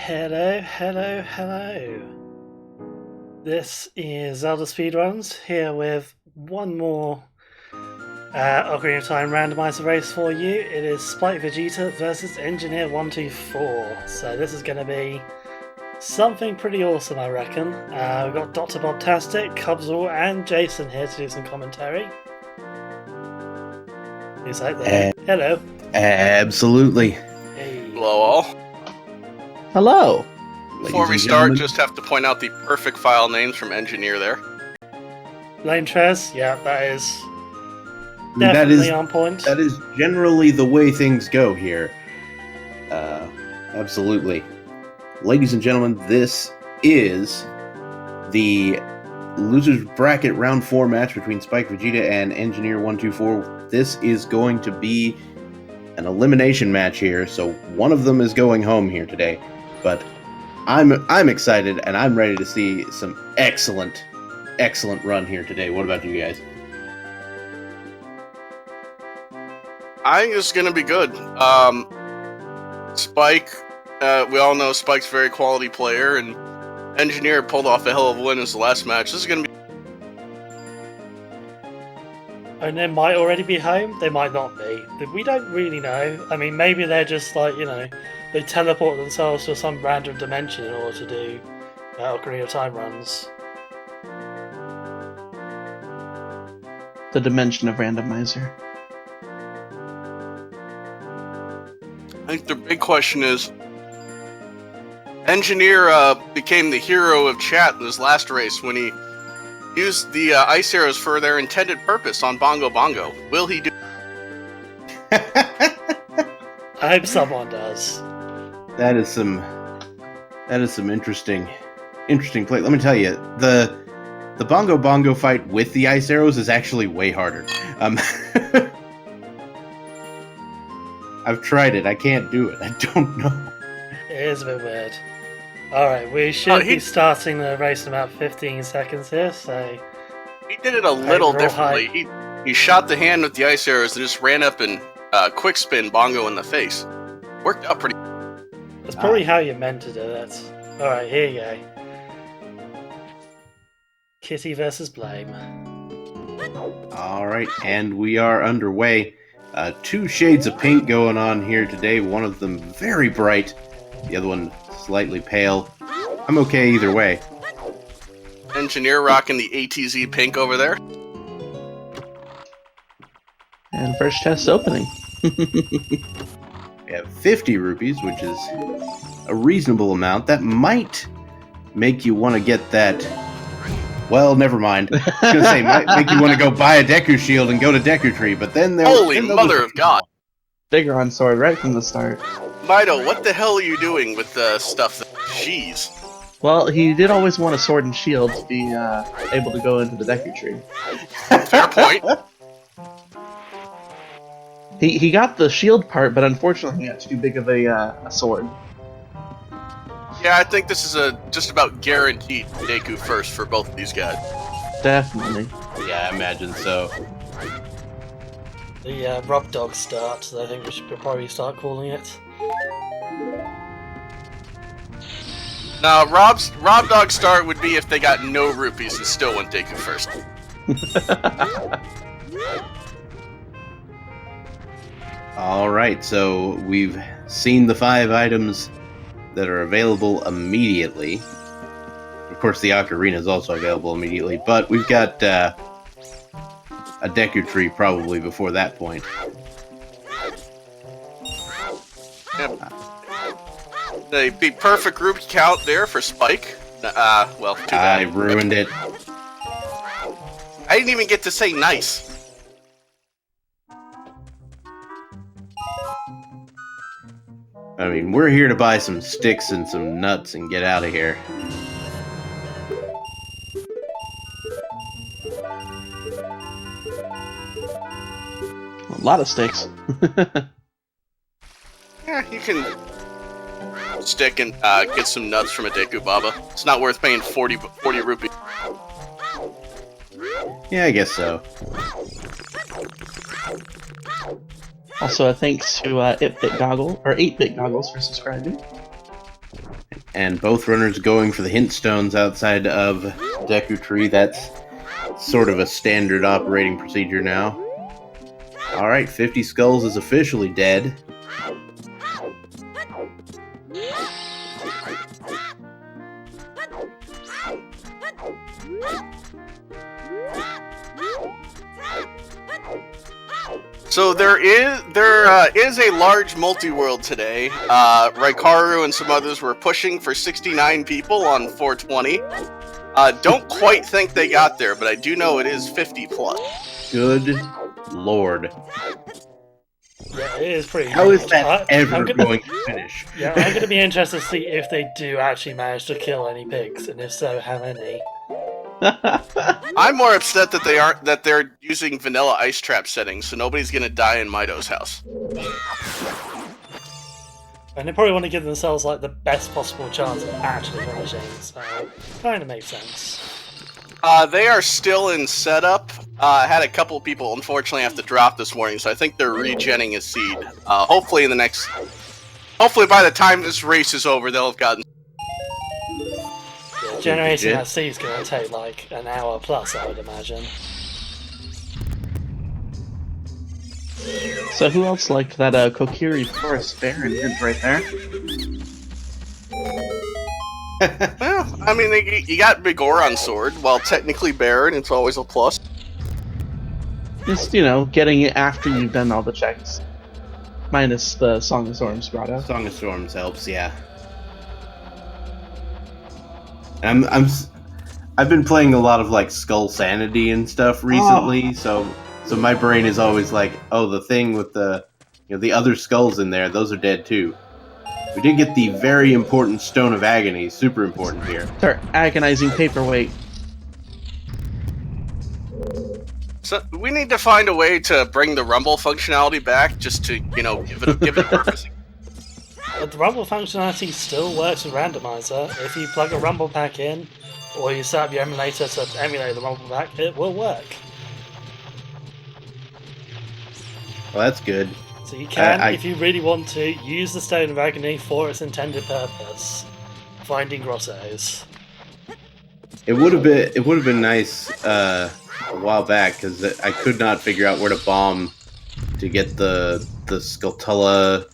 Hello, hello, hello. This is Zelda Speedruns, here with one more Ocarina of Time randomizer race for you. It is spikevegeta versus engineer124. So this is going to be something pretty awesome, I reckon. We've got Dr. Bobtastic, Cubsall, and Jason here to do some commentary. Who's out there? Hello. Absolutely. Hey. Hello all. Hello. Before we start, just have to point out the perfect file names from Engineer there. Lane Trez, yeah, that is definitely on point. That is generally the way things go here. Absolutely. Ladies and gentlemen, this is the Losers Bracket Round 4 match between spikevegeta and engineer124. This is going to be an elimination match here, so one of them is going home here today. But I'm excited, and I'm ready to see some excellent run here today. What about you guys? I think this is going to be good. Spike, we all know Spike's a very quality player, and Engineer pulled off a hell of a win in his last match. This is going to be... And they might already be home, they might not be. We don't really know. I mean, maybe they're just like, you know, they teleport themselves to some random dimension in order to do Ocarina of Time runs. The dimension of Randomizer. I think the big question is, Engineer became the hero of chat in his last race when he used the ice arrows for their intended purpose on Bongo Bongo. Will he do? I hope someone does. That is some interesting play. Let me tell you, the Bongo Bongo fight with the ice arrows is actually way harder. I've tried it. I can't do it. I don't know. It is a bit weird. Alright, we should be starting the race in about 15 seconds here, so... He did it a little differently. He shot the hand with the ice arrows and just ran up and quick spin Bongo in the face. Worked out pretty... That's probably how you meant to do it. Alright, here you go. Kitty versus Blame. Alright, and we are underway. Two shades of pink going on here today. One of them very bright. The other one slightly pale. I'm okay either way. Engineer rocking the ATZ pink over there. And first test opening. We have 50 rupees, which is a reasonable amount. That might make you want to get that... Well, never mind. I was going to say, might make you want to go buy a Deku Shield and go to Deku Tree, but then there... Holy mother of God! Bigoron sword right from the start. Mido, what the hell are you doing with the stuff? Jeez. Well, he did always want a sword and shield to be able to go into the Deku Tree. Fair point. He got the shield part, but unfortunately he got too big of a sword. Yeah, I think this is just about guaranteed Deku first for both of these guys. Definitely. Yeah, I imagine so. The Rub Dog start, I think we should probably start calling it. Now, Rob Dog start would be if they got no rupees and still went Deku first. Alright, so we've seen the 5 items that are available immediately. Of course, the Ocarina is also available immediately, but we've got a Deku Tree probably before that point. Yep. The perfect rupee count there for Spike. Well, too bad. I ruined it. I didn't even get to say nice. I mean, we're here to buy some sticks and some nuts and get out of here. A lot of sticks. Yeah, you can stick and get some nuts from a Deku Baba. It's not worth paying 40 rupees. Yeah, I guess so. Also, thanks to 8-Bit Goggles for subscribing. and both runners going for the hint stones outside of Deku Tree. That's sort of a standard operating procedure now. Alright, 50 Skulls is officially dead. So there is a large multi-world today. Raikaru and some others were pushing for 69 people on 420. Don't quite think they got there, but I do know it is 50 plus. Good lord. Yeah, it is pretty. How is huge. that ever going to finish? Yeah, I'm going to be interested to see if they do actually manage to kill any pigs, and if so, how many. I'm more upset that they're using vanilla ice trap settings, so nobody's gonna die in Mido's house. And they probably want to give themselves like the best possible chance of actually finishing, so kind of makes sense. They are still in setup. I had a couple people unfortunately have to drop this morning, so I think they're regenning a seed. Hopefully by the time this race is over, they'll have gotten. Yeah, generating that seed is going to take like an hour plus, I would imagine. So who else liked that Kokiri Forest Baron hint right there? Well, I mean, you got Bigoron Sword. While technically Baron, it's always a plus. Just, you know, getting it after you've done all the checks. Minus the Song of Storms grotto. Song of Storms helps, yeah. I've been playing a lot of like Skull Sanity and stuff recently, so my brain is always like, oh, the thing with the other skulls in there, those are dead too. We did get the very important Stone of Agony, super important here. Start agonizing paperweight. So we need to find a way to bring the Rumble functionality back, just to give it a purpose. But the Rumble functionality still works with Randomizer. If you plug a Rumble pack in, or you set up your emulator to emulate the Rumble pack, it will work. Well, that's good. So you can, if you really want to, use the Stone of Agony for its intended purpose, finding grottos. It would have been nice a while back, because I could not figure out where to bomb to get the Skulltula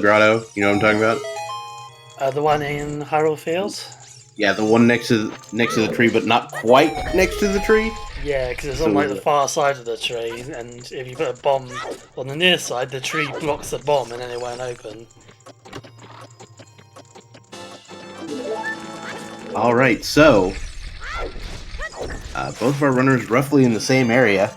grotto. You know what I'm talking about? The one in Hyrule Field? Yeah, the one next to the tree, but not quite next to the tree. Yeah, because it's on like the far side of the tree, and if you put a bomb on the near side, the tree blocks the bomb, and then it won't open. All right, so both of our runners roughly in the same area.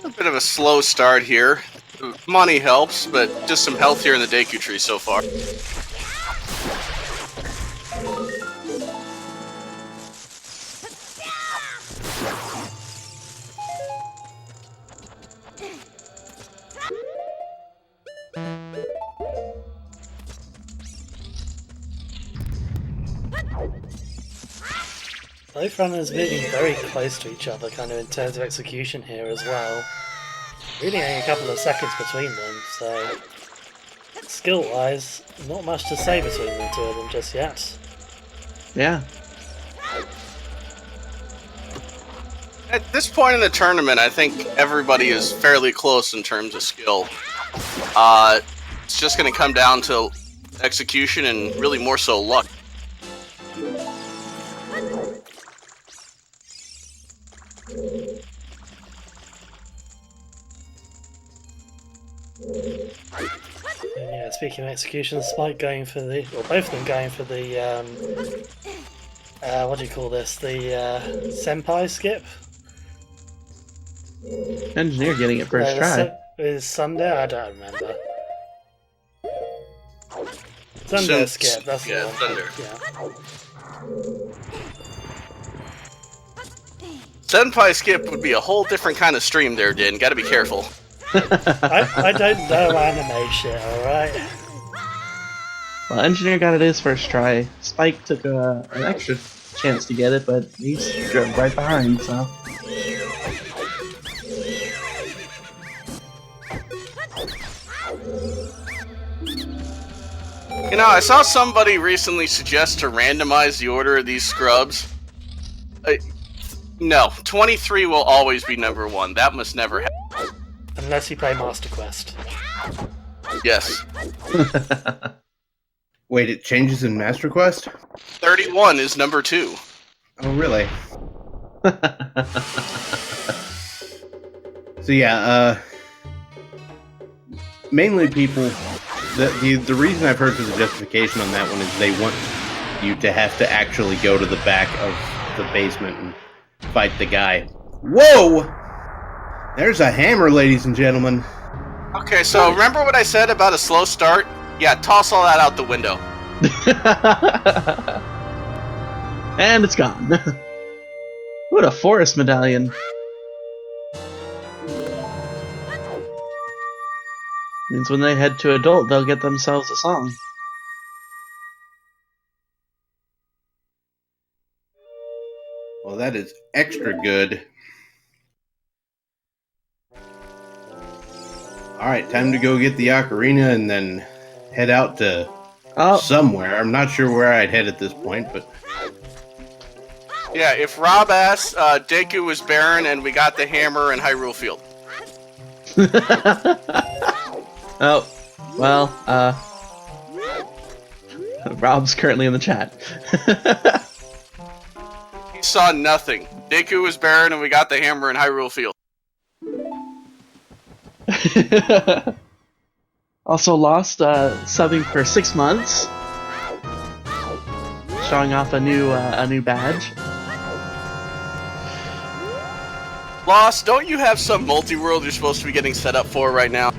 A bit of a slow start here. Money helps, but just some health here in the Deku Tree so far. Both runners moving very close to each other, kind of in terms of execution here as well. Really only a couple of seconds between them, so skill-wise, not much to say between the two of them just yet. Yeah. At this point in the tournament, I think everybody is fairly close in terms of skill. It's just going to come down to execution and really more so luck. And yeah, speaking of execution, Spike going for the, or both of them going for the, what do you call this? The senpai skip. Engineer getting it first try. Is Sunday? I don't remember. Thunder skip, that's the one. Thunder. Yeah. Senpai skip would be a whole different kind of stream there, Din. Gotta be careful. I don't know anime shit, alright? Well, Engineer got it his first try. Spike took an extra chance to get it, but he's right behind, so... You know, I saw somebody recently suggest to randomize the order of these scrubs. No, 23 will always be number 1. That must never happen. Unless you play Master Quest. Yes. Wait, it changes in Master Quest? 31 is number 2. Oh, really? So yeah, mainly people. The reason I've heard for the justification on that one is they want you to have to actually go to the back of the basement and fight the guy. Whoa! There's a hammer, ladies and gentlemen. Okay, so remember what I said about a slow start? Yeah, toss all that out the window. And it's gone. What a forest medallion. Means when they head to adult, they'll get themselves a song. Well, that is extra good. Alright, time to go get the ocarina and then head out to somewhere. I'm not sure where I'd head at this point, but... Yeah, if Rob asks, Deku was barren and we got the hammer in Hyrule Field. Oh, well, Rob's currently in the chat. He saw nothing. Deku was barren and we got the hammer in Hyrule Field. Also lost subbing for 6 months, showing off a new badge. Lost, don't you have some multi-world you're supposed to be getting set up for right now?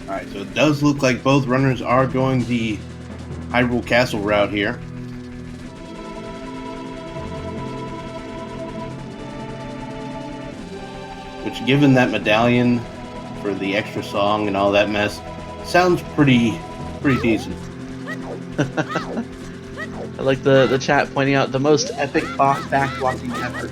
Alright, so it does look like both runners are going the Hyrule Castle route here. Which, given that medallion for the extra song and all that mess, sounds pretty decent. I like the chat pointing out the most epic backwalking ever.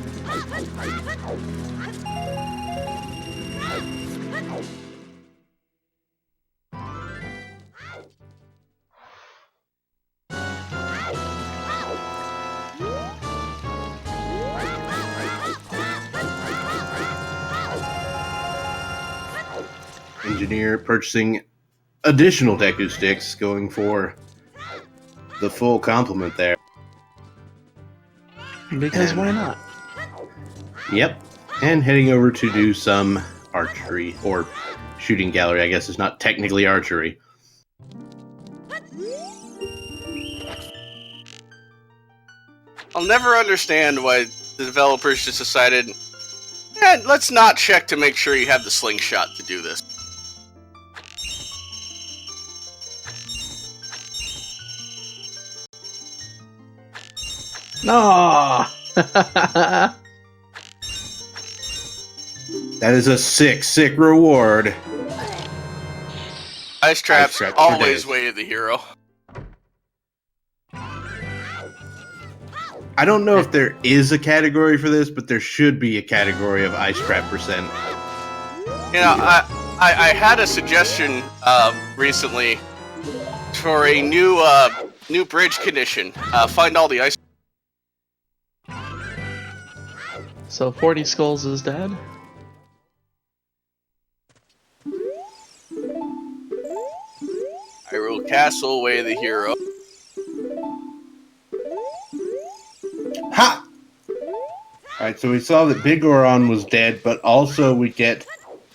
Engineer purchasing additional Deku sticks, going for the full complement there. Because why not? Yep. And heading over to do some archery, or shooting gallery, I guess it's not technically archery. I'll never understand why the developers just decided, let's not check to make sure you have the slingshot to do this. No. That is a sick reward. Ice traps traps for always days. way to the hero. I don't know if there is a category for this, but there should be a category of ice trap percent. You know, I had a suggestion recently for a new bridge condition. Find all the ice. So 40 Skulls is dead? Hyrule Castle, way of the hero. Ha! Alright, so we saw that Big Goron was dead, but also we get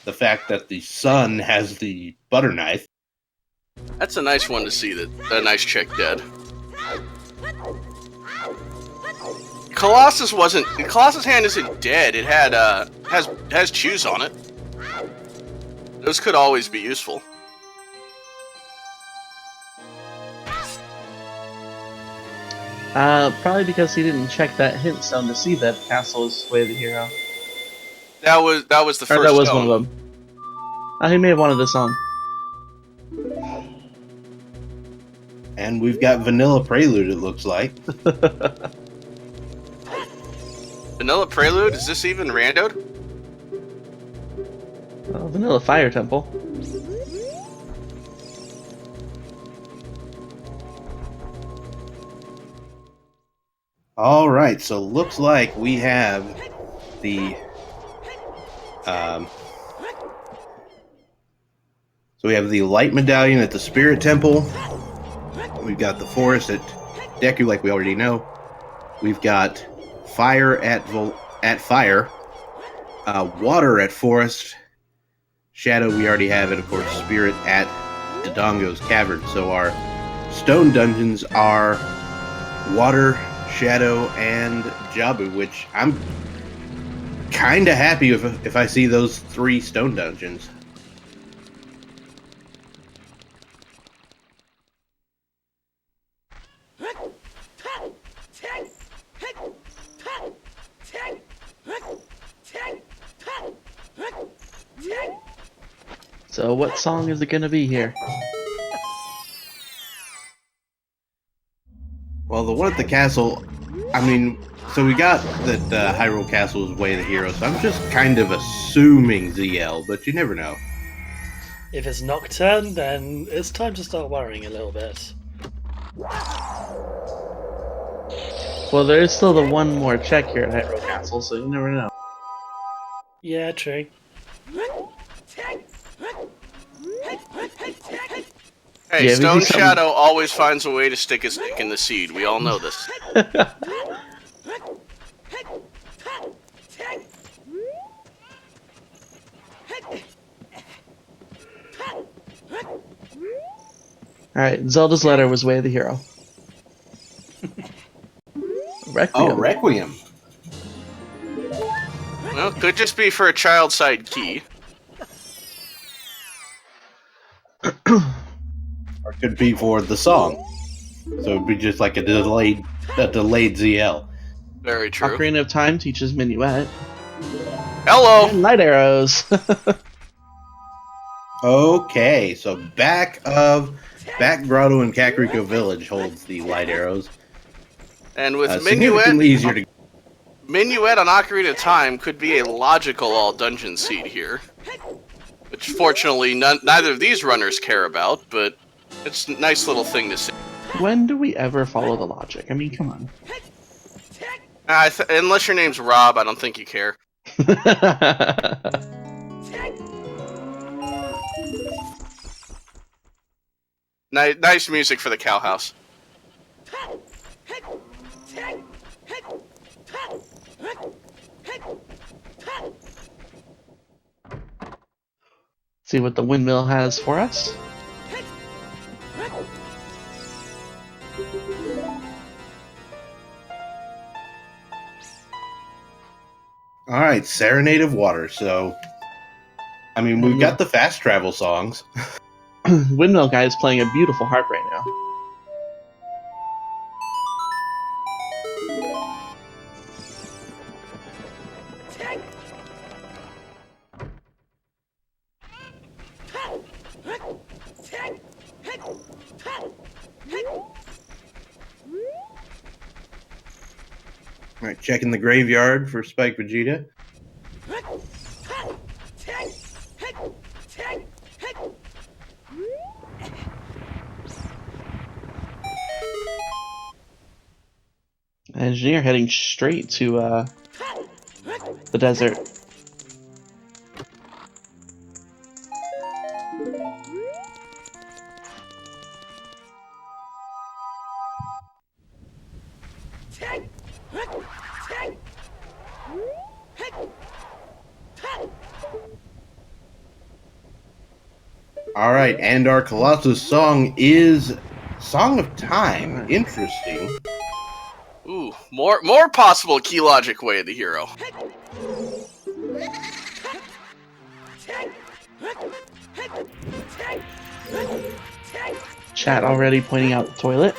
the fact that the sun has the butter knife. That's a nice one to see, that a nice chick dead. Colossus hand isn't dead. It had has chews on it. Those could always be useful. Probably because he didn't check that hint stone to see that Castle is way of the hero. That was the Or first. that was stone. one of them. He may have wanted the song. And we've got Vanilla Prelude, it looks like. Vanilla Prelude? Is this even randoed? Vanilla Fire Temple. All right, so looks like we have the light medallion at the Spirit Temple. We've got the forest at Deku, like we already know. We've got fire at fire, water at forest, shadow we already have, and of course spirit at Dodongo's cavern. So our stone dungeons are water, shadow, and Jabu, which I'm kind of happy if I see those 3 stone dungeons. So what song is it gonna be here? Well, the one at the castle, I mean, so we got that Hyrule Castle is Way of the Hero, so I'm just kind of assuming ZL, but you never know. If it's Nocturne, then it's time to start worrying a little bit. Well, there is still the one more check here at Hyrule Castle, so you never know. Yeah, true. Hey, Yeah, Stone maybe some- Shadow always finds a way to stick his dick in the seed. We all know this. Alright, Zelda's letter was Way of the Hero. Requiem. Oh, Requiem. Well, could just be for a child side key. Or it could be for the song. So it'd be just like a delayed ZL. Very true. Ocarina of Time teaches Minuet. Hello! And light arrows. Okay, so back Grotto and Kakariko Village holds the light arrows. And with Significantly easier to. Minuet on Ocarina of Time could be a logical all-dungeon seed here. Which fortunately neither of these runners care about, but it's a nice little thing to see. When do we ever follow the logic? I mean, come on. Unless your name's Rob, I don't think you care. Nice music for the cow house. See what the windmill has for us. All right, Serenade of Water. So, I mean, we've got the fast travel songs. Windmill guy is playing a beautiful harp right now. All right, checking the graveyard for Spike Vegeta. Engineer heading straight to the desert. All right, and our Colossus song is Song of Time. Interesting. Ooh, more possible key logic Way of the Hero. Chat already pointing out the toilet.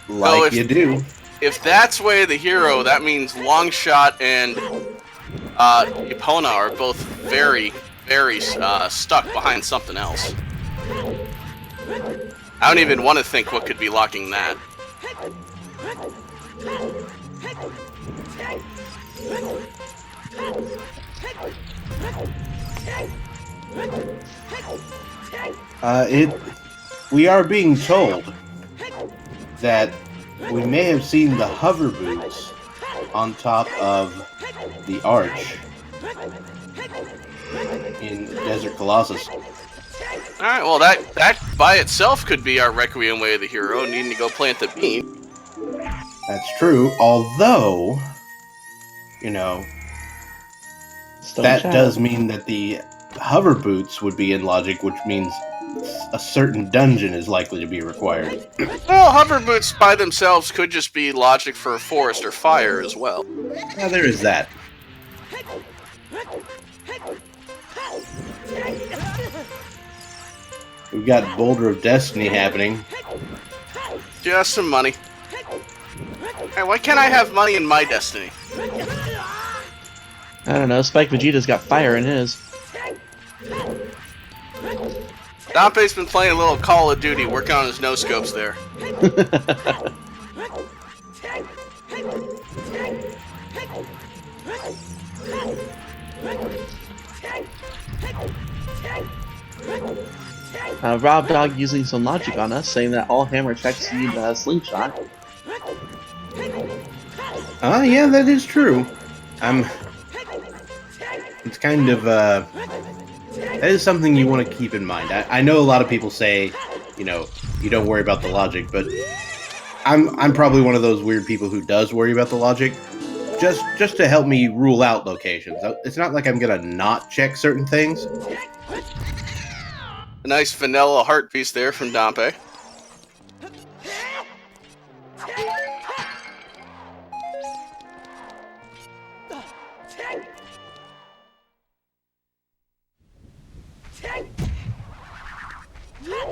Like you do. If that's Way of the Hero, that means Longshot and Epona are both very stuck behind something else. I don't even want to think what could be locking that. We are being told that we may have seen the hover boots on top of the arch in Desert Colossus. Alright, well that by itself could be our Requiem Way of the Hero, needing to go plant the bean. That's true, although, you know, that does mean that the hover boots would be in logic, which means a certain dungeon is likely to be required. Well, hover boots by themselves could just be logic for a forest or fire as well. Now there is that. We've got Boulder of Destiny happening. Just some money. Hey, why can't I have money in my Destiny? I don't know, Spike Vegeta's got fire in his. Dompe's been playing a little Call of Duty, working on his no-scopes there. Rob Dog using some logic on us, saying that all hammer checks need a slingshot. Yeah, that is true. It's kind of, that is something you want to keep in mind. I know a lot of people say, you know, you don't worry about the logic, but I'm probably one of those weird people who does worry about the logic, just to help me rule out locations. It's not like I'm gonna not check certain things. A nice vanilla heart piece there from Dompe.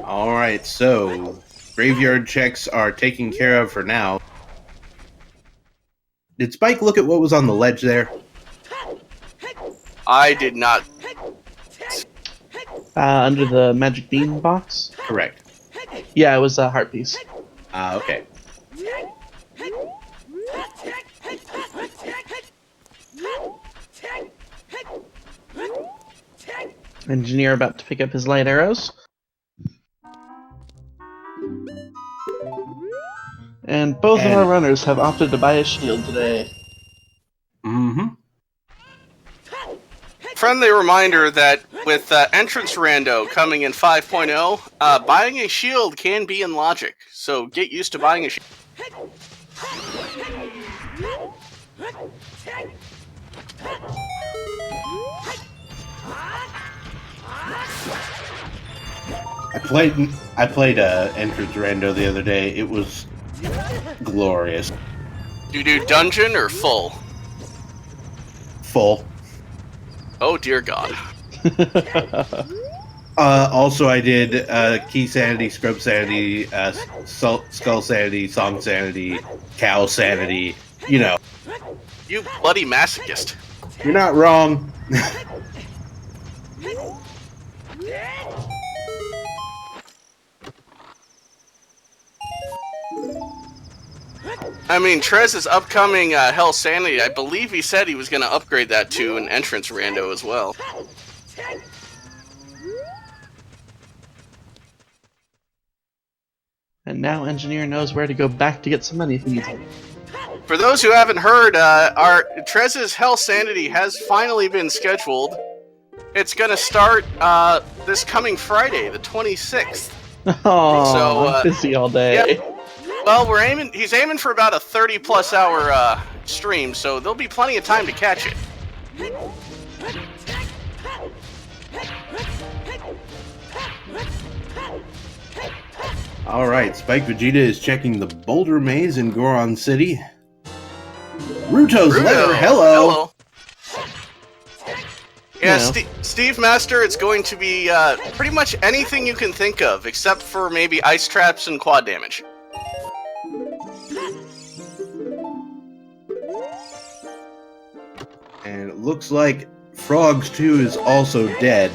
Alright, so graveyard checks are taken care of for now. Did Spike look at what was on the ledge there? I did not. Under the magic bean box? Correct. Yeah, it was a heart piece. Okay. Engineer about to pick up his light arrows. And both of our runners have opted to buy a shield today. Mm-hmm. Friendly reminder that with entrance rando coming in 5.0, buying a shield can be in logic, so get used to buying a shield. I played entrance rando the other day. It was glorious. Do you do dungeon or full? Full. Oh dear God. Also, I did key sanity, scrub sanity, skull sanity, song sanity, cow sanity. You know. You bloody masochist. You're not wrong. I mean, Trez's upcoming Hell Sanity, I believe he said he was going to upgrade that to an entrance rando as well. And now Engineer knows where to go back to get some money if he needs it. For those who haven't heard, our Trez's Hell Sanity has finally been scheduled. It's going to start this coming Friday, the 26th. Oh, so, I'm busy all day. Yep. Well, he's aiming for about a 30-plus hour stream, so there'll be plenty of time to catch it. Alright, Spike Vegeta is checking the Boulder Maze in Goron City. Ruto's letter, hello! Yeah, Steve Master, it's going to be pretty much anything you can think of, except for maybe ice traps and quad damage. And it looks like Frogs 2 is also dead.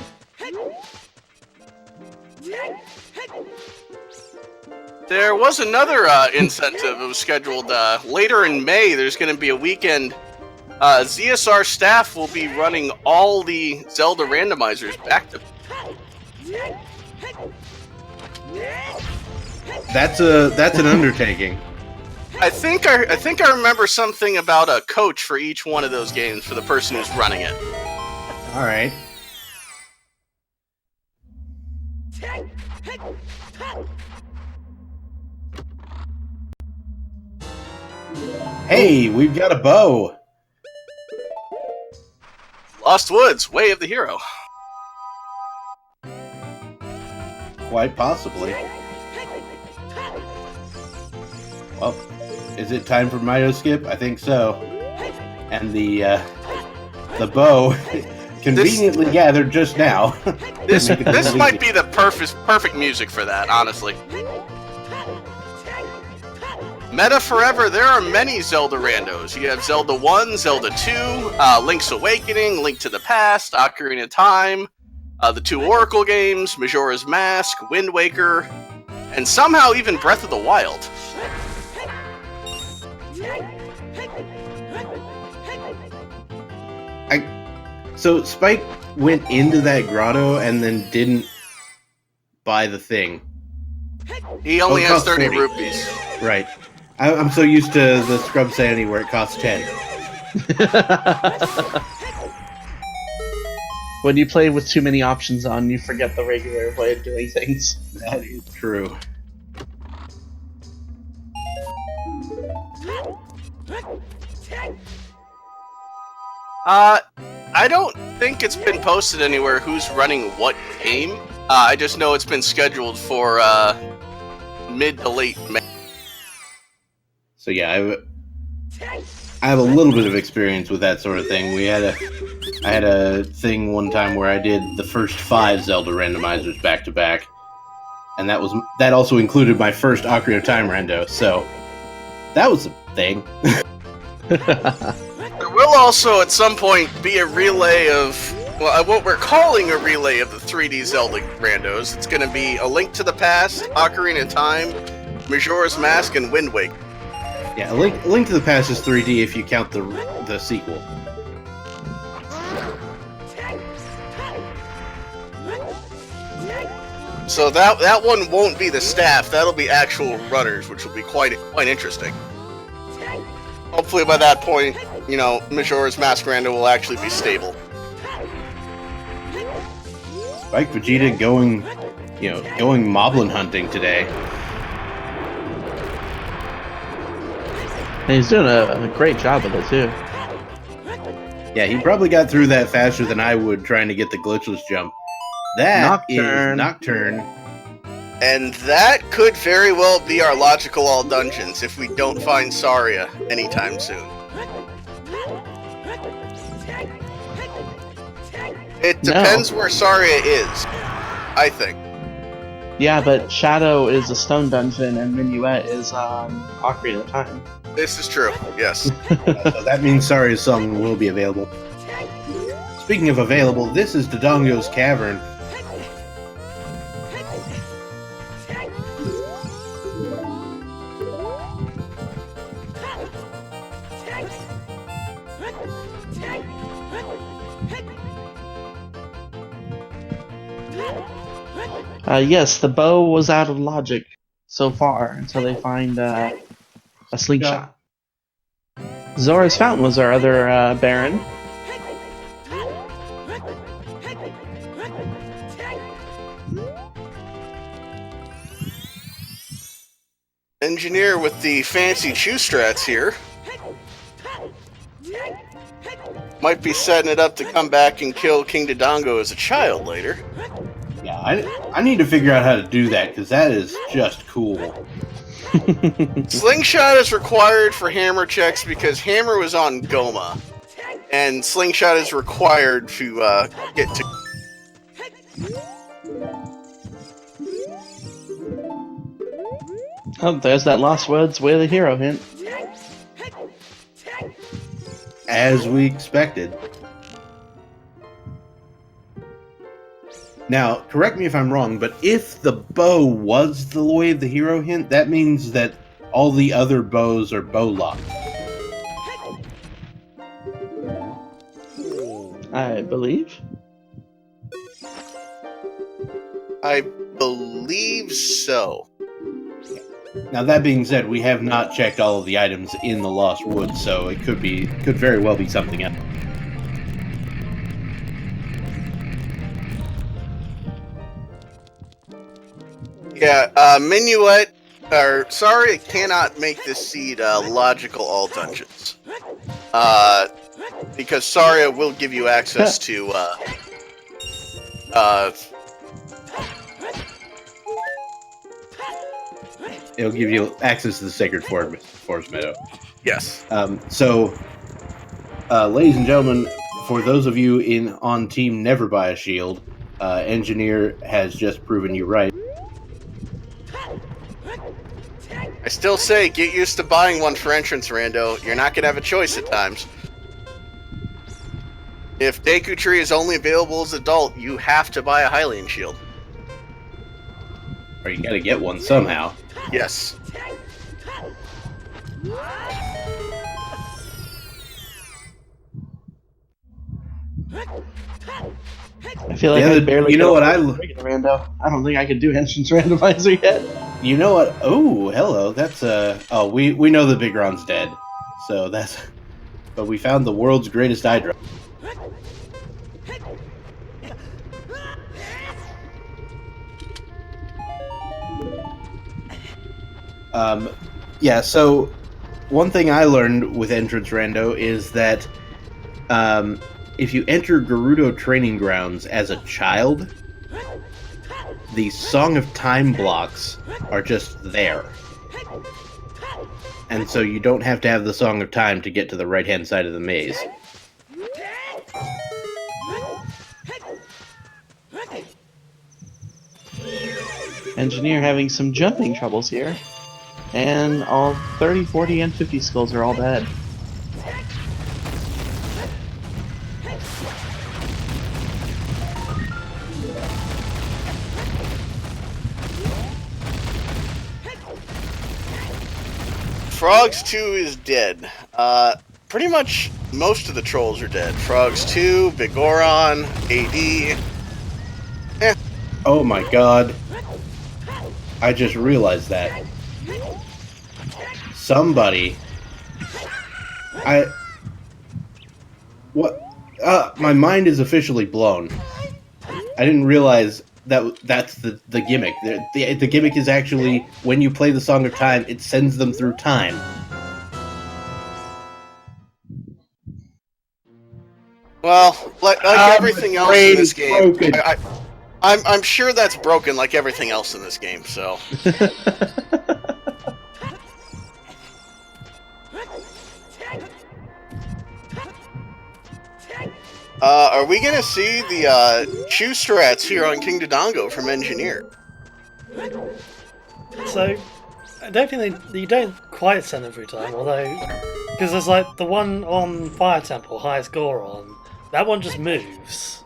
There was another incentive that was scheduled later in May. There's going to be a weekend. ZSR staff will be running all the Zelda randomizers back to... That's an undertaking. I think I remember something about a coach for each one of those games for the person who's running it. All right. Hey, we've got a bow. Lost Woods, Way of the Hero. Quite possibly. Well, is it time for Mito Skip? I think so. And the bow conveniently gathered just now. This might be the perfect music for that, honestly. Meta Forever, there are many Zelda randos. You have Zelda 1, Zelda 2, Link's Awakening, Link to the Past, Ocarina of Time, the 2 Oracle games, Majora's Mask, Wind Waker, and somehow even Breath of the Wild. So Spike went into that grotto and then didn't buy the thing. He only has 30 40. rupees. Right. I'm so used to the Scrub Sandy where it costs 10. When you play with too many options on, you forget the regular way of doing things. That is true. I don't think it's been posted anywhere who's running what game. I just know it's been scheduled for mid to late May. So yeah, I have a little bit of experience with that sort of thing. I had a thing one time where I did the first 5 Zelda randomizers back to back, and that also included my first Ocarina of Time rando. So that was a thing. There will also at some point be a relay of what we're calling a relay of the 3D Zelda randos. It's going to be A Link to the Past, Ocarina of Time, Majora's Mask, and Wind Waker. Yeah, A Link to the Past is 3D if you count the sequel. So that one won't be the staff. That'll be actual runners, which will be quite interesting. Hopefully by that point, you know, Majora's Mask rando will actually be stable. Spike Vegeta going moblin hunting today. And he's doing a great job of it, too. Yeah, he probably got through that faster than I would trying to get the glitchless jump. That is Nocturne. And that could very well be our logical all dungeons if we don't find Saria anytime soon. It depends where Saria is, I think. Yeah, but Shadow is a stone dungeon and Minuet is Ocarina of Time. This is true, yes. So that means Saria's song will be available. Speaking of available, this is Dodongo's Cavern. Yes, the bow was out of logic so far until they find a slingshot. Zora's Fountain was our other Baron. Engineer with the fancy shoe strats here. Might be setting it up to come back and kill King Dodongo as a child later. Yeah, I need to figure out how to do that, because that is just cool. Slingshot is required for hammer checks because hammer was on Goma. And slingshot is required to get to... Oh, there's that Lost Woods Way of the Hero hint. As we expected. Now, correct me if I'm wrong, but if the bow was the Way of the Hero hint, that means that all the other bows are bow locked. I believe. I believe so. Now that being said, we have not checked all of the items in the Lost Woods, so it could very well be something else. Yeah, Minuet, sorry I cannot make this seed logical all dungeons. Because Saria will give you access to, It'll give you access to the Sacred Forest Meadow. yes. Ladies and gentlemen, for those of you on Team Never Buy a Shield, Engineer has just proven you right. I still say, get used to buying one for entrance, Rando. You're not gonna have a choice at times. If Deku Tree is only available as adult, you have to buy a Hylian shield. Or you gotta get one somehow. Yes. I feel like Yeah, I barely. you know what Rando. I don't think I could do entrance randomizer yet. You know what? Oh, hello. That's Oh, we know the Bigron's dead, so that's. But we found the world's greatest eye drop. Yeah. So, one thing I learned with entrance rando is that, if you enter Gerudo Training Grounds as a child, the Song of Time blocks are just there. And so you don't have to have the Song of Time to get to the right-hand side of the maze. Engineer having some jumping troubles here. And all 30, 40, and 50 skulls are all dead. Frogs 2 is dead. Pretty much most of the trolls are dead. Frogs 2, Bigoron, AD. Oh my god. I just realized that. Somebody... What? My mind is officially blown. I didn't realize that's the gimmick. The gimmick is actually, when you play the Song of Time, it sends them through time. Well, like everything else in this game, broken. I'm sure that's broken like everything else in this game, so... Are we gonna see the Chew strats here on King Dodongo from Engineer? So, I don't think you don't quite send them through time, although... Because there's like the one on Fire Temple, highest Goron, that one just moves.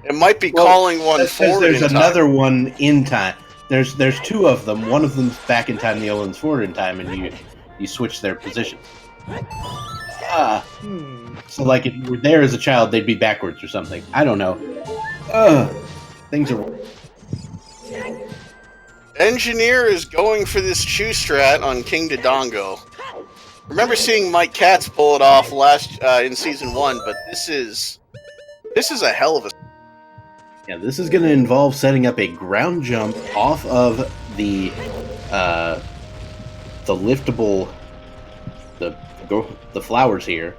It might be calling one forward There's in time. another one in time. There's two of them. One of them's back in time, the other one's forward in time, and you switch their position. So like if you were there as a child, they'd be backwards or something. I don't know. Things are... Engineer is going for this Chew strat on King Dodongo. Remember seeing Mike Katz pull it off in Season 1, but this is a hell of a... Yeah, this is going to involve setting up a ground jump off of the liftable... the flowers here.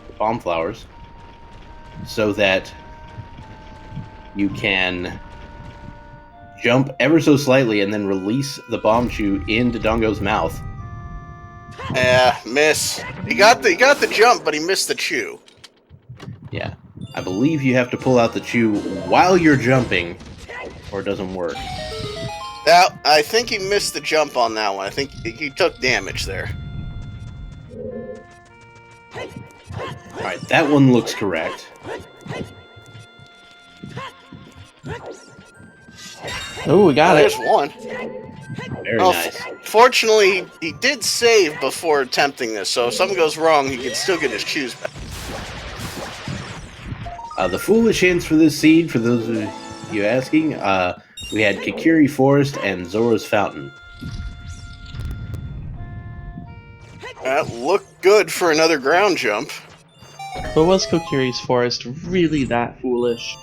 The bomb flowers. So that you can jump ever so slightly and then release the bomb chew in Dodongo's mouth. Miss. He got the jump, but he missed the chew. Yeah. I believe you have to pull out the chew while you're jumping, or it doesn't work. I think he missed the jump on that one. I think he took damage there. Alright, that one looks correct. Oh, we got There's it. one. Very nice. Fortunately, he did save before attempting this, so if something goes wrong, he can still get his chews back. The foolish hints for this seed, for those of you asking, We had Kikiri Forest and Zora's Fountain. That looked good for another ground jump. But was Kokiri's Forest really that foolish?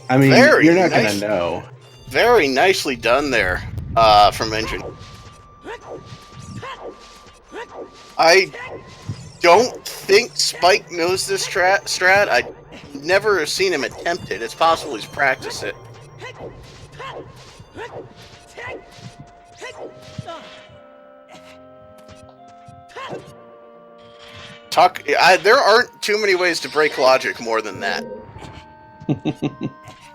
I mean, Very you're not nice. gonna know. Very nicely done there from Engine. I don't think Spike knows this strat. I never seen him attempt it. It's possible he's practiced it. There aren't too many ways to break logic more than that.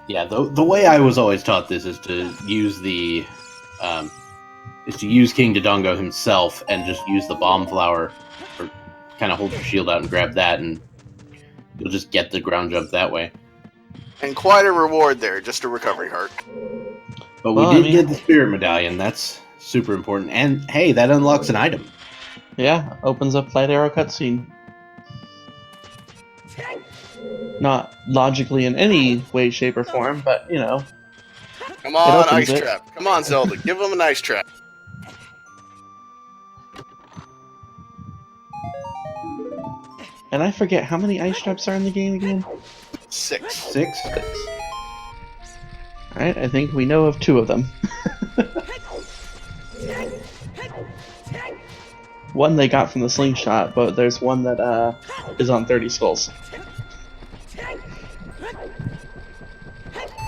Yeah, the way I was always taught this is to use the King Dodongo himself and just use the bomb flower, or kind of hold your shield out and grab that, and you'll just get the ground jump that way. And quite a reward there, just a recovery heart. But we did get the spirit medallion. That's super important. And hey, that unlocks an item. Yeah, opens up Light Arrow cutscene. Not logically in any way, shape, or form, but, you know. Come on, Ice Trap. Come on, Zelda. Give him an Ice Trap. And I forget, how many Ice Traps are in the game again? 6. 6? Alright, I think we know of 2 of them. One they got from the slingshot, but there's one that is on 30 skulls.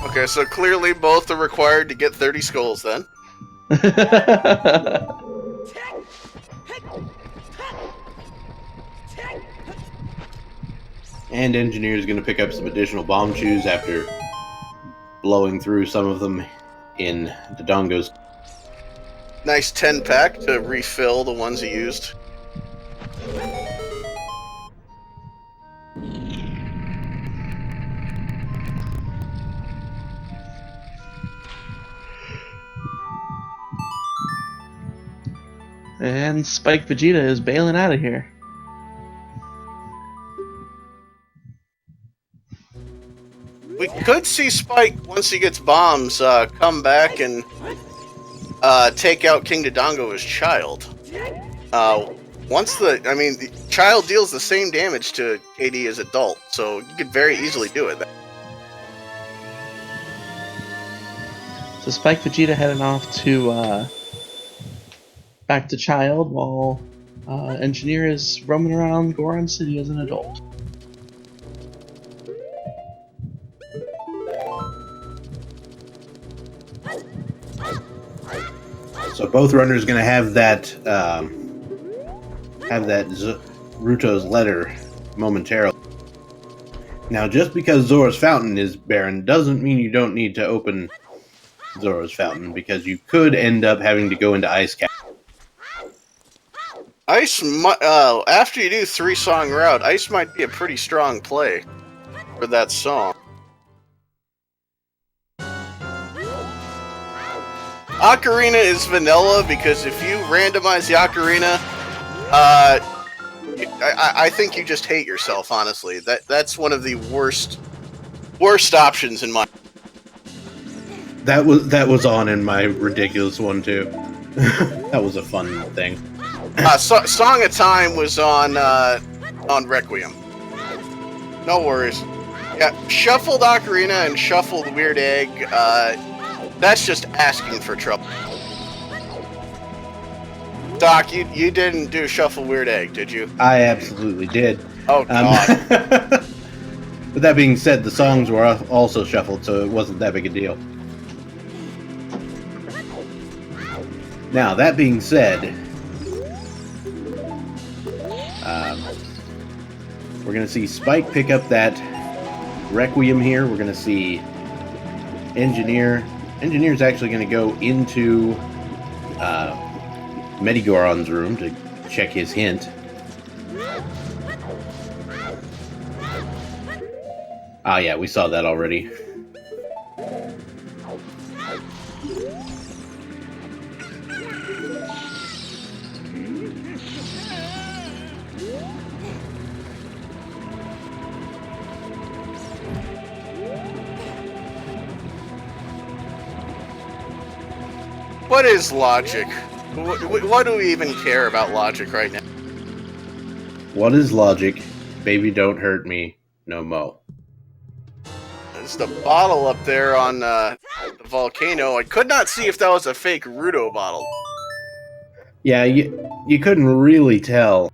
Okay, so clearly both are required to get 30 skulls then. And Engineer's going to pick up some additional bomb shoes after blowing through some of them in Dodongo's. Nice 10-pack to refill the ones he used. And Spike Vegeta is bailing out of here. We could see Spike, once he gets bombs, come back and take out King Dodongo as child. The child deals the same damage to KD as adult, so you could very easily do it. So Spike Vegeta heading off to back to child, while Engineer is roaming around Goron City as an adult. So both runners going to have that Ruto's letter momentarily. Now, just because Zora's Fountain is barren doesn't mean you don't need to open Zora's Fountain, because you could end up having to go into Ice Cap. After you do 3-song route, Ice might be a pretty strong play for that song. Ocarina is vanilla, because if you randomize the Ocarina, I think you just hate yourself, honestly. That's one of the worst options in my... That was on in my ridiculous one, too. That was a fun thing. Song of Time was on Requiem. No worries. Yeah, shuffled Ocarina and shuffled Weird Egg. That's just asking for trouble. Doc, you didn't do Shuffle Weird Egg, did you? I absolutely did. Oh, God. But that being said, the songs were also shuffled, so it wasn't that big a deal. Now, that being said, we're going to see Spike pick up that Requiem here. We're going to see Engineer. Engineer's actually going to go into Medigoron's room to check his hint. Ah, yeah, we saw that already. What is logic? What do we even care about logic right now? What is logic? Baby, don't hurt me. No mo. There's the bottle up there on the volcano. I could not see if that was a fake Rudo bottle. Yeah, you couldn't really tell.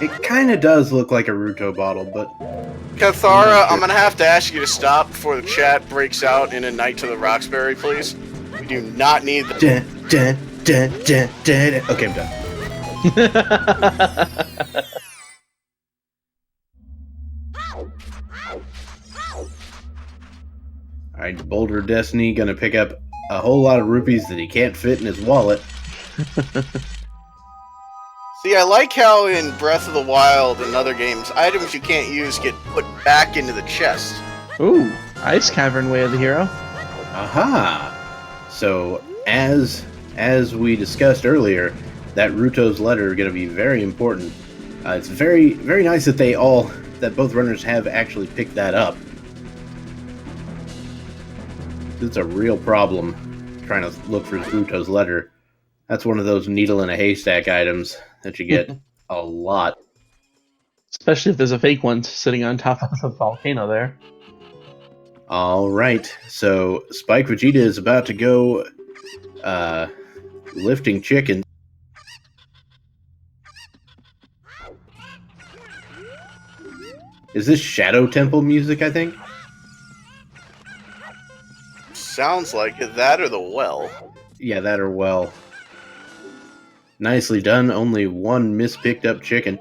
It kind of does look like a Ruto bottle, but... Cathara, I'm gonna have to ask you to stop before the chat breaks out in a Night to the Roxbury, please. We do not need the... Okay, I'm done. Alright, Boulder Destiny gonna pick up a whole lot of rupees that he can't fit in his wallet. See, I like how in Breath of the Wild and other games, items you can't use get put back into the chest. Ooh, Ice Cavern Way of the Hero. Aha! So, as we discussed earlier, that Ruto's letter is going to be very important. It's very, very nice that that both runners have actually picked that up. It's a real problem trying to look for Ruto's letter. That's one of those needle in a haystack items that you get a lot. Especially if there's a fake one sitting on top of the volcano there. Alright, so Spike Vegeta is about to go lifting chicken. Is this Shadow Temple music, I think? Sounds like it. That or the well. Yeah, that or well. Nicely done. Only one mispicked up chicken.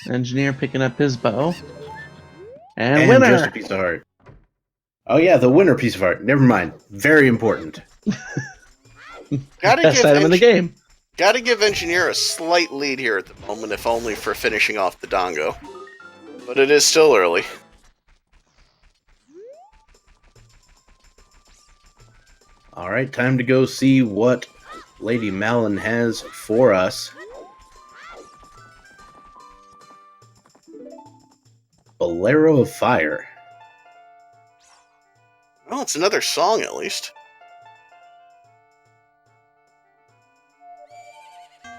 Engineer picking up his bow. And winner! just a piece of heart. Oh yeah, the winner piece of heart. Never mind. Very important. Best item in the game. Gotta give Engineer a slight lead here at the moment, if only for finishing off the Dodongo. But it is still early. Alright, time to go see what Lady Malin has for us. Bolero of Fire. Well, it's another song at least.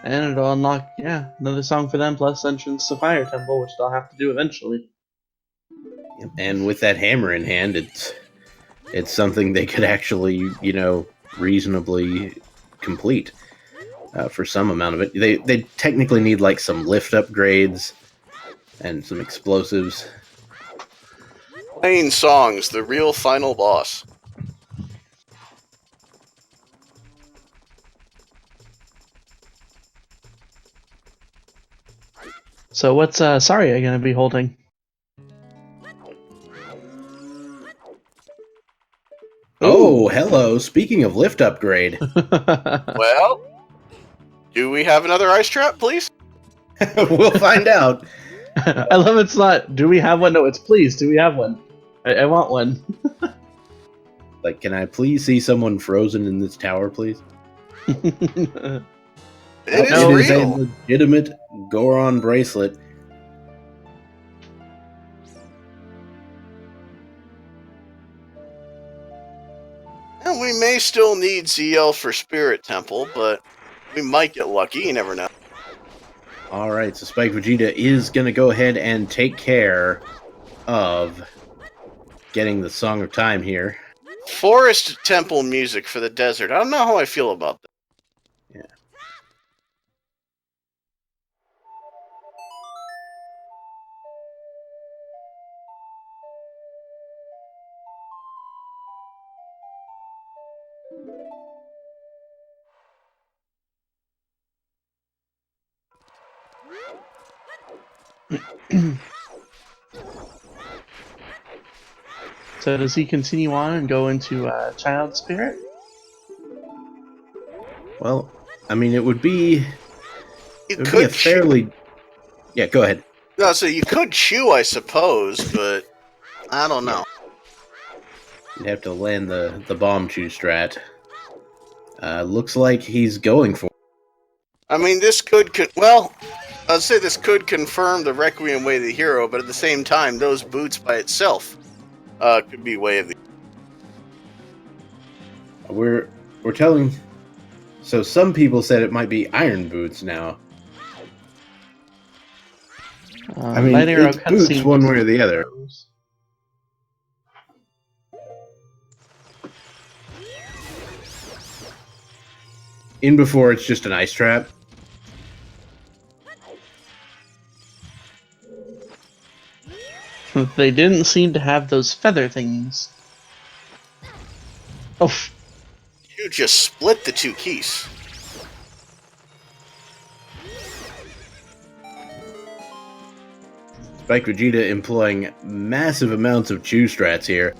And it'll unlock, another song for them, plus entrance to Fire Temple, which they'll have to do eventually. And with that hammer in hand, it's something they could actually, reasonably complete for some amount of it. They technically need like some lift upgrades and some explosives. Playing songs, the real final boss. So what's Saria going to be holding? Oh, hello. Speaking of lift upgrade. Well, do we have another ice trap, please? We'll find out. I love it's not, do we have one? No, it's please, do we have one? I want one. Like, can I please see someone frozen in this tower, please? It It is is a real. legitimate Goron bracelet. And we may still need ZL for Spirit Temple, but we might get lucky, you never know. Alright, so Spike Vegeta is going to go ahead and take care of getting the Song of Time here. Forest Temple music for the desert. I don't know how I feel about that. Yeah. So does he continue on and go into Child Spirit? Well, I mean, it would be a Chew. fairly... Yeah, go ahead. No, so you could chew, I suppose, but I don't know. You'd have to land the bomb chew strat. Looks like he's going for... I mean, this could well, I'd say this could confirm the Requiem Way of the Hero, but at the same time, those boots by itself could be Way of the. We're telling. So some people said it might be Iron Boots now. I mean, Light Arrow it's boots cutscene one way or the other. In before it's just an ice trap. They didn't seem to have those feather things. Oh, You just split the two keys. Spike Vegeta employing massive amounts of chew strats here.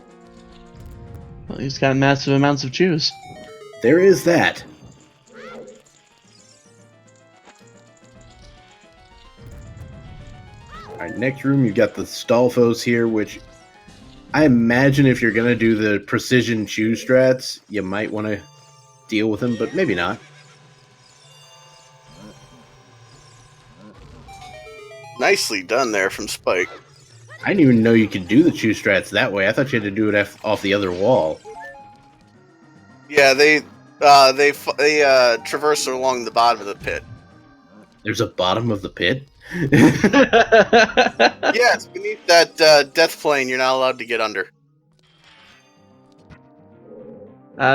well, he's got massive amounts of chews. There is that. Alright, next room you've got the Stalfos here, which I imagine if you're going to do the precision chew strats, you might want to deal with them, but maybe not. Nicely done there from Spike. I didn't even know you could do the chew strats that way. I thought you had to do it off the other wall. Yeah, they traverse along the bottom of the pit. There's a bottom of the pit? Yes, beneath that death plane, you're not allowed to get under.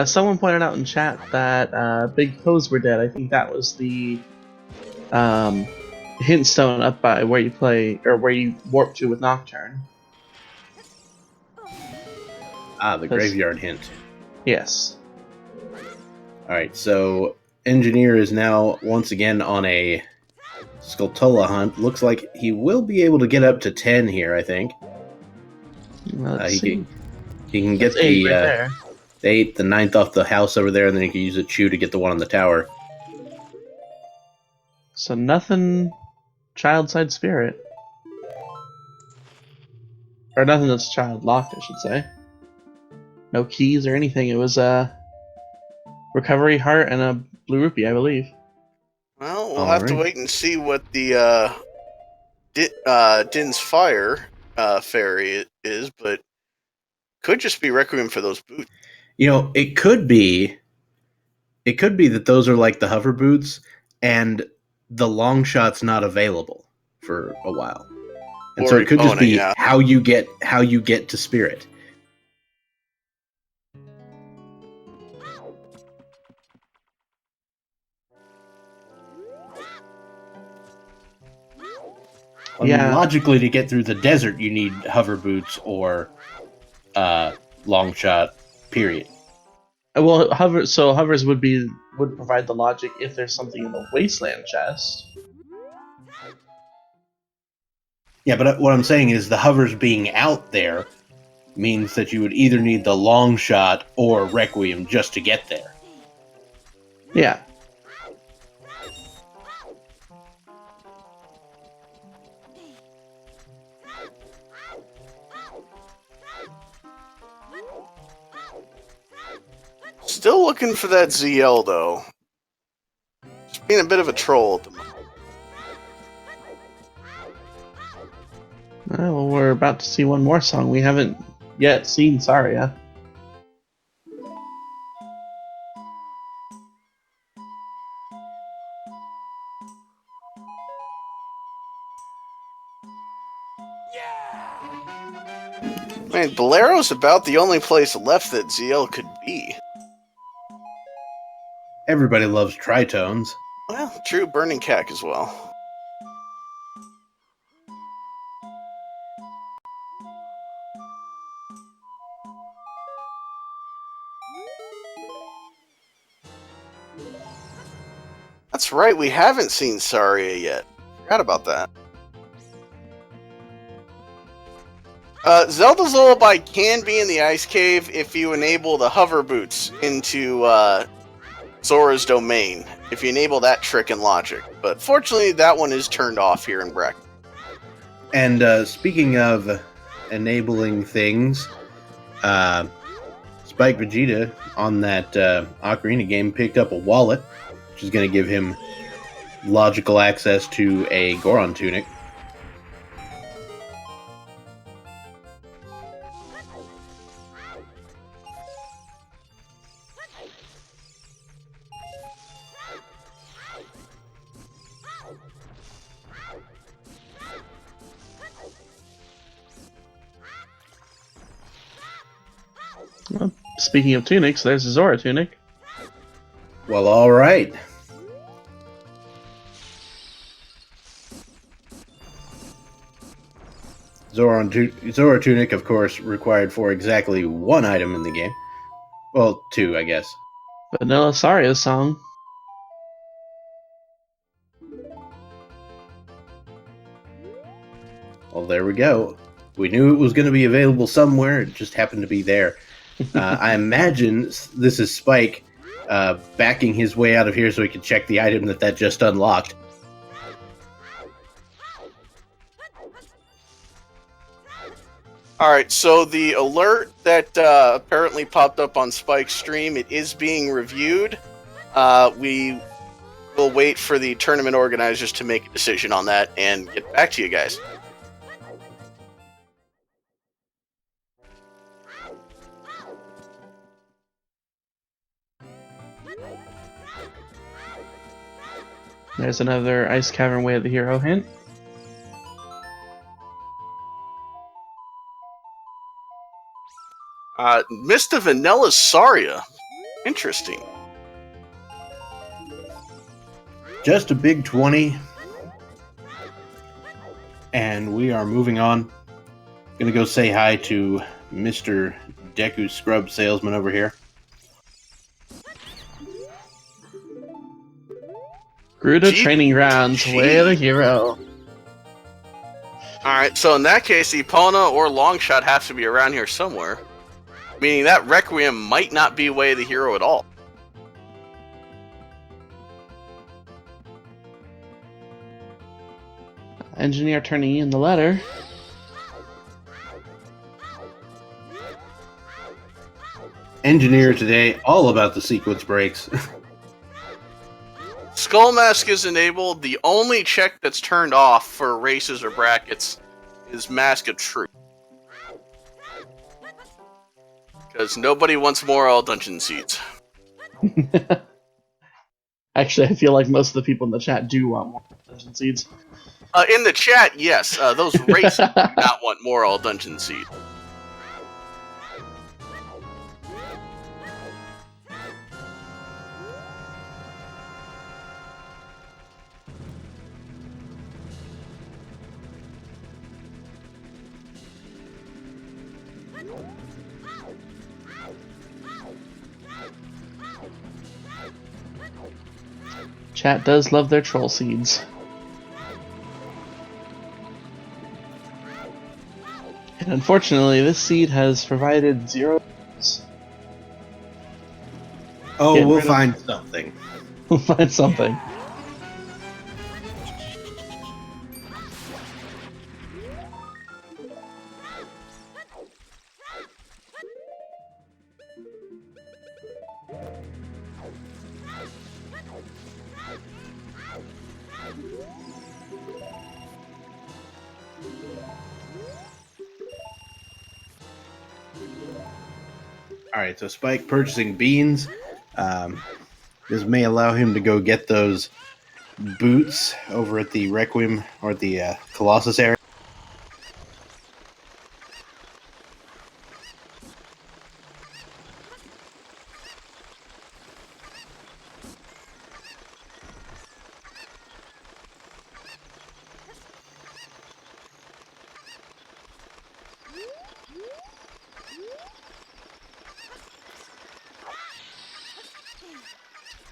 Someone pointed out in chat that Big Toes were dead. I think that was the hint stone up by where you play, or where you warp to with Nocturne. Ah, the graveyard hint. Yes. Alright, so Engineer is now once again on a Skulltula hunt. Looks like he will be able to get up to 10 here, I think. Let's see. He can get That's 8 right there. the 8th, the 9th off the house over there, and then he can use a chew to get the one on the tower. So nothing child side spirit. Or nothing that's child locked, I should say. No keys or anything. It was a recovery heart and a blue rupee, I believe. Well, we'll have to wait and see what the Din's Fire fairy is, but could just be Requiem for those boots. You know, it could be that those are like the hover boots, and the long shot's not available for a while. And so it could just be how you get to spirit. I mean, logically, to get through the desert, you need hover boots or long shot. Period. Well, hovers would provide the logic if there's something in the wasteland chest. Yeah, but what I'm saying is the hovers being out there means that you would either need the long shot or Requiem just to get there. Yeah. Still looking for that ZL, though. Just being a bit of a troll at the moment. Well, we're about to see one more song. We haven't yet seen Saria. Man, Bolero's about the only place left that ZL could be. Everybody loves tritones. Well, true, Burning Cack as well. That's right, we haven't seen Saria yet. Forgot about that. Zelda's Lullaby can be in the Ice Cave if you enable the hover boots into Zora's domain. If you enable that trick in Logic. But fortunately, that one is turned off here in Breck. And speaking of enabling things, Spike Vegeta on that Ocarina game picked up a wallet, which is going to give him logical access to a Goron tunic. Well, speaking of tunics, there's a Zora tunic. Well, all right. Zora tunic, of course, required for exactly one item in the game. Well, two, I guess. Vanilla Saria's song. Well, there we go. We knew it was going to be available somewhere. It just happened to be there. I imagine this is Spike backing his way out of here so he can check the item that just unlocked. Alright, so the alert that apparently popped up on Spike's stream, it is being reviewed. We will wait for the tournament organizers to make a decision on that and get back to you guys. There's another Ice Cavern Way of the Hero hint. Mr. Vanilla Saria. Interesting. Just a big 20. And we are moving on. Gonna go say hi to Mr. Deku Scrub Salesman over here. Gruta Training Grounds, Way of the Hero. Alright, so in that case, Epona or Longshot have to be around here somewhere. Meaning that Requiem might not be Way of the Hero at all. Engineer turning in the letter. Engineer today, all about the sequence breaks. Skull Mask is enabled. The only check that's turned off for races or brackets is Mask of Truth. Because nobody wants more all dungeon seats. Actually, I feel like most of the people in the chat do want more dungeon seeds. In the chat, yes. Those races do not want more all dungeon seats. Chat does love their troll seeds. And unfortunately, this seed has provided 0. Oh, Get we'll rid of- find something. We'll find something. Alright, so Spike purchasing beans. This may allow him to go get those boots over at the Requiem or the Colossus area.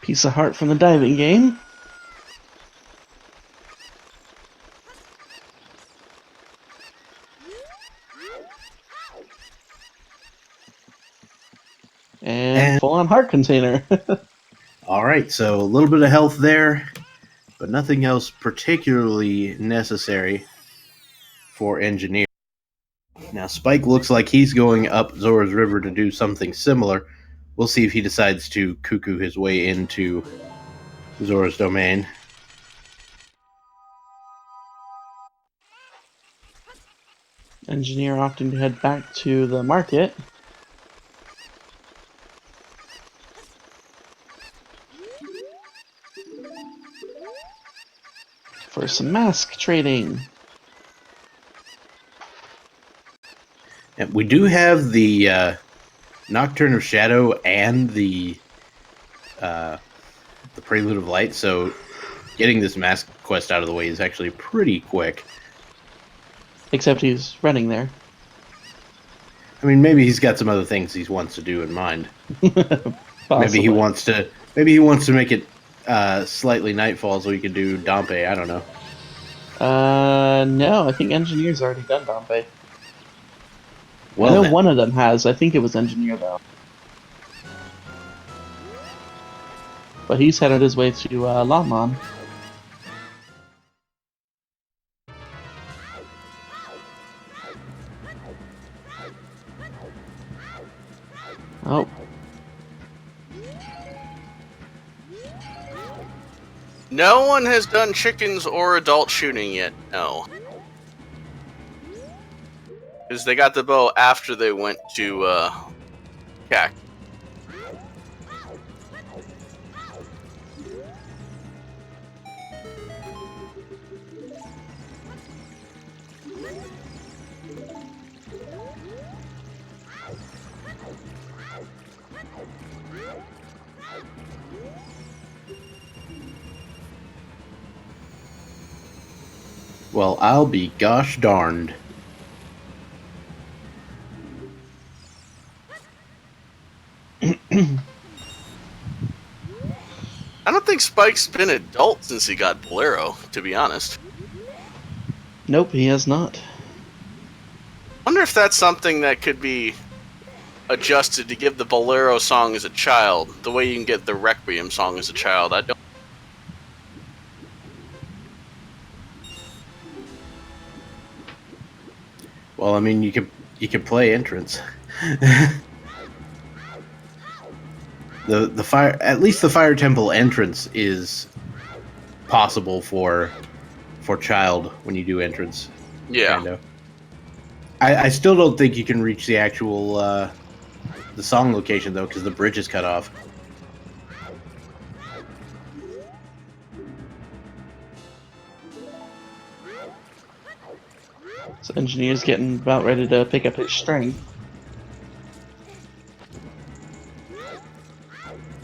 Piece of heart from the diving game. And full-on heart container. Alright, so a little bit of health there, but nothing else particularly necessary for Engineer. Now, Spike looks like he's going up Zora's River to do something similar. We'll see if he decides to cuckoo his way into Zora's domain. Engineer opting to head back to the market. For some mask trading. And we do have the Nocturne of Shadow and the Prelude of Light, so getting this mask quest out of the way is actually pretty quick. Except he's running there. I mean, maybe he's got some other things he wants to do in mind. Maybe he wants to make it slightly nightfall so he can do Dompe. I don't know. No, I think Engineer's already done Dompe. Well, I know then. one of them has. I think it was Engineer, though. But he's headed his way to Lamon. Oh. No one has done chickens or adult shooting yet, no. Because they got the bow after they went to, CAC. Well, I'll be gosh darned. I don't think Spike's been adult since he got Bolero, to be honest. Nope, he has not. Wonder if that's something that could be adjusted to give the Bolero song as a child, the way you can get the Requiem song as a child. I don't. Well, I mean, you could play entrance. the fire, at least the Fire Temple entrance is possible for child when you do entrance. Yeah. Kind of. I still don't think you can reach the actual the song location though, because the bridge is cut off. So Engineer's getting about ready to pick up his strength.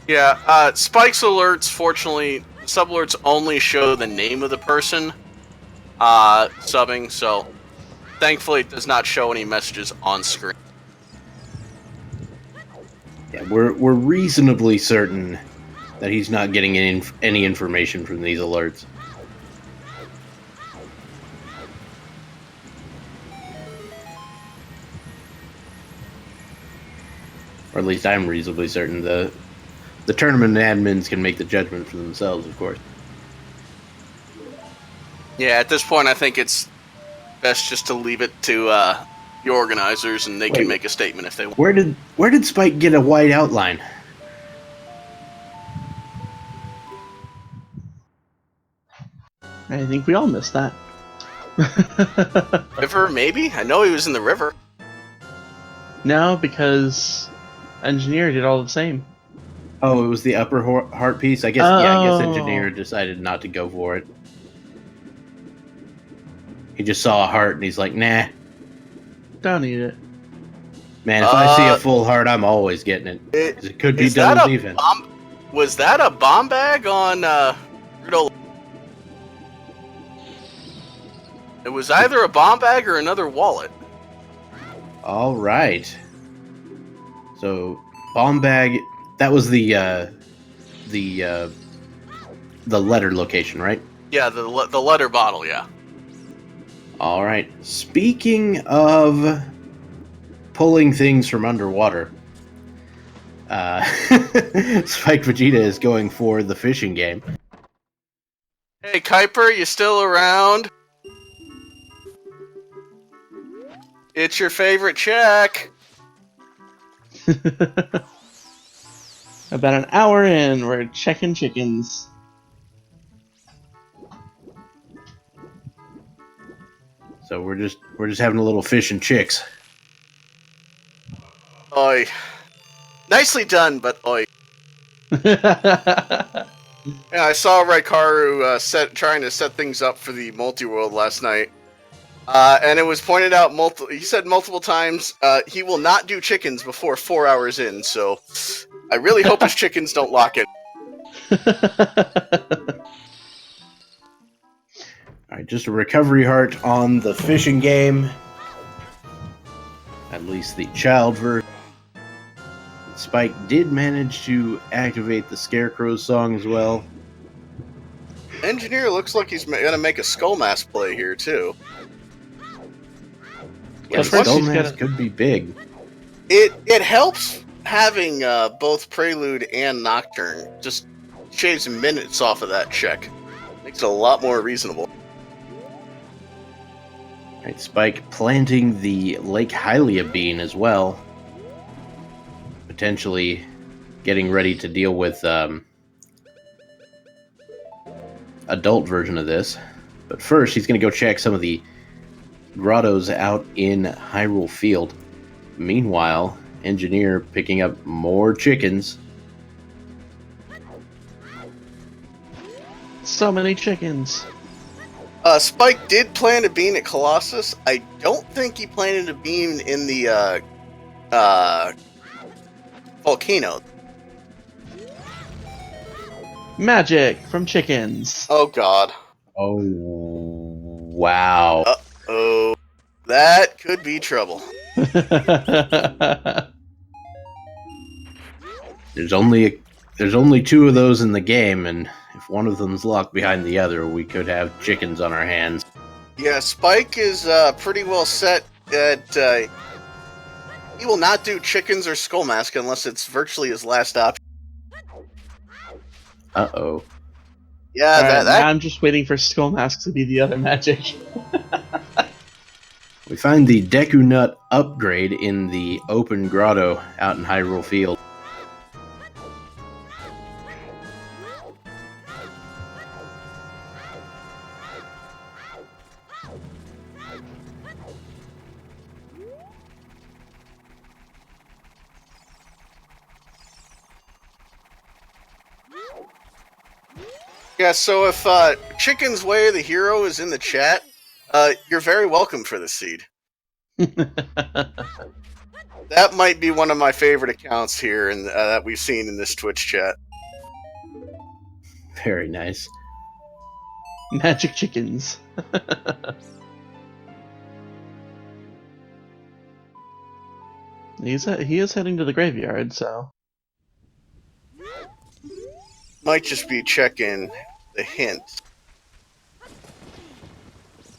Yeah, Spike's alerts, fortunately, sub-alerts only show the name of the person subbing, so thankfully it does not show any messages on screen. Yeah, we're reasonably certain that he's not getting any information from these alerts. Or at least I'm reasonably certain. The tournament admins can make the judgment for themselves, of course. Yeah, at this point I think it's best just to leave it to the organizers, and they can make a statement if they want. Where did Spike get a white outline? I think we all missed that. River, maybe? I know he was in the river. No, because Engineer did all the same. Oh, it was the upper heart piece. I guess. Oh. Yeah, I guess Engineer decided not to go for it. He just saw a heart and he's like, nah. Don't eat it. Man, if I see a full heart, I'm always getting it. 'Cause it could be double defense. Was that a bomb bag on Rudo? It was either a bomb bag or another wallet. All right. So, bomb bag. That was the letter location, right? Yeah, the letter bottle, yeah. All right. Speaking of pulling things from underwater, Spike Vegeta is going for the fishing game. Hey, Kuiper, you still around? It's your favorite check. About an hour in, we're checking chickens. So we're just having a little fish and chicks. Oi. Nicely done, but oi. Yeah, I saw Raikaru trying to set things up for the multi-world last night. And it was pointed out he said multiple times, he will not do chickens before 4 hours in, so I really hope his chickens don't lock it. Alright, just a recovery heart on the fishing game. At least the child version. Spike did manage to activate the Scarecrow song as well. Engineer looks like he's gonna make a Skull Mask play here, too. Yeah, Skull Mask could be big. It helps having both Prelude and Nocturne. Just shaves minutes off of that check. Makes it a lot more reasonable. Right, Spike planting the Lake Hylia bean as well. Potentially getting ready to deal with adult version of this. But first, he's going to go check some of the grottos out in Hyrule Field. Meanwhile, Engineer picking up more chickens. So many chickens. Spike did plant a bean at Colossus. I don't think he planted a bean in the volcano. Magic from chickens. Oh god. Oh, wow. Uh-oh. That could be trouble. There's only two of those in the game, and if one of them's locked behind the other, we could have chickens on our hands. Yeah, Spike is pretty well set at... he will not do chickens or Skull Mask unless it's virtually his last option. Uh-oh. Yeah, Right, that... I'm just waiting for Skull Mask to be the other magic. We find the Deku Nut upgrade in the open grotto out in Hyrule Field. Yeah, so if Chicken's Way of the Hero is in the chat, you're very welcome for this seed. That might be one of my favorite accounts here that we've seen in this Twitch chat. Very nice. Magic chickens. He is heading to the graveyard, so... Might just be checking the hint.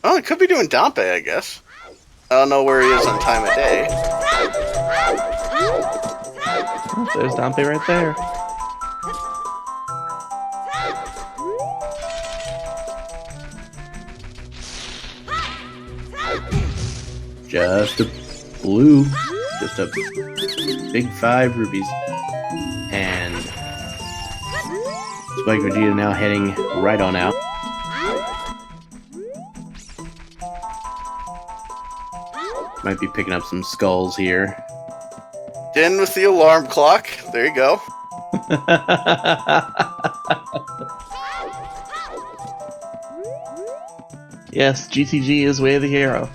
Oh, it could be doing Dampe, I guess. I don't know where he is on time of day. Oh, there's Dampe right there. Just a blue. Just a big 5 rubies. And Spike Vegeta now heading right on out. Might be picking up some skulls here. In with the alarm clock. There you go. Yes, GTG is Way of the Hero.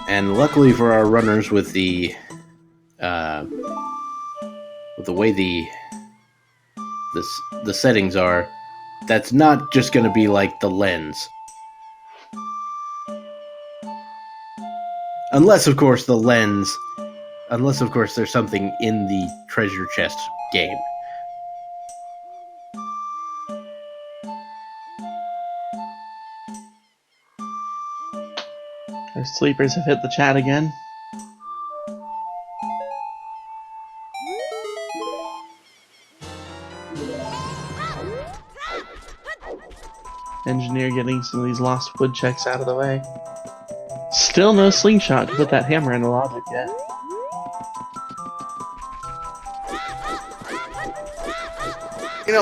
And luckily for our runners, with the way the settings are, that's not just going to be like the lens. Unless, of course, there's something in the treasure chest game. Our sleepers have hit the chat again. Engineer getting some of these lost woodchucks out of the way. Still no slingshot to put that hammer into logic yet.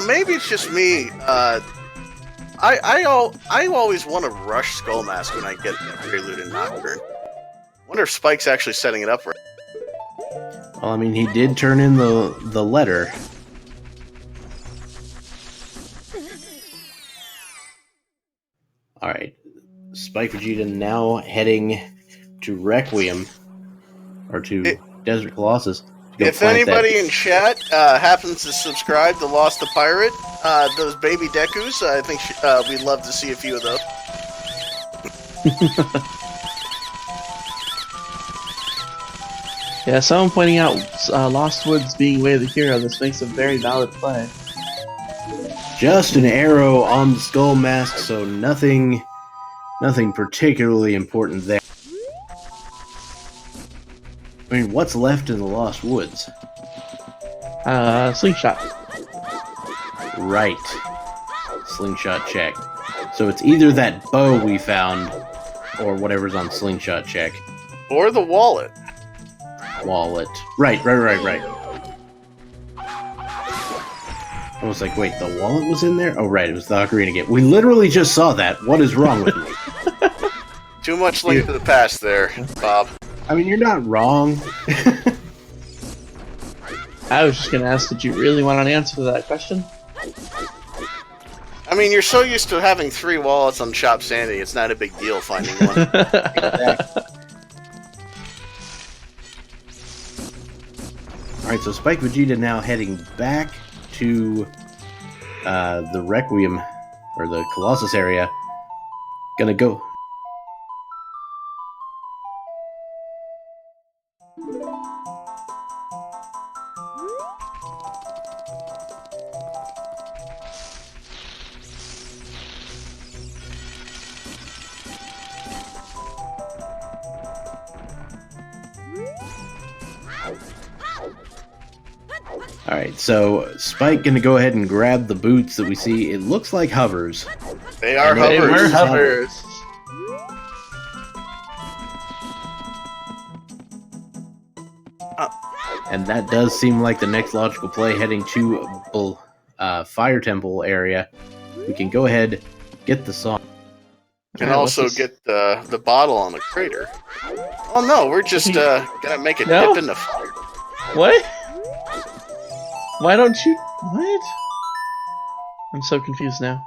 maybe it's just me. I always want to rush Skull Mask when I get that Prelude and Nocturne. Wonder if Spike's actually setting it up right. Well, I mean, he did turn in the letter. All right, Spike Vegeta now heading to Requiem or to Desert Colossus. To go If plant anybody that. in chat happens to subscribe to Lost the Pirate, those baby Dekus, I think we'd love to see a few of those. Yeah, someone pointing out Lost Woods being Way of the Hero. This makes a very valid play. Just an arrow on the Skull Mask, so nothing particularly important there. I mean, what's left in the Lost Woods? Slingshot. Right. Slingshot check. So it's either that bow we found, or whatever's on Slingshot check. Or the wallet. Wallet. Right. I was like, wait, the wallet was in there? Oh, right, it was the Ocarina Game. We literally just saw that. What is wrong with me? Too much Link to the Past there, Bob. I mean, you're not wrong. I was just gonna ask, did you really want an answer to that question? I mean, you're so used to having 3 wallets on Shop Sandy, it's not a big deal finding one. Alright, so Spike Vegeta now heading back to the Requiem, or the Colossus area. Gonna go. Alright, so Spike gonna go ahead and grab the boots that we see. It looks like hovers. They are They hovers. were hovers. And that does seem like the next logical play, heading to Fire Temple area. We can go ahead, get the song. Can Alright, also what's this? get the bottle on the crater. Oh no, we're just gonna make a No? dip in the fire. What? Why don't you... What? I'm so confused now.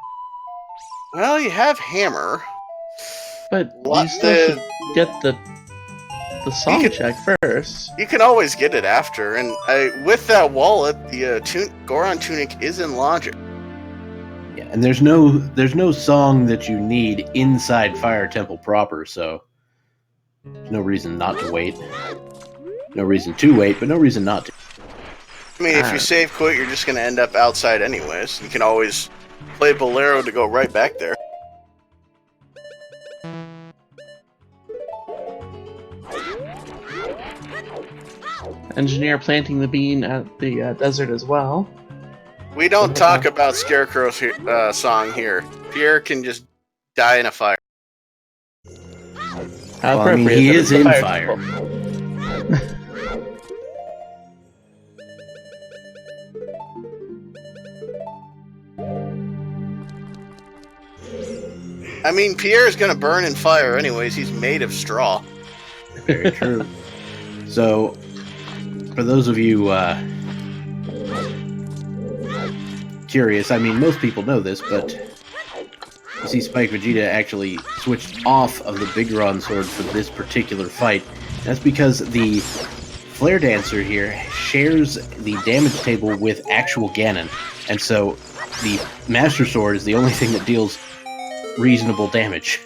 Well, you have hammer. But What you still the- should get the song could- check first. You can always get it after, and with that wallet, the Goron tunic is in logic. Yeah, and there's no song that you need inside Fire Temple proper, so there's no reason not to wait. No reason to wait, but no reason not to. I mean, if you save quit, you're just gonna end up outside anyways. You can always play Bolero to go right back there. Engineer planting the bean at the desert as well. We don't talk about Scarecrow's song here. Pierre can just die in a fire. How Well, I mean, appropriate he that is it's the in fire fire. temple. I mean, Pierre's gonna burn in fire anyways. He's made of straw. Very true. So, for those of you curious, I mean, most people know this, but you see Spike Vegeta actually switched off of the Big Ron sword for this particular fight. That's because the Flare Dancer here shares the damage table with actual Ganon, and so the Master Sword is the only thing that deals reasonable damage.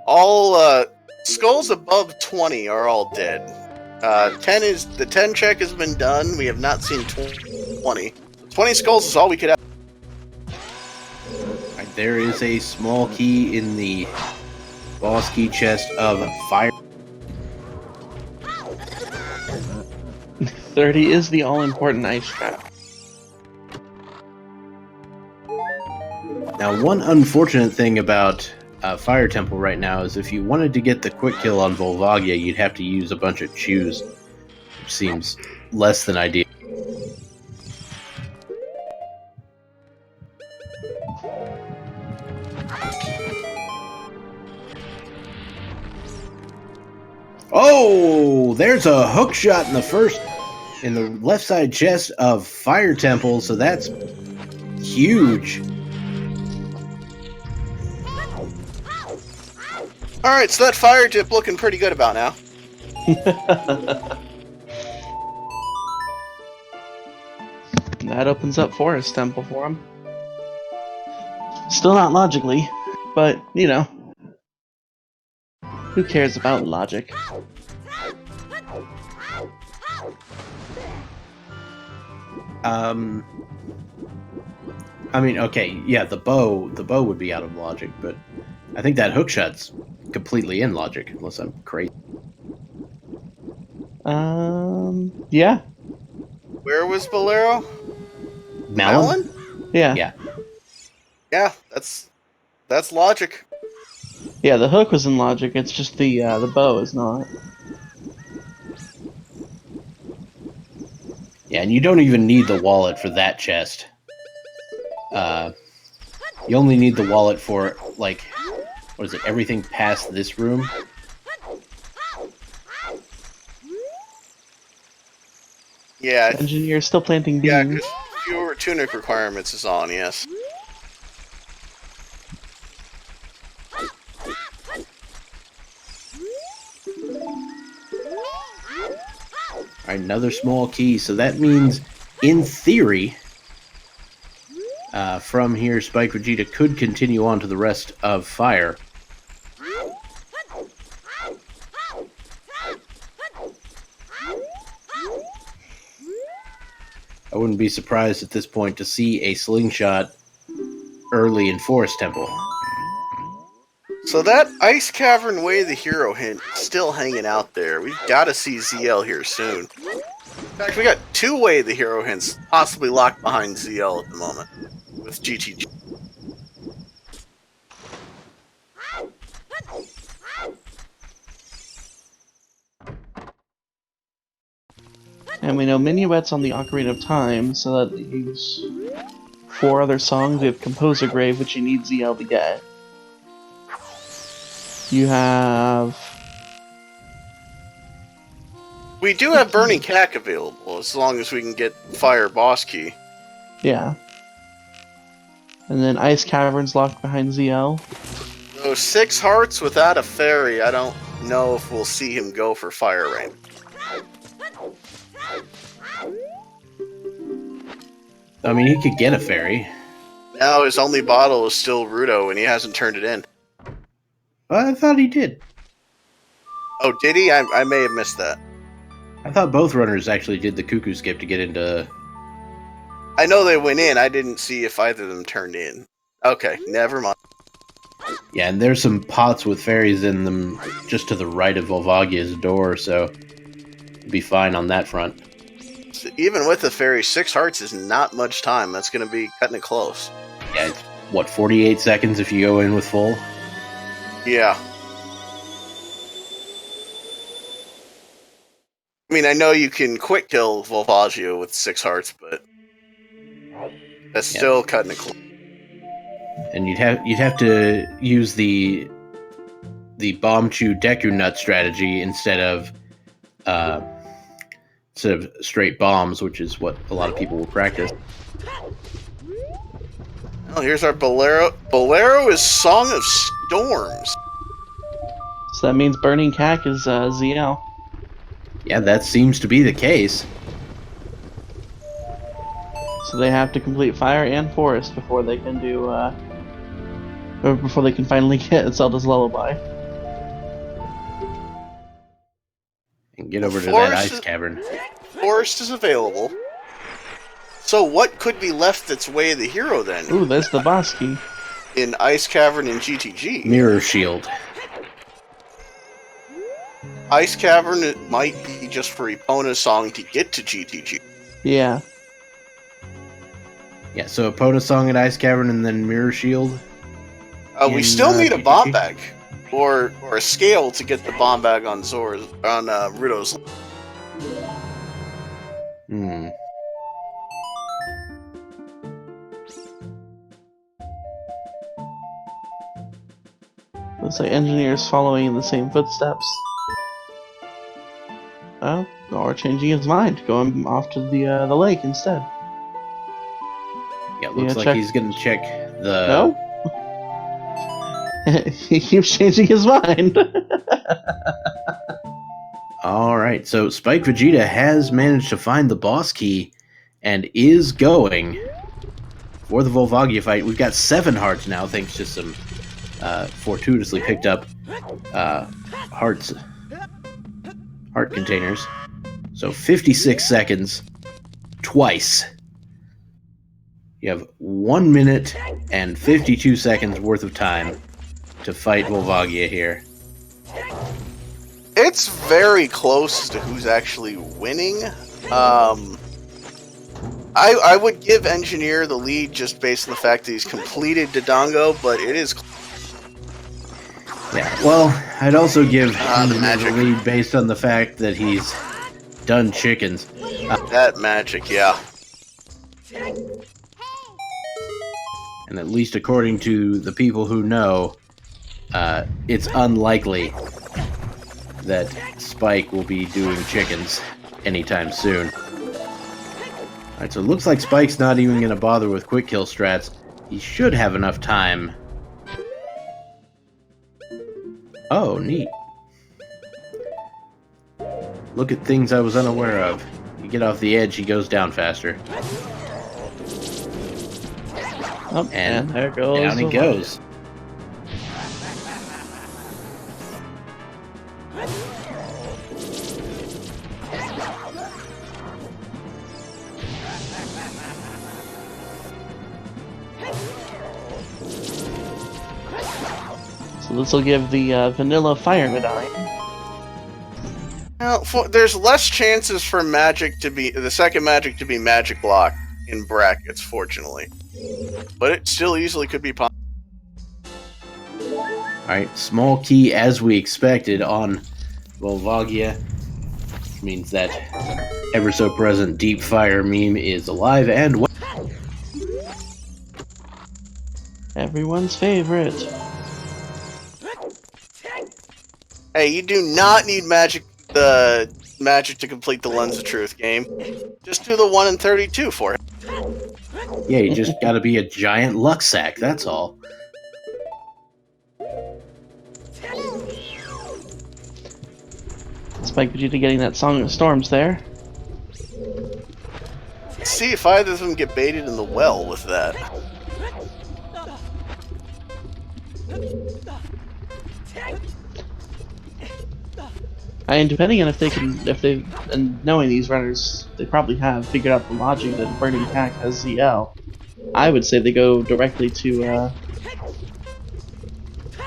All skulls above 20 are all dead. 10 check has been done. We have not seen 20. 20 skulls is all we could have. Right, there is a small key in the boss key chest of Fire. 30 is the all-important ice trap. Now, one unfortunate thing about Fire Temple right now is if you wanted to get the quick kill on Volvagia, you'd have to use a bunch of chews, which seems less than ideal. Oh, there's a hook shot in the left side chest of Fire Temple, so that's huge. Alright, so that fire tip looking pretty good about now. That opens up Forest Temple for him. Still not logically, but, you know. Who cares about logic? I mean, okay, yeah, the bow would be out of logic, but I think that hook shot's completely in logic, unless I'm crazy. Yeah. Where was Bolero? Melon? Yeah. Yeah. Yeah, that's logic. Yeah, the hook was in logic, it's just the bow is not. Yeah, and you don't even need the wallet for that chest. You only need the wallet for, like, what is it, everything past this room? Yeah, Engineer still planting beans. yeah, because fewer tunic requirements is on, yes. Alright, another small key, so that means, in theory, from here, Spike Vegeta could continue on to the rest of Fire. I wouldn't be surprised at this point to see a slingshot early in Forest Temple. So that Ice Cavern Way of the Hero hint is still hanging out there. We've got to see ZL here soon. In fact, we got 2 Way of the Hero hints possibly locked behind ZL at the moment with GTG. And we know Minuet's on the Ocarina of Time, so that leaves 4 other songs. We have Composer Grave, which you need ZL to get. You have... We do have Burning Cack available, as long as we can get Fire Boss Key. Yeah. And then Ice Cavern's locked behind ZL. So 6 hearts without a fairy, I don't know if we'll see him go for Fire Rain. I mean, he could get a fairy. Now his only bottle is still Rudo, and he hasn't turned it in. I thought he did. Oh, did he? I may have missed that. I thought both runners actually did the cuckoo skip to get into... I know they went in, I didn't see if either of them turned in. Okay, never mind. Yeah, and there's some pots with fairies in them just to the right of Volvagia's door, so be fine on that front. So even with the fairy, 6 hearts is not much time. That's going to be cutting it close. Yeah, it's, what, 48 seconds if you go in with full? Yeah. I mean, I know you can quick kill Volvagia with 6 hearts, but that's still cutting it close. And you'd have to use the bomb chew Deku Nut strategy instead of straight bombs, which is what a lot of people will practice. Oh, here's our Bolero. Bolero is Song of Storms. So that means Burning Cack is ZL. Yeah, that seems to be the case. So they have to complete Fire and Forest before they can do, or before they can finally get Zelda's Lullaby. And get over to that ice cavern. Forest is available. So what could be left that's Way of the Hero then? Ooh, there's the boss key. In Ice Cavern and GTG. Mirror Shield. Ice Cavern, it might be be just for Epona's song to get to GTG. Yeah. Yeah, so Epona Song at Ice Cavern and then Mirror Shield. We still need a GTG? bomb bag. Or a scale to get the bomb bag on Rudo's. Hmm. Looks like engineers following in the same footsteps. Oh, or changing his mind, going off to the lake instead. Yeah, looks like check. he's gonna check the. No? He keeps changing his mind. Alright, so Spike Vegeta has managed to find the boss key and is going for the Volvagia fight. We've got 7 hearts now, thanks to some fortuitously picked up heart containers. So 56 seconds twice. You have 1 minute and 52 seconds worth of time to fight Volvagia here. It's very close to who's actually winning. I would give Engineer the lead just based on the fact that he's completed Dodongo, but it is. Yeah, well, I'd also give him the magic. lead based on the fact that he's done chickens. That magic, yeah. And at least according to the people who know, it's unlikely that Spike will be doing chickens anytime soon. Alright, so it looks like Spike's not even going to bother with quick kill strats. He should have enough time. Oh, neat. Look at things I was unaware of. You get off the edge, he goes down faster. Oh, and there goes. Down he goes. So this will give the vanilla fire medallion. Now, there's less chances for magic to be the second magic to be magic block in brackets, fortunately, but it still easily could be possible. Alright, small key as we expected on Volvagia, which means that ever so present deep fire meme is alive and well. Everyone's favorite. Hey, you do not need the magic to complete the Lens of Truth game. Just do the 1 in 32 for it. Yeah, you just gotta be a giant luck sack, that's all. Spike Vegeta getting that Song of Storms there. See if either of them get baited in the well with that. And depending on if they, and knowing these runners, they probably have figured out the logic that Burning Pack has ZL. I would say they go directly to,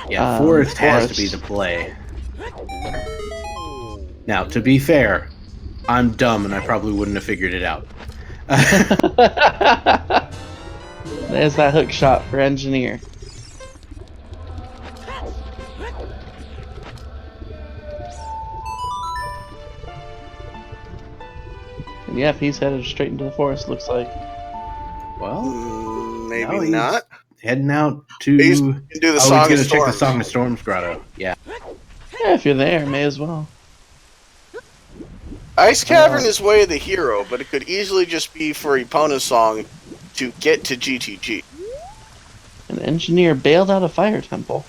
Yeah, Forest has to be the play. Now, to be fair, I'm dumb and I probably wouldn't have figured it out. There's that hook shot for Engineer. And yep, he's headed straight into the forest, looks like. Well, Maybe no, he's not. heading out to... He's gonna do the he's Song gonna of check the Storms. Song of Storms grotto. Yeah. Yeah, if you're there, may as well. Ice Cavern is Way of the Hero, but it could easily just be for Epona's song to get to GTG. An Engineer bailed out a fire temple.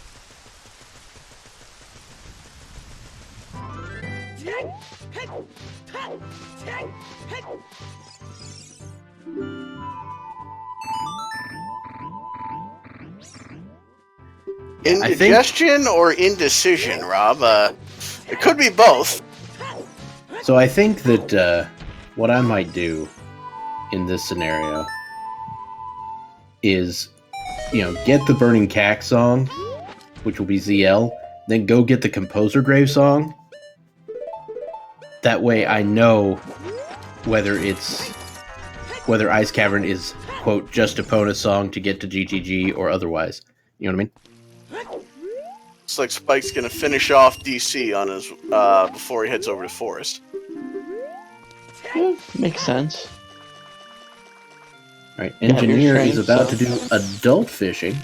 Indigestion or indecision, Rob? It could be both. So I think that what I might do in this scenario is, get the Burning Cack song, which will be ZL, then go get the Composer Grave song, That way I know whether Ice Cavern is, quote, just a bonus song to get to GTG or otherwise. You know what I mean? Looks like Spike's gonna finish off DC on his before he heads over to Forest. Yeah, makes sense. Alright, You have your Engineer is strength, about so- to do adult fishing.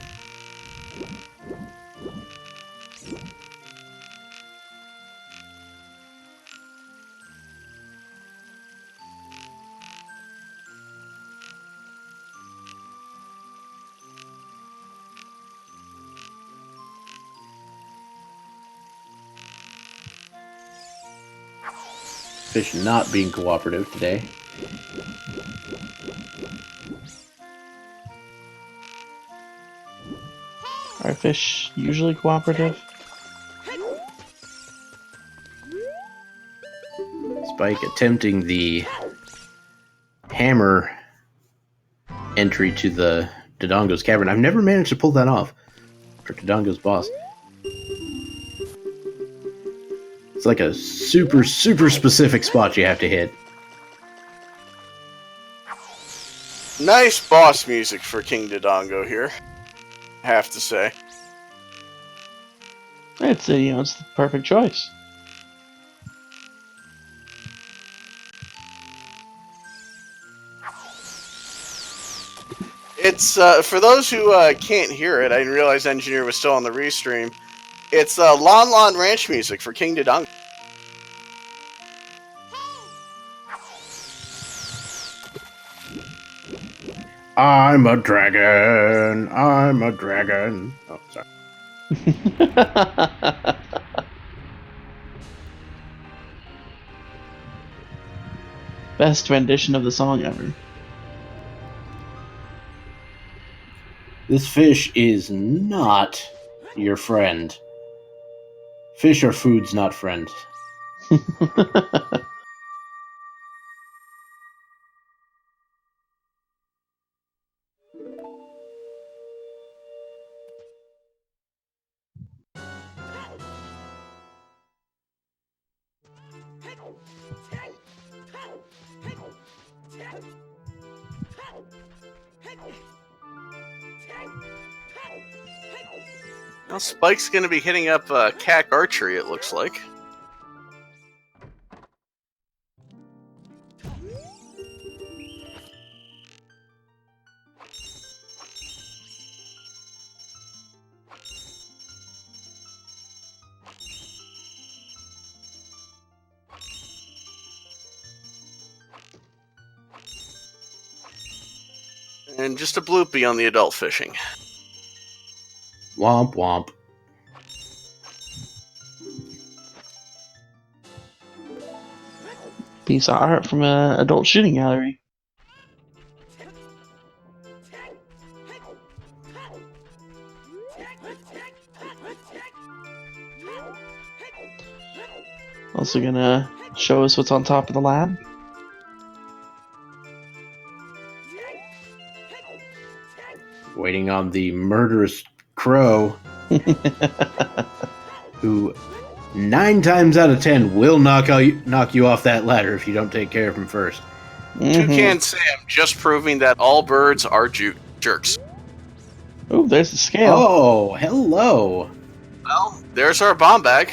Fish not being cooperative today. Are fish usually cooperative? Spike attempting the hammer entry to the Dodongo's cavern. I've never managed to pull that off for Dodongo's boss. It's like a super, super specific spot you have to hit. Nice boss music for King Dodongo here, I have to say. It's it's the perfect choice. It's for those who can't hear it. I didn't realize Engineer was still on the restream. It's Lon Lon Ranch music for King Dodongo. I'm a dragon. I'm a dragon. Oh, sorry. Best rendition of the song ever. This fish is not your friend. Fish are foods, not friends. Now Spike's going to be hitting up CAC Archery, it looks like. And just a bloopy on the adult fishing. Womp womp. Piece of art from an adult shooting gallery. Also gonna show us what's on top of the lab. Waiting on the murderous crow, who 9 times out of 10 will knock you off that ladder if you don't take care of him first. Toucan Sam just proving that all birds are jerks. Oh, there's the scale. Oh, hello. Well, there's our bomb bag.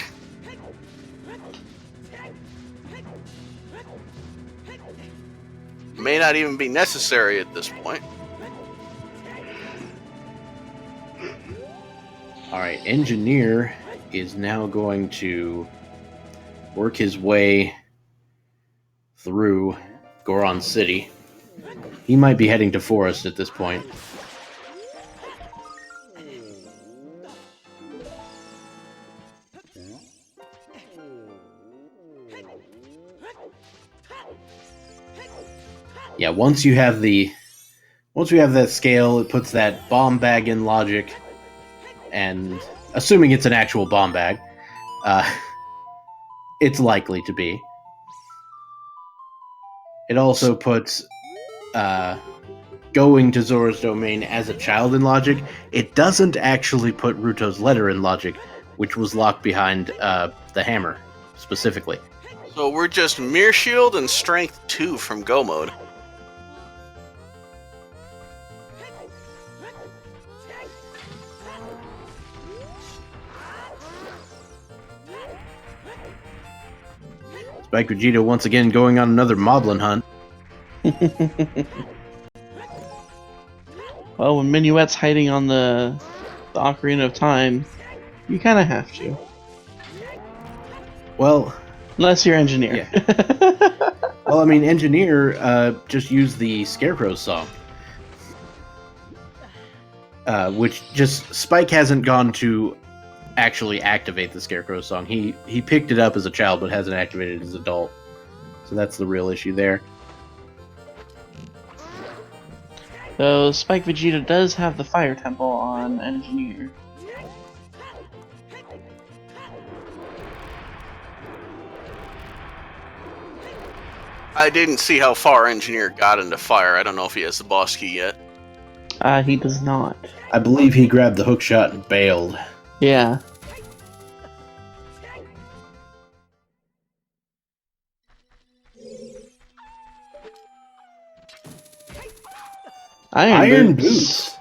May not even be necessary at this point. Alright, Engineer is now going to work his way through Goron City. He might be heading to Forest at this point. Yeah, once we have that scale, it puts that bomb bag in logic, and assuming it's an actual bomb bag, it's likely to be. It also puts going to Zora's domain as a child in logic. It doesn't actually put Ruto's letter in logic, which was locked behind the hammer, specifically. So we're just Mere Shield and Strength 2 from Go Mode. Spike Vegeta once again going on another Moblin hunt. Well, when Minuet's hiding on the Ocarina of Time, you kind of have to. Well, Unless you're engineer. well, I mean, Engineer just used the Scarecrow's song. Which just Spike hasn't gone to actually activate the Scarecrow's song. He picked it up as a child but hasn't activated it as an adult. So that's the real issue there. So Spike Vegeta does have the Fire Temple on Engineer. I didn't see how far Engineer got into fire. I don't know if he has the boss key yet. He does not. I believe he grabbed the hook shot and bailed. Yeah. Iron Boots.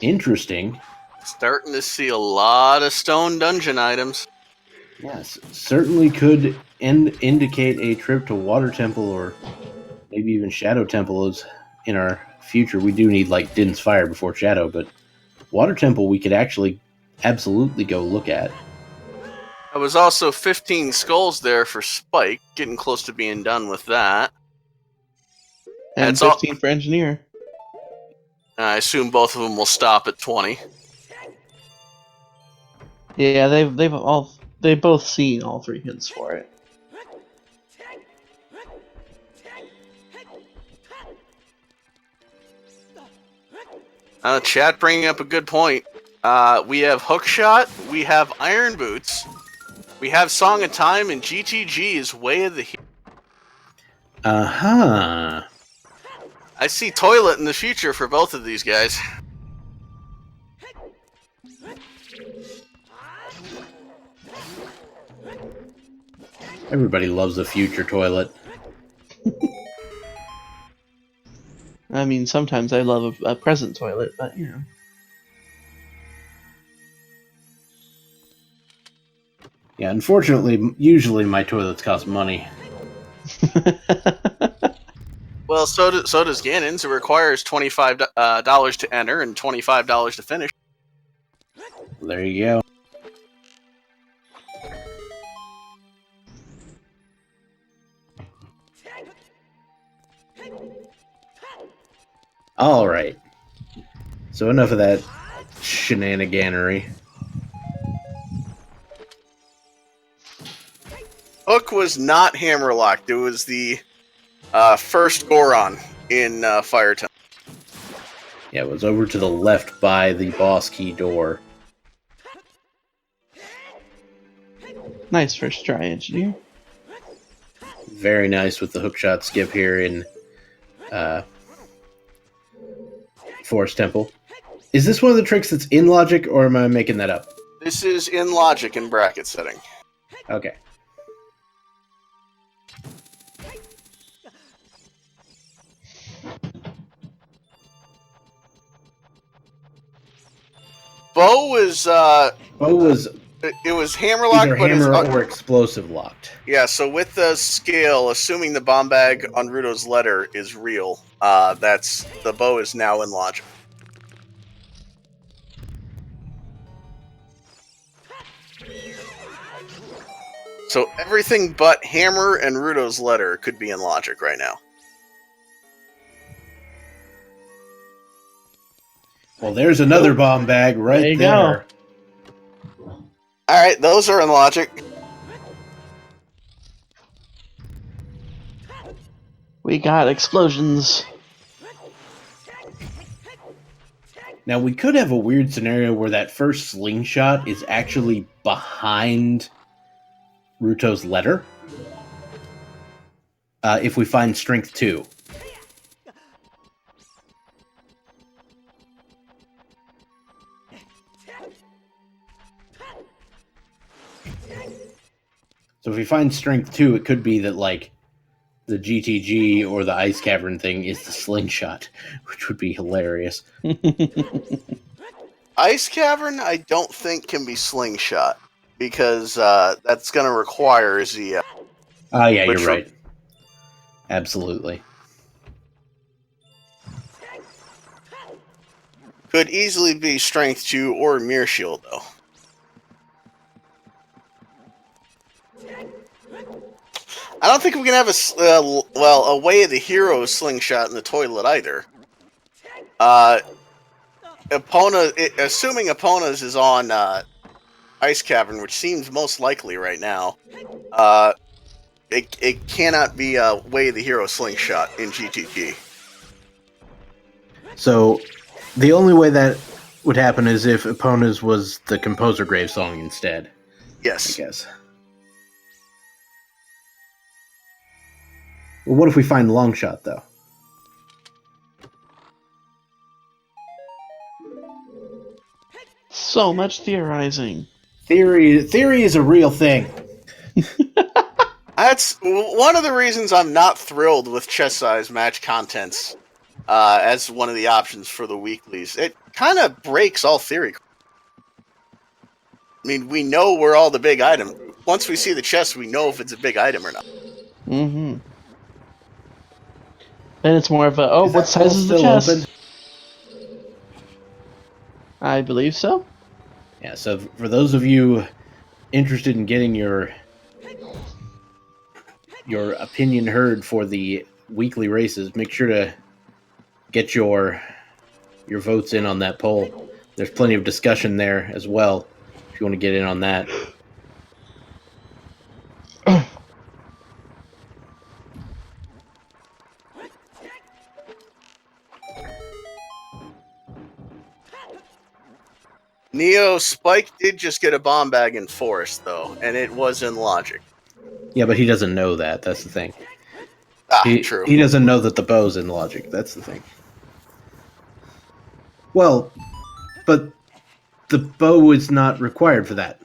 Interesting. Starting to see a lot of stone dungeon items. Yes, certainly could indicate a trip to Water Temple or maybe even Shadow Temple is in our future. We do need like Din's Fire before Shadow, but Water Temple we could actually absolutely go look at. There was also 15 skulls there for Spike, getting close to being done with that. And That's all- 15 for Engineer. I assume both of them will stop at 20. Yeah, they've both seen all 3 hints for it. Chat bringing up a good point. We have Hookshot, we have Iron Boots, we have Song of Time, and GTG is Way of the Hero. Uh-huh. I see Toilet in the future for both of these guys. Everybody loves the future Toilet. I mean, sometimes I love a present toilet, but you know. Yeah, unfortunately, usually my toilets cost money. Well, so does Ganon's. It requires $25 to enter and $25 to finish. There you go. All right. So enough of that shenaniganery. Hook was not hammerlocked. It was the first Goron in Fire Temple. Yeah, it was over to the left by the boss key door. Nice first try, Engineer. Very nice with the hookshot skip here in Forest Temple. Is this one of the tricks that's in logic, or am I making that up? This is in logic in bracket setting. Okay. Bo was it was hammerlocked, either but hammer or explosive locked. yeah. So with the scale, assuming the bomb bag on Ruto's letter is real, that's the bow is now in logic. So everything but hammer and Ruto's letter could be in logic right now. Well, there's another bomb bag right There you there. All right, those are in logic. We got explosions. Now, we could have a weird scenario where that first slingshot is actually behind Ruto's letter. If we find Strength 2. So if we find strength 2, it could be that, like, the GTG or the ice cavern thing is the slingshot, which would be hilarious. Ice cavern, I don't think can be slingshot because that's going to require ZL. Ah, yeah, you're right. Absolutely. Could easily be strength 2 or mirror shield, though. I don't think we can have a way of the hero slingshot in the toilet either. Assuming Epona's is on Ice Cavern, which seems most likely right now, it cannot be a way of the hero slingshot in GTG. So the only way that would happen is if Epona's was the Composer Grave song instead. Yes. I guess. Well, what if we find Longshot, though? So much theorizing. Theory is a real thing. That's one of the reasons I'm not thrilled with chess size match contents as one of the options for the weeklies. It kind of breaks all theory. I mean, we know where all the big items. Once we see the chest, we know if it's a big item or not. Mm-hmm. Then it's more of a, what size is the chest? Open? I believe so. Yeah, so for those of you interested in getting your opinion heard for the weekly races, make sure to get your votes in on that poll. There's plenty of discussion there as well, if you want to get in on that. Neo, Spike did just get a bomb bag in Forest, though, and it was in Logic. Yeah, but he doesn't know that. That's the thing. True. He doesn't know that the bow's in Logic. That's the thing. Well, but the bow is not required for that.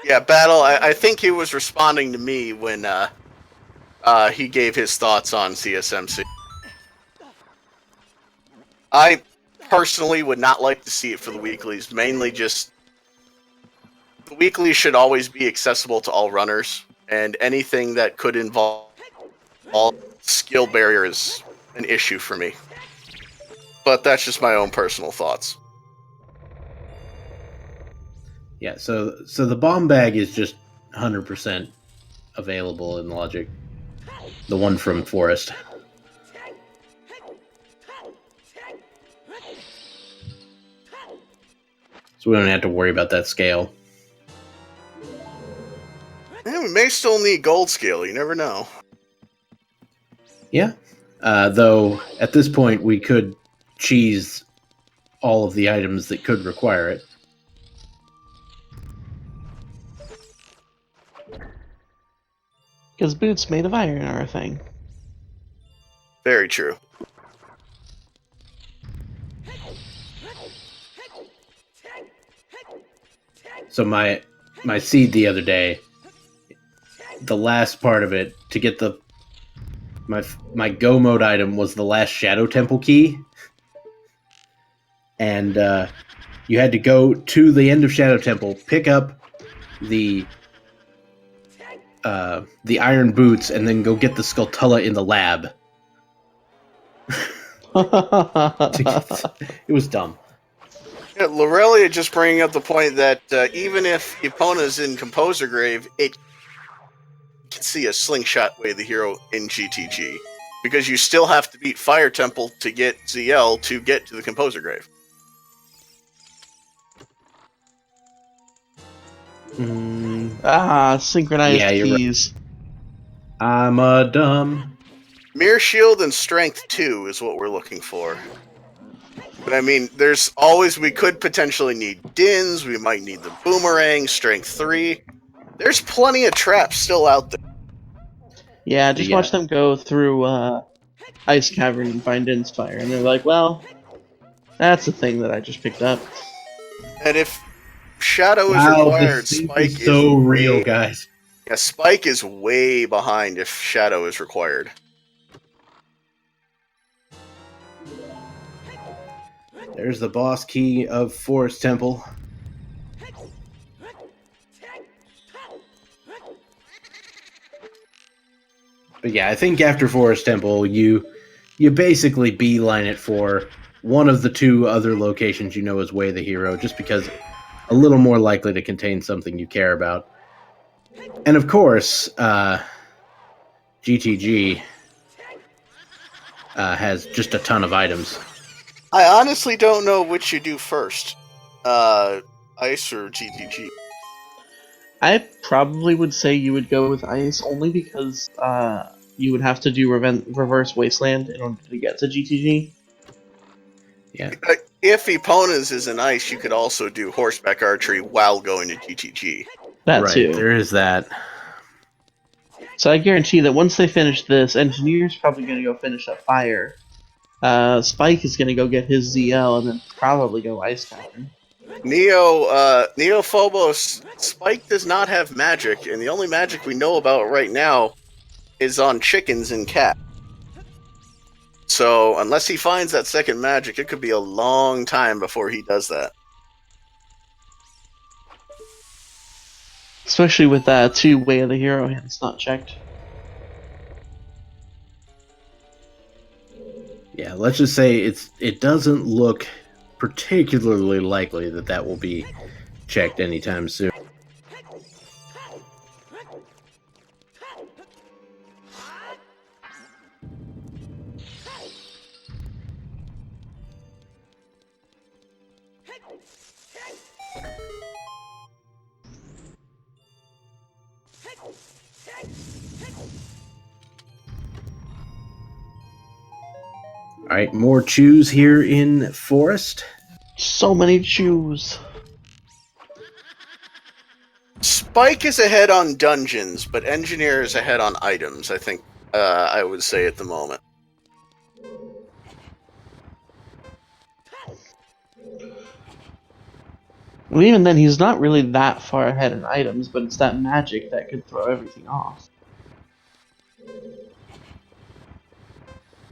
Yeah, Battle, I think he was responding to me when he gave his thoughts on CSMC. I personally would not like to see it for the weeklies, mainly just the weeklies should always be accessible to all runners, and anything that could involve all skill barrier is an issue for me. But that's just my own personal thoughts. Yeah, so the bomb bag is just 100% available in Logic. The one from Forest. So we don't have to worry about that scale. Yeah, we may still need gold scale, you never know. Yeah. Though, at this point, we could cheese all of the items that could require it. Because boots made of iron are a thing. Very true. So my seed the other day, the last part of it, to get my go mode item was the last Shadow Temple key. And you had to go to the end of Shadow Temple, pick up the iron boots, and then go get the Skulltula in the lab. It was dumb. Yeah, Lorelia just bringing up the point that even if Epona's in Composer Grave, it can see a slingshot way of the hero in GTG. Because you still have to beat Fire Temple to get ZL to get to the Composer Grave. Synchronized keys. Right. I'm a dumb. Mirror Shield and Strength 2 is what we're looking for. But I mean, there's always, we could potentially need Dins, we might need the Boomerang, Strength 3. There's plenty of traps still out there. Yeah, just watch them go through Ice Cavern and find Din's Fire, and they're like, well, that's the thing that I just picked up. And if Shadow is Wow, required. this thing Spike is so real, way, guys. yeah, Spike is way behind if Shadow is required. There's the boss key of Forest Temple. But yeah, I think after Forest Temple, you basically beeline it for one of the two other locations you know is Way the Hero, just because a little more likely to contain something you care about. And of course, GTG has just a ton of items. I honestly don't know which you do first, Ice or GTG. I probably would say you would go with Ice only because you would have to do Reverse Wasteland in order to get to GTG. Yeah. If Epona's is an Ice, you could also do horseback archery while going to GTG. That right, too. there is that. So I guarantee that once they finish this, Engineer's probably going to go finish up Fire. Spike is going to go get his ZL and then probably go Ice Captain. Neo Phobos, Spike does not have magic, and the only magic we know about right now is on chickens and cats. So unless he finds that second magic, it could be a long time before he does that. Especially with that two-way of the hero hands not checked. Yeah, let's just say it doesn't look particularly likely that will be checked anytime soon. Alright, more chews here in Forest. So many chews. Spike is ahead on dungeons, but Engineer is ahead on items, I think I would say at the moment. Well, even then, he's not really that far ahead in items, but it's that magic that could throw everything off.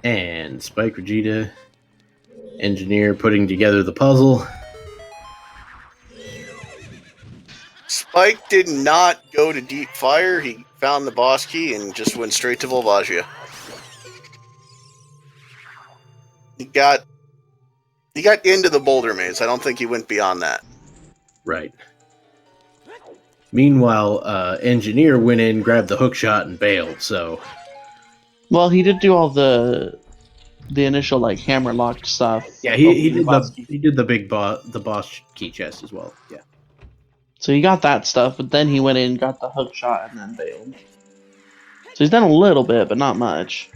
And Spike Vegeta, Engineer putting together the puzzle. Spike did not go to Deep Fire. He found the boss key and just went straight to Volvagia. He got into the boulder maze. I don't think he went beyond that. Right. Meanwhile, Engineer went in, grabbed the hook shot, and bailed, so... Well, he did do all the initial, like, hammer locked stuff. Yeah, he did the boss key chest as well, yeah. So he got that stuff, but then he went in, got the hook shot, and then bailed. So he's done a little bit, but not much.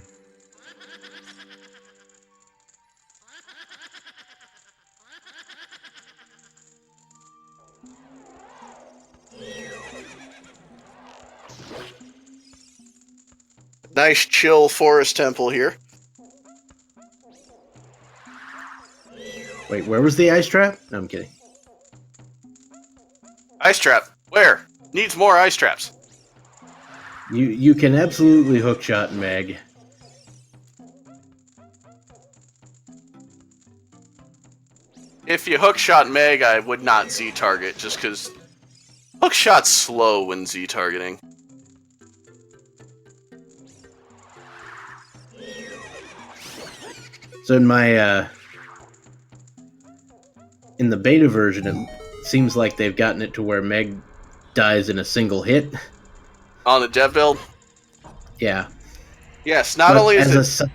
Nice chill Forest Temple here. Wait, where was the ice trap? No, I'm kidding. Ice trap. Where? Needs more ice traps. You can absolutely hookshot Meg. If you hookshot Meg, I would not Z-target, just because hookshot's slow when Z-targeting. So in my in the beta version, it seems like they've gotten it to where Meg dies in a single hit. On the dev build? Yeah. Yes, not But only is it...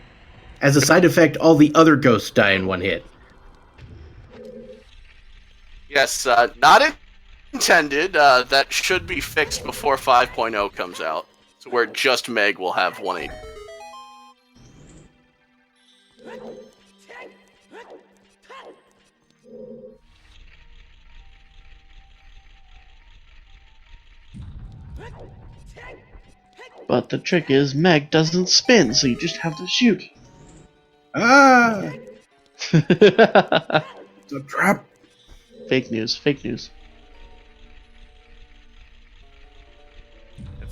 as a side effect, all the other ghosts die in one hit. Yes, not intended. That should be fixed before 5.0 comes out. So where just Meg will have 180. But the trick is, Meg doesn't spin, so you just have to shoot. Ah! It's a trap! Fake news, fake news.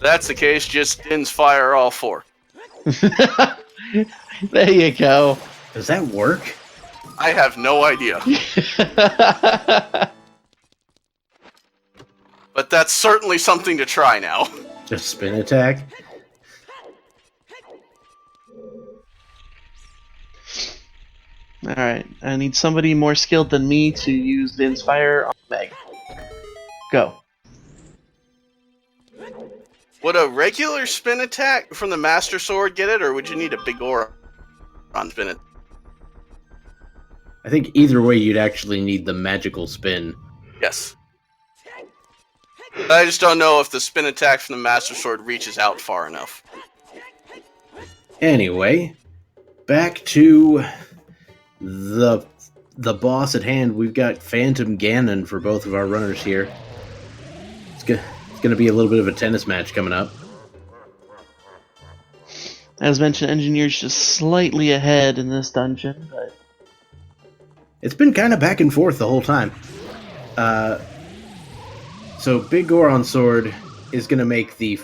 that's the case, just Din's fire all 4. There you go. Does that work? I have no idea. But that's certainly something to try now. Just spin attack? Alright, I need somebody more skilled than me to use the Inspire on Meg. Go. Would a regular spin attack from the Master Sword get it, or would you need a big aura on spin it? I think either way you'd actually need the magical spin. Yes. I just don't know if the spin attack from the Master Sword reaches out far enough. Anyway, back to the boss at hand. We've got Phantom Ganon for both of our runners here. It's going to be a little bit of a tennis match coming up. As mentioned, Engineer's just slightly ahead in this dungeon, but... It's been kind of back and forth the whole time. So Big Goron Sword is going to make the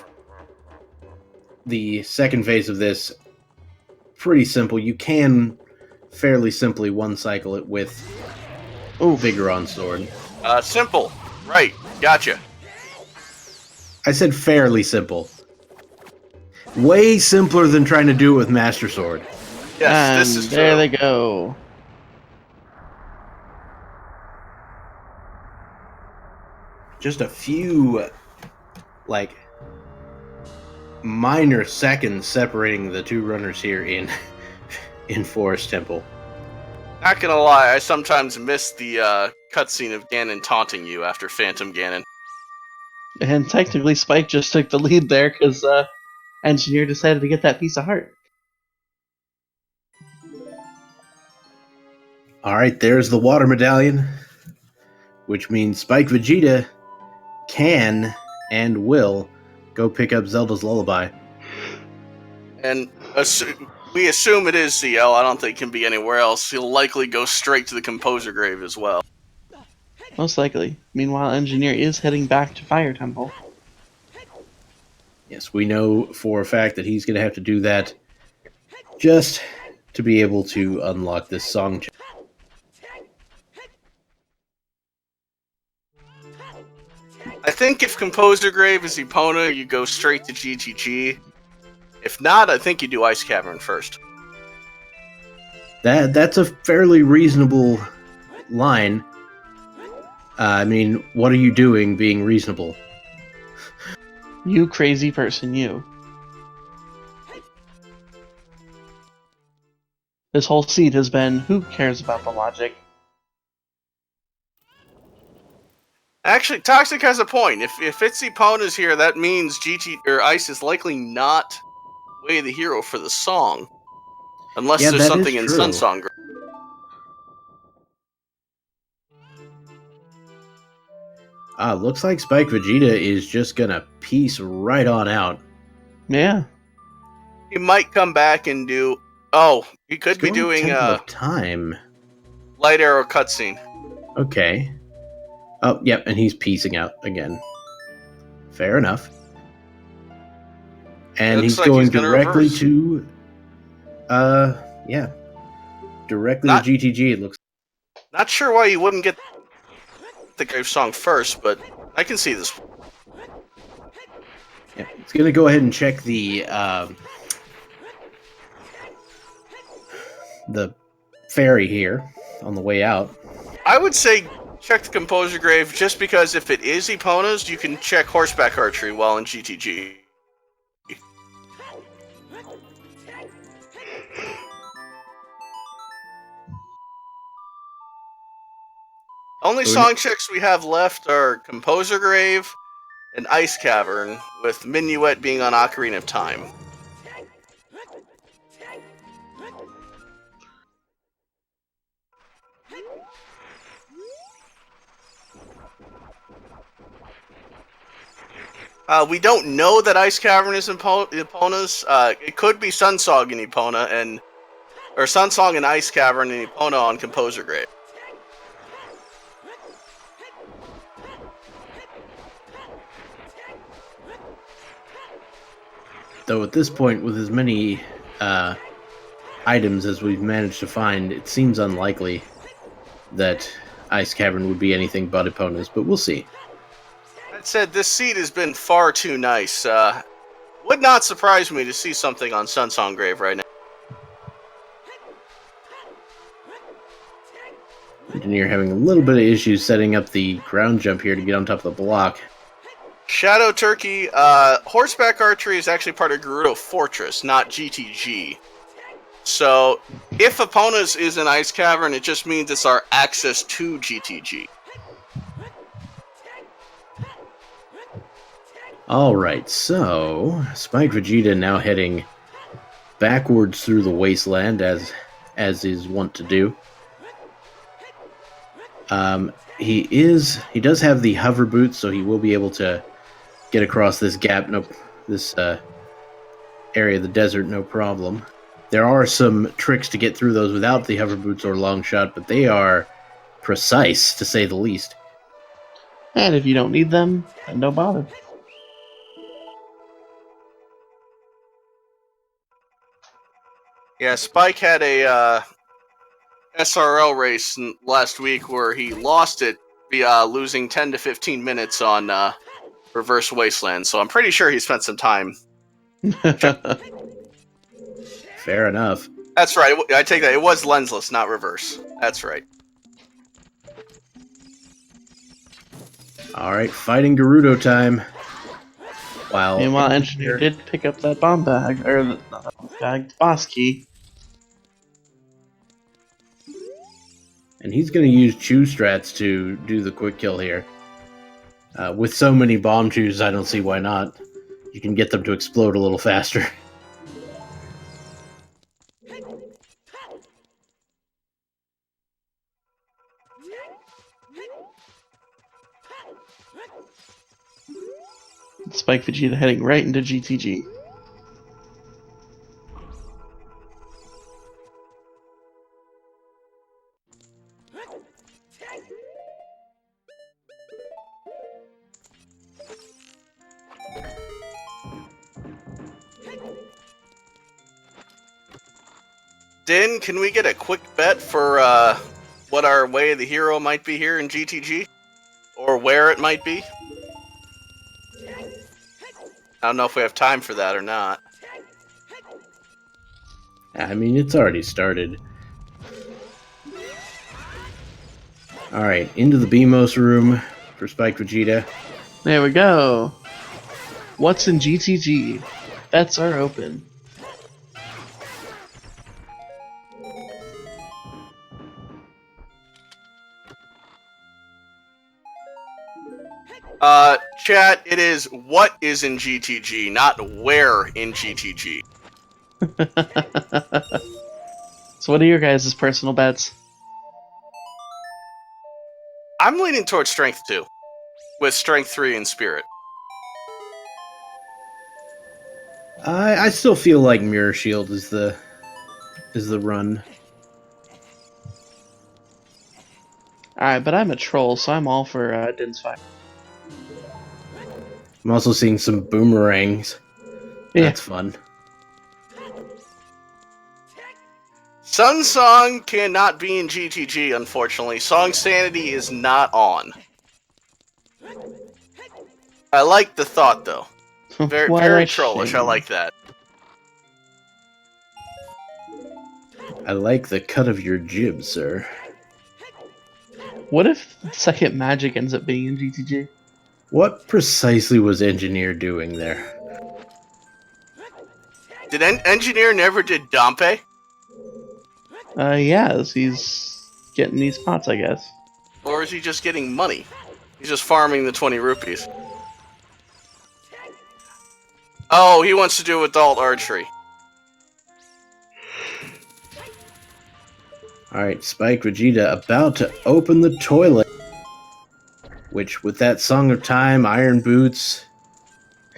second phase of this pretty simple. You can fairly simply one-cycle it with Big Goron Sword. Simple. Right. Gotcha. I said fairly simple. Way simpler than trying to do it with Master Sword. Yes, and this is true. there they go. Just a few, like, minor seconds separating the two runners here in Forest Temple. Not gonna lie, I sometimes miss the cutscene of Ganon taunting you after Phantom Ganon. And technically, Spike just took the lead there because Engineer decided to get that piece of heart. Alright, there's the water medallion, which means Spike Vegeta can and will go pick up Zelda's Lullaby. And we assume it is CL. I don't think it can be anywhere else. He'll likely go straight to the Composer Grave as well. Most likely. Meanwhile, Engineer is heading back to Fire Temple. Yes, we know for a fact that he's going to have to do that just to be able to unlock this song. I think if Composer Grave is Epona, you go straight to GTG. If not, I think you do Ice Cavern first. That's a fairly reasonable line. I mean, what are you doing being reasonable? You crazy person, you. This whole seat has been, who cares about the logic? Actually, Toxic has a point. If it's Epona's here, that means Ice is likely not Way the hero for the song. Unless Yeah, there's that something is in true. Sunsong. Looks like Spike Vegeta is just gonna peace right on out. Yeah. He might come back and do... Oh, he could be doing Temple of Time. Light Arrow cutscene. Okay. Oh, yep, and he's piecing out again. Fair enough. And Looks he's like going he's gonna directly reverse. to... yeah. Directly Not- to GTG, it looks. Not sure why you wouldn't get the Grave song first, but I can see this. Yeah, he's gonna go ahead and check the ferry here on the way out. I would say check the Composer Grave just because if it is Epona's, you can check Horseback Archery while in GTG. Only song checks we have left are Composer Grave and Ice Cavern, with Minuet being on Ocarina of Time. We don't know that Ice Cavern is Epona's. It could be Sunsong in Epona, or Sunsong and Ice Cavern in Epona on Composer Grave. Though at this point, with as many items as we've managed to find, it seems unlikely that Ice Cavern would be anything but Epona's, but we'll see. That said, this seed has been far too nice. Would not surprise me to see something on Sunsong Grave right now. Engineer having a little bit of issues setting up the ground jump here to get on top of the block. Shadow Turkey, horseback archery is actually part of Gerudo Fortress, not GTG. So, if Epona's is an Ice Cavern, it just means it's our access to GTG. Alright, so Spike Vegeta now heading backwards through the wasteland as is wont to do. He does have the hover boots, so he will be able to get across this gap, this area of the desert, no problem. There are some tricks to get through those without the hover boots or long shot, but they are precise, to say the least. And if you don't need them, then don't bother. Yeah, Spike had a SRL race last week where he lost it via losing 10 to 15 minutes on Reverse Wasteland, so I'm pretty sure he spent some time. Fair enough. That's right, I take that. It was lensless, not reverse. That's right. Alright, fighting Gerudo time. Wow. Meanwhile, Engineer did pick up that bomb bag, or the bag, boss key. And he's going to use chew strats to do the quick kill here. With so many bomb chews, I don't see why not. You can get them to explode a little faster. Spike Vegeta heading right into GTG. Din, can we get a quick bet for what our way of the hero might be here in GTG? Or where it might be? I don't know if we have time for that or not. I mean, it's already started. Alright, into the BMOS room for Spike Vegeta. There we go. What's in GTG? Bets are open. Chat, it is what is in GTG, not where in GTG. So what are your guys' personal bets? I'm leaning towards Strength 2, with Strength 3 in Spirit. I still feel like Mirror Shield is the run. Alright, but I'm a troll, so I'm all for Din's fight. I'm also seeing some boomerangs. Yeah. That's fun. Sun Song cannot be in GTG, unfortunately. Song Sanity is not on. I like the thought, though. Very, What very a trollish. I shame. like that. I like the cut of your jib, sir. What if second magic ends up being in GTG? What precisely was Engineer doing there? Did Engineer never did Dampe? Yes, he's getting these pots, I guess. Or is he just getting money? He's just farming the 20 rupees. Oh, he wants to do adult archery. Alright, Spike Vegeta about to open the toilet. Which, with that Song of Time, Iron Boots,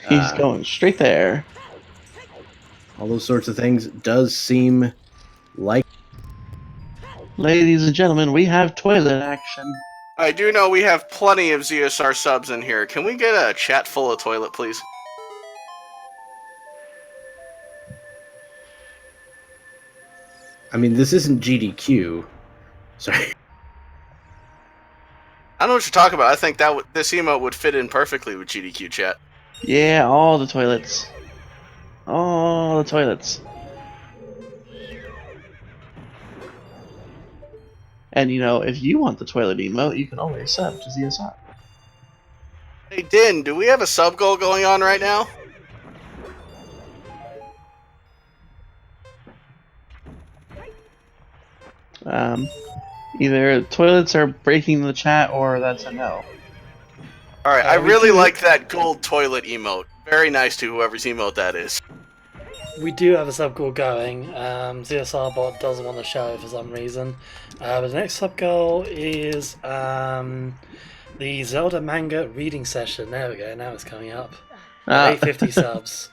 He's going straight there. all those sorts of things, does seem like... Ladies and gentlemen, we have toilet action. I do know we have plenty of ZSR subs in here. Can we get a chat full of toilet, please? I mean, this isn't GDQ. Sorry. I don't know what you're talking about. I think that this emote would fit in perfectly with GDQ chat. Yeah, all the toilets. All the toilets. And you know, if you want the toilet emote, you can always sub to ZSR. Hey, Din, do we have a sub goal going on right now? Either toilets are breaking the chat or that's a no. Alright, I we really do- like that gold toilet emote. Very nice to whoever's emote that is. We do have a sub goal going. ZSR bot doesn't want to show it for some reason. But the next sub goal is the Zelda manga reading session. There we go. Now it's coming up. 850 subs.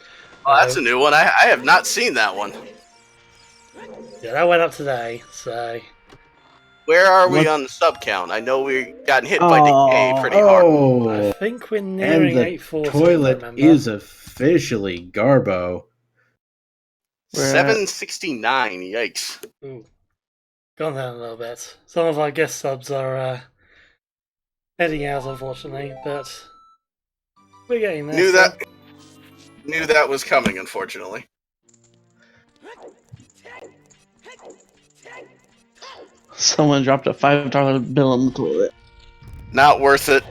Oh, that's a new one. I have not seen that one. Yeah, that went up today. So Where are we What? on the sub count? I know we gotten hit by decay pretty hard. I Oh, think we're nearing and the 840. toilet if I remember. is officially Garbo. We're at- 769. Yikes. Ooh. Gone down a little bit. Some of our guest subs are heading out, unfortunately, but we're getting there. Knew that was coming, unfortunately. Someone dropped a $5 bill on the toilet. Not worth it.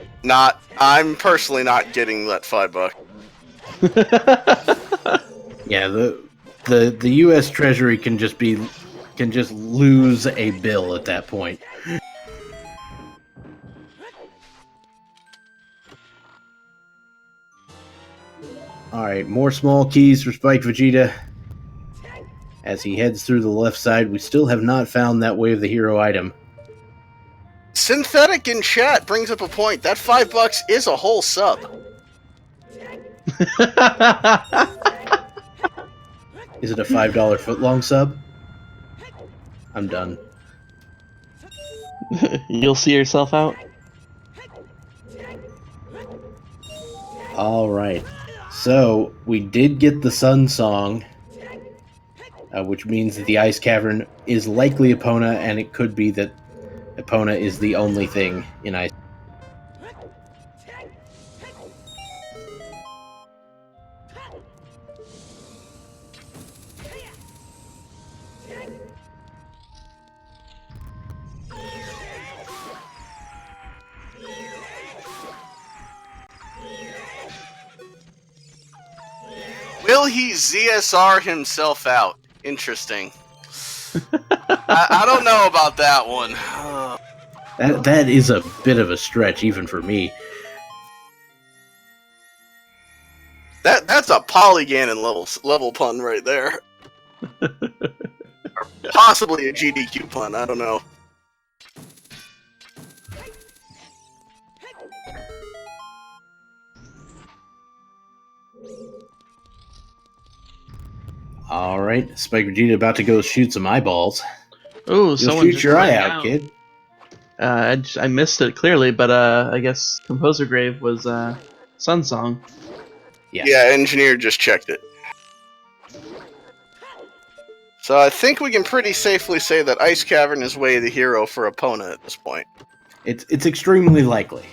I'm personally not getting that $5. Yeah, the U.S. Treasury can just lose a bill at that point. All right, more small keys for Spike Vegeta. As he heads through the left side, we still have not found that Way of the Hero item. Synthetic in chat brings up a point. That $5 is a whole sub. Is it a $5 footlong sub? I'm done. You'll see yourself out. All right. So we did get the Sun Song, which means that the Ice Cavern is likely Epona, and it could be that Epona is the only thing in Ice. Will he ZSR himself out? Interesting. I don't know about that one. That is a bit of a stretch, even for me. That's a Polyganon level pun right there. Or possibly a GDQ pun, I don't know. All right, Spike Vegeta about to go shoot some eyeballs. Ooh, You'll someone shoot just your eye rang out, kid. I missed it clearly, but I guess Composer Grave was Sun Song. Yeah, Engineer just checked it. So I think we can pretty safely say that Ice Cavern is Way of the Hero for Epona at this point. It's extremely likely.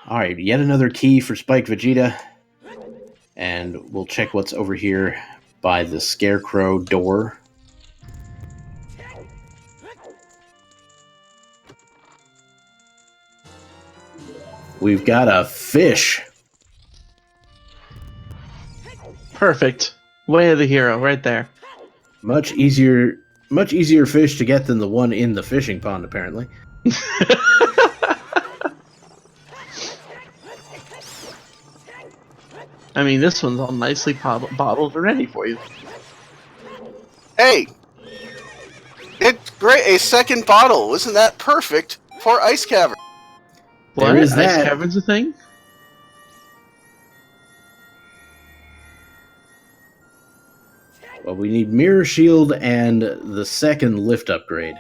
All right, yet another key for Spike Vegeta. And we'll check what's over here by the Scarecrow door. We've got a fish. Perfect. Way of the Hero, right there. Much easier fish to get than the one in the fishing pond, apparently. I mean, this one's all nicely bottled and ready for you. Hey! It's great, a second bottle. Isn't that perfect for Ice Cavern? There What? is Ice that. Cavern's a thing? Well, we need Mirror Shield and the second lift upgrade.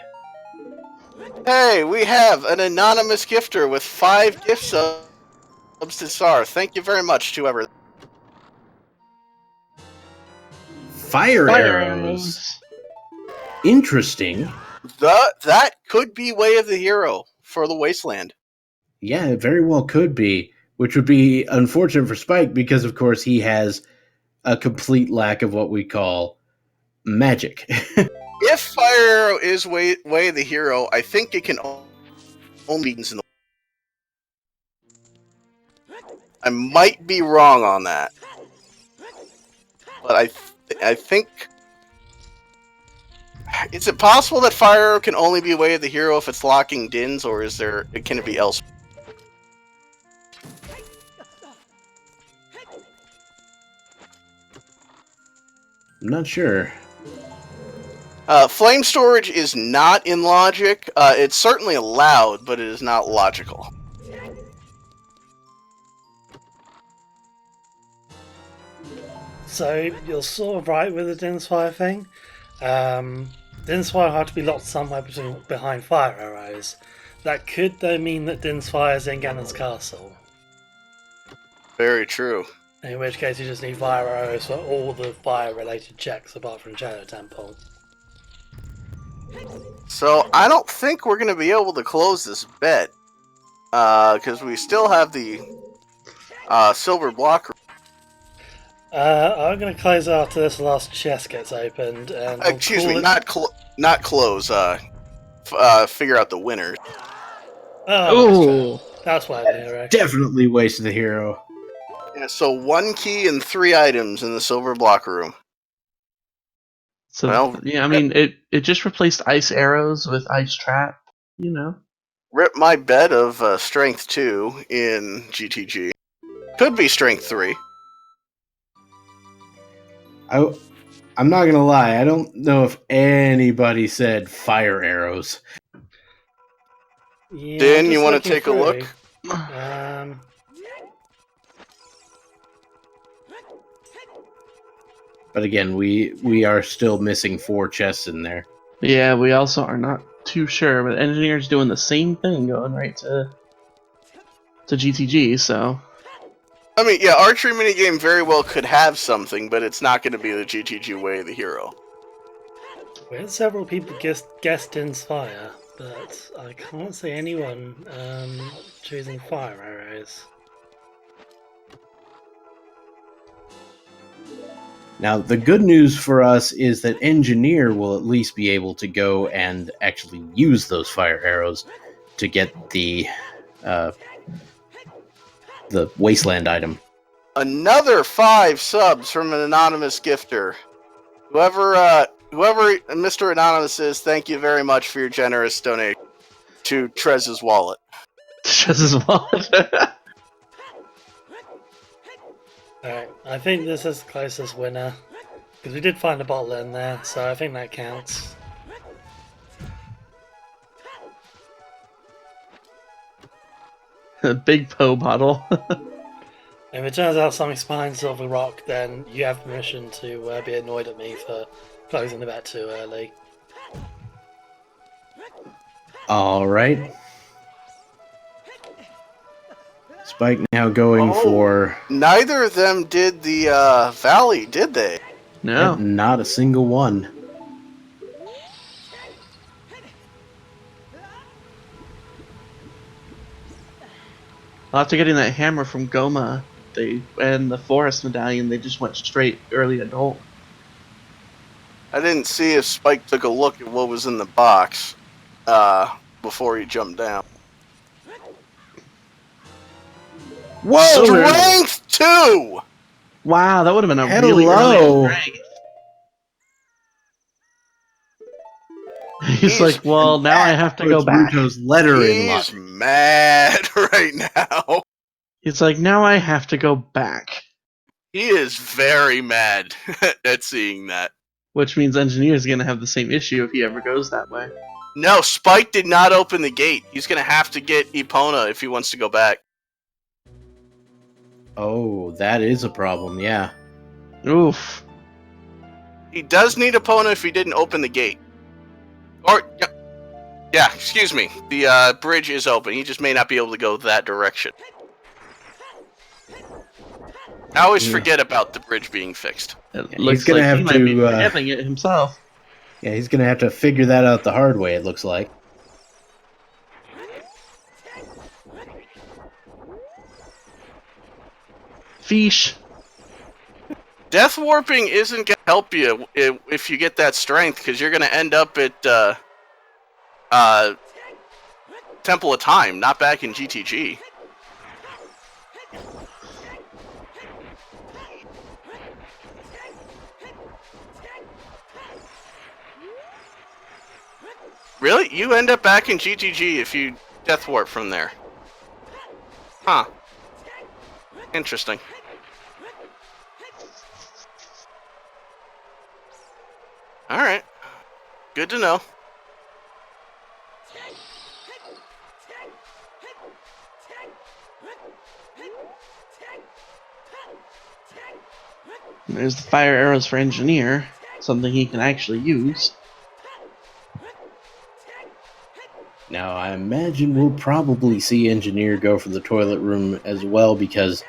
Hey, we have an anonymous gifter with 5 gift subs to SAR. Thank you very much to whoever. Fire arrows. Interesting. That could be Way of the Hero for the Wasteland. Yeah, it very well could be, which would be unfortunate for Spike because, of course, he has a complete lack of what we call magic. If Fire Arrow is Way of the Hero, I think it can only be in the. I might be wrong on that, but I think. Is it possible that Fire Arrow can only be Way of the Hero if it's locking Dins, or can it be else? I'm not sure. Flame storage is not in logic. It's certainly allowed, but it is not logical. So you're sort of right with the Dinsfire thing. Dinsfire had to be locked somewhere behind fire arrows. That could though mean that Dinsfire is in Ganon's castle. Very true. In which case you just need fire arrows for all the fire-related checks apart from Shadow Temple. So I don't think we're going to be able to close this bet, because we still have the silver block. I'm going to close after this last chest gets opened. And Excuse me, not close. Figure out the winner. Oh, that's why the hero. Definitely Waste of the Hero. Yeah, so 1 key and 3 items in the silver block room. So Well, yeah, I mean it just replaced ice arrows with ice trap. You know. Rip my bet of strength 2 in GTG. Could be strength 3. I'm not gonna lie. I don't know if anybody said fire arrows. Yeah, Din, I'm you just want to looking take a look? through. But again, we are still missing 4 chests in there. Yeah, we also are not too sure, but engineer's doing the same thing, going right to GTG. So I mean, yeah, archery minigame very well could have something, but it's not going to be the GTG Way of the Hero. We had several people guessed Inspire, but I can't see anyone choosing fire arrows. Now, the good news for us is that Engineer will at least be able to go and actually use those fire arrows to get the Wasteland item. Another 5 subs from an anonymous gifter. Whoever Mr. Anonymous is, thank you very much for your generous donation to Trez's wallet. Trez's wallet. Alright, I think this is the closest winner. Because we did find a bottle in there, so I think that counts. A big Poe bottle. If it turns out something's behind Silver Rock, then you have permission to be annoyed at me for closing the bet too early. Alright. Spike now going for... Neither of them did the Valley, did they? No. Not a single one. After getting that hammer from Goma, and the Forest Medallion, they just went straight early adult. I didn't see if Spike took a look at what was in the box before he jumped down. Whoa! Strength 2! Wow, that would have been a really Hello. early strength. He's like, well, now I have to go back. Ruto's letter in He's logic. mad right now. He's like, now I have to go back. He is very mad at seeing that. Which means Engineer's going to have the same issue if he ever goes that way. No, Spike did not open the gate. He's going to have to get Epona if he wants to go back. Oh, that is a problem, yeah. Oof. He does need Epona if he didn't open the gate. Or, yeah, excuse me. The bridge is open. He just may not be able to go that direction. I always forget about the bridge being fixed. It looks gonna like have he might be to, forgetting it himself. Yeah, he's gonna have to figure that out the hard way, it looks like. Fish. Death warping isn't going to help you if you get that strength, because you're going to end up at Temple of Time, not back in GTG. Really? You end up back in GTG if you death warp from there. Huh. Interesting. Alright. Good to know. There's the fire arrows for engineer, something he can actually use. Now, I imagine we'll probably see Engineer go for the toilet room as well, because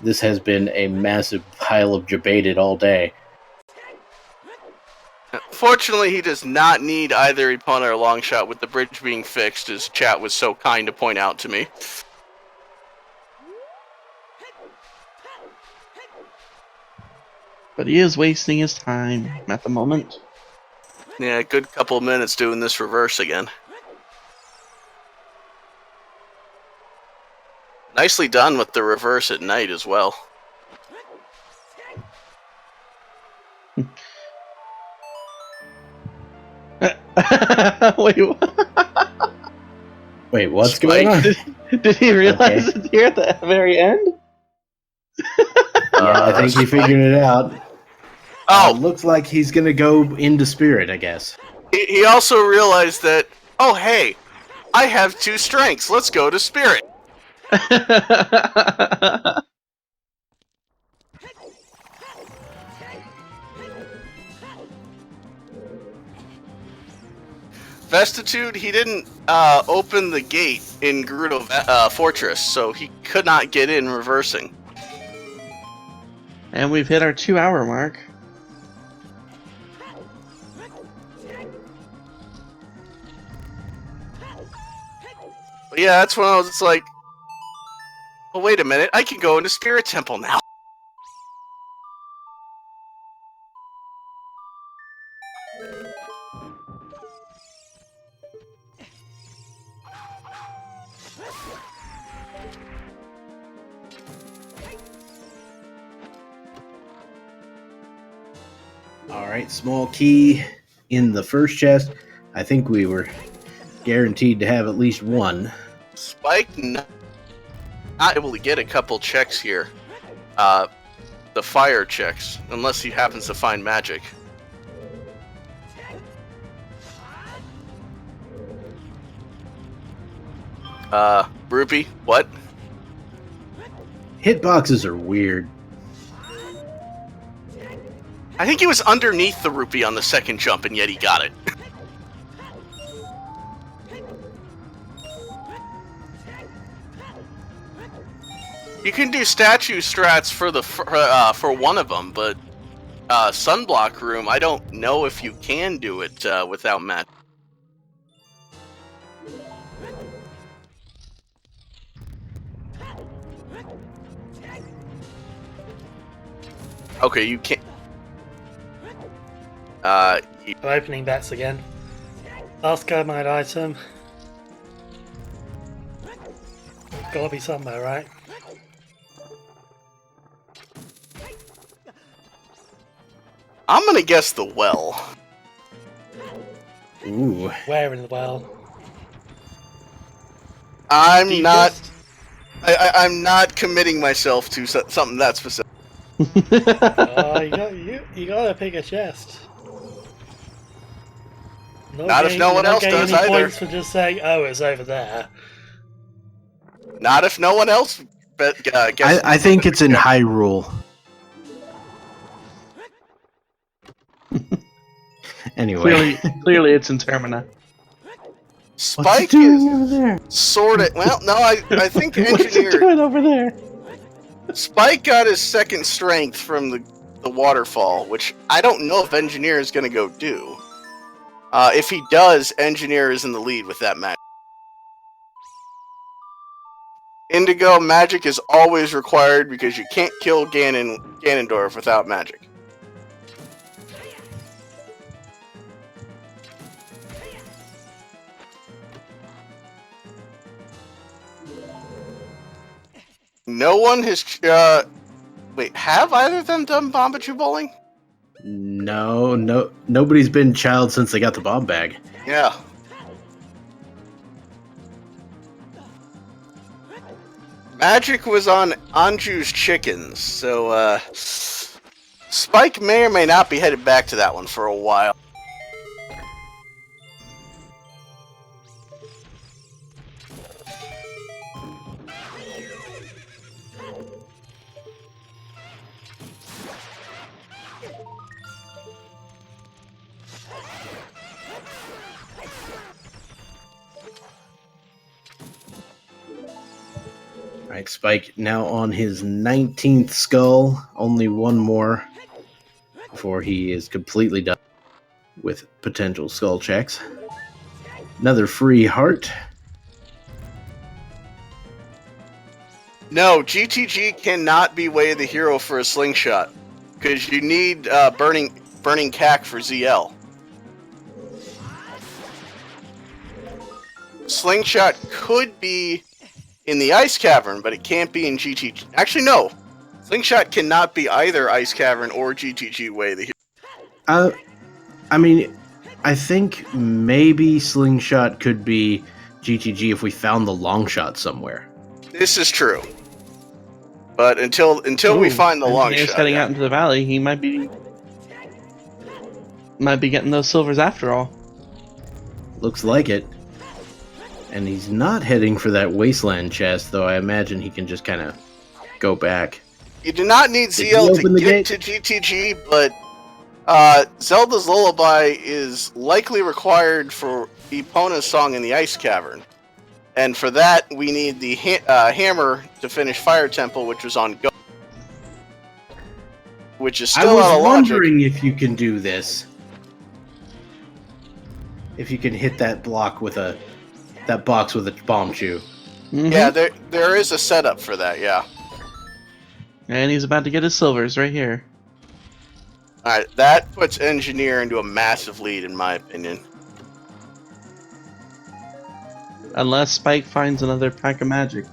this has been a massive pile of debated all day. Fortunately, he does not need either a punt or a long shot with the bridge being fixed, as chat was so kind to point out to me. But he is wasting his time at the moment. Yeah, a good couple of minutes doing this reverse again. Nicely done with the reverse at night as well. Wait, what? Wait, what's Spike? going on? Did he realize Okay. it here at the very end? Yeah, I think he figured it out. Oh, Looks like he's gonna go into Spirit, I guess. he also realized that, oh hey, I have 2 strengths, let's go to Spirit. Vestitude, he didn't open the gate in Gerudo Fortress, so he could not get in reversing. And we've hit our 2-hour mark. But yeah, that's when I was like, well, wait a minute, I can go into Spirit Temple now. Alright, small key in the first chest. I think we were guaranteed to have at least one. Spike not able to get a couple checks here. The fire checks, unless he happens to find magic. Rupee, what? Hitboxes are weird. I think he was underneath the rupee on the second jump, and yet he got it. You can do statue strats for the for one of them, but sunblock room, I don't know if you can do it without magic. Okay, you can't. I'm opening bets again. Last Gomide item. Gotta be somewhere, right? I'm gonna guess the well. Ooh. Where in the well? I'm not. Deepest? I'm not committing myself to something that specific. Oh, you gotta pick a chest. Not if no one else does any either. points for just saying, "Oh, it's over there." Not if no one else guesses. I think it's in Hyrule. Anyway. Clearly it's in Termina. Spike doing is over there? sort of. Well, no, I think What's it engineer. doing over there? Spike got his second strength from the waterfall, which I don't know if Engineer is going to go do. If he does, Engineer is in the lead with that match. Indigo magic is always required because you can't kill Ganondorf without magic. No one has. Wait, have either of them done Bombachu bowling? No, nobody's been child since they got the bomb bag. Yeah. Magic was on Anju's chickens, so Spike may or may not be headed back to that one for a while. Alright, Spike now on his 19th skull. Only one more before he is completely done with potential skull checks. Another free heart. No, GTG cannot be Way of the Hero for a slingshot, because you need burning cack for ZL. Slingshot could be in the Ice Cavern, but it can't be in GTG. Actually, no. Slingshot cannot be either Ice Cavern or GTG Way of the Hero. I mean, I think maybe Slingshot could be GTG if we found the long shot somewhere. This is true. But until we find the long shot, heading out into the valley, he might be getting those silvers after all. Looks like it. And he's not heading for that wasteland chest, though I imagine he can just kind of go back. You do not need ZL to get to GTG, but Zelda's Lullaby is likely required for Epona's song in the Ice Cavern. And for that, we need the hammer to finish Fire Temple, which was on Go. Which is still out of logic. I was wondering if you can do this. If you can hit that block with that box with a bomb chew. Mm-hmm. Yeah, there is a setup for that, yeah. And he's about to get his silvers right here. Alright, that puts Engineer into a massive lead, in my opinion. Unless Spike finds another pack of magic.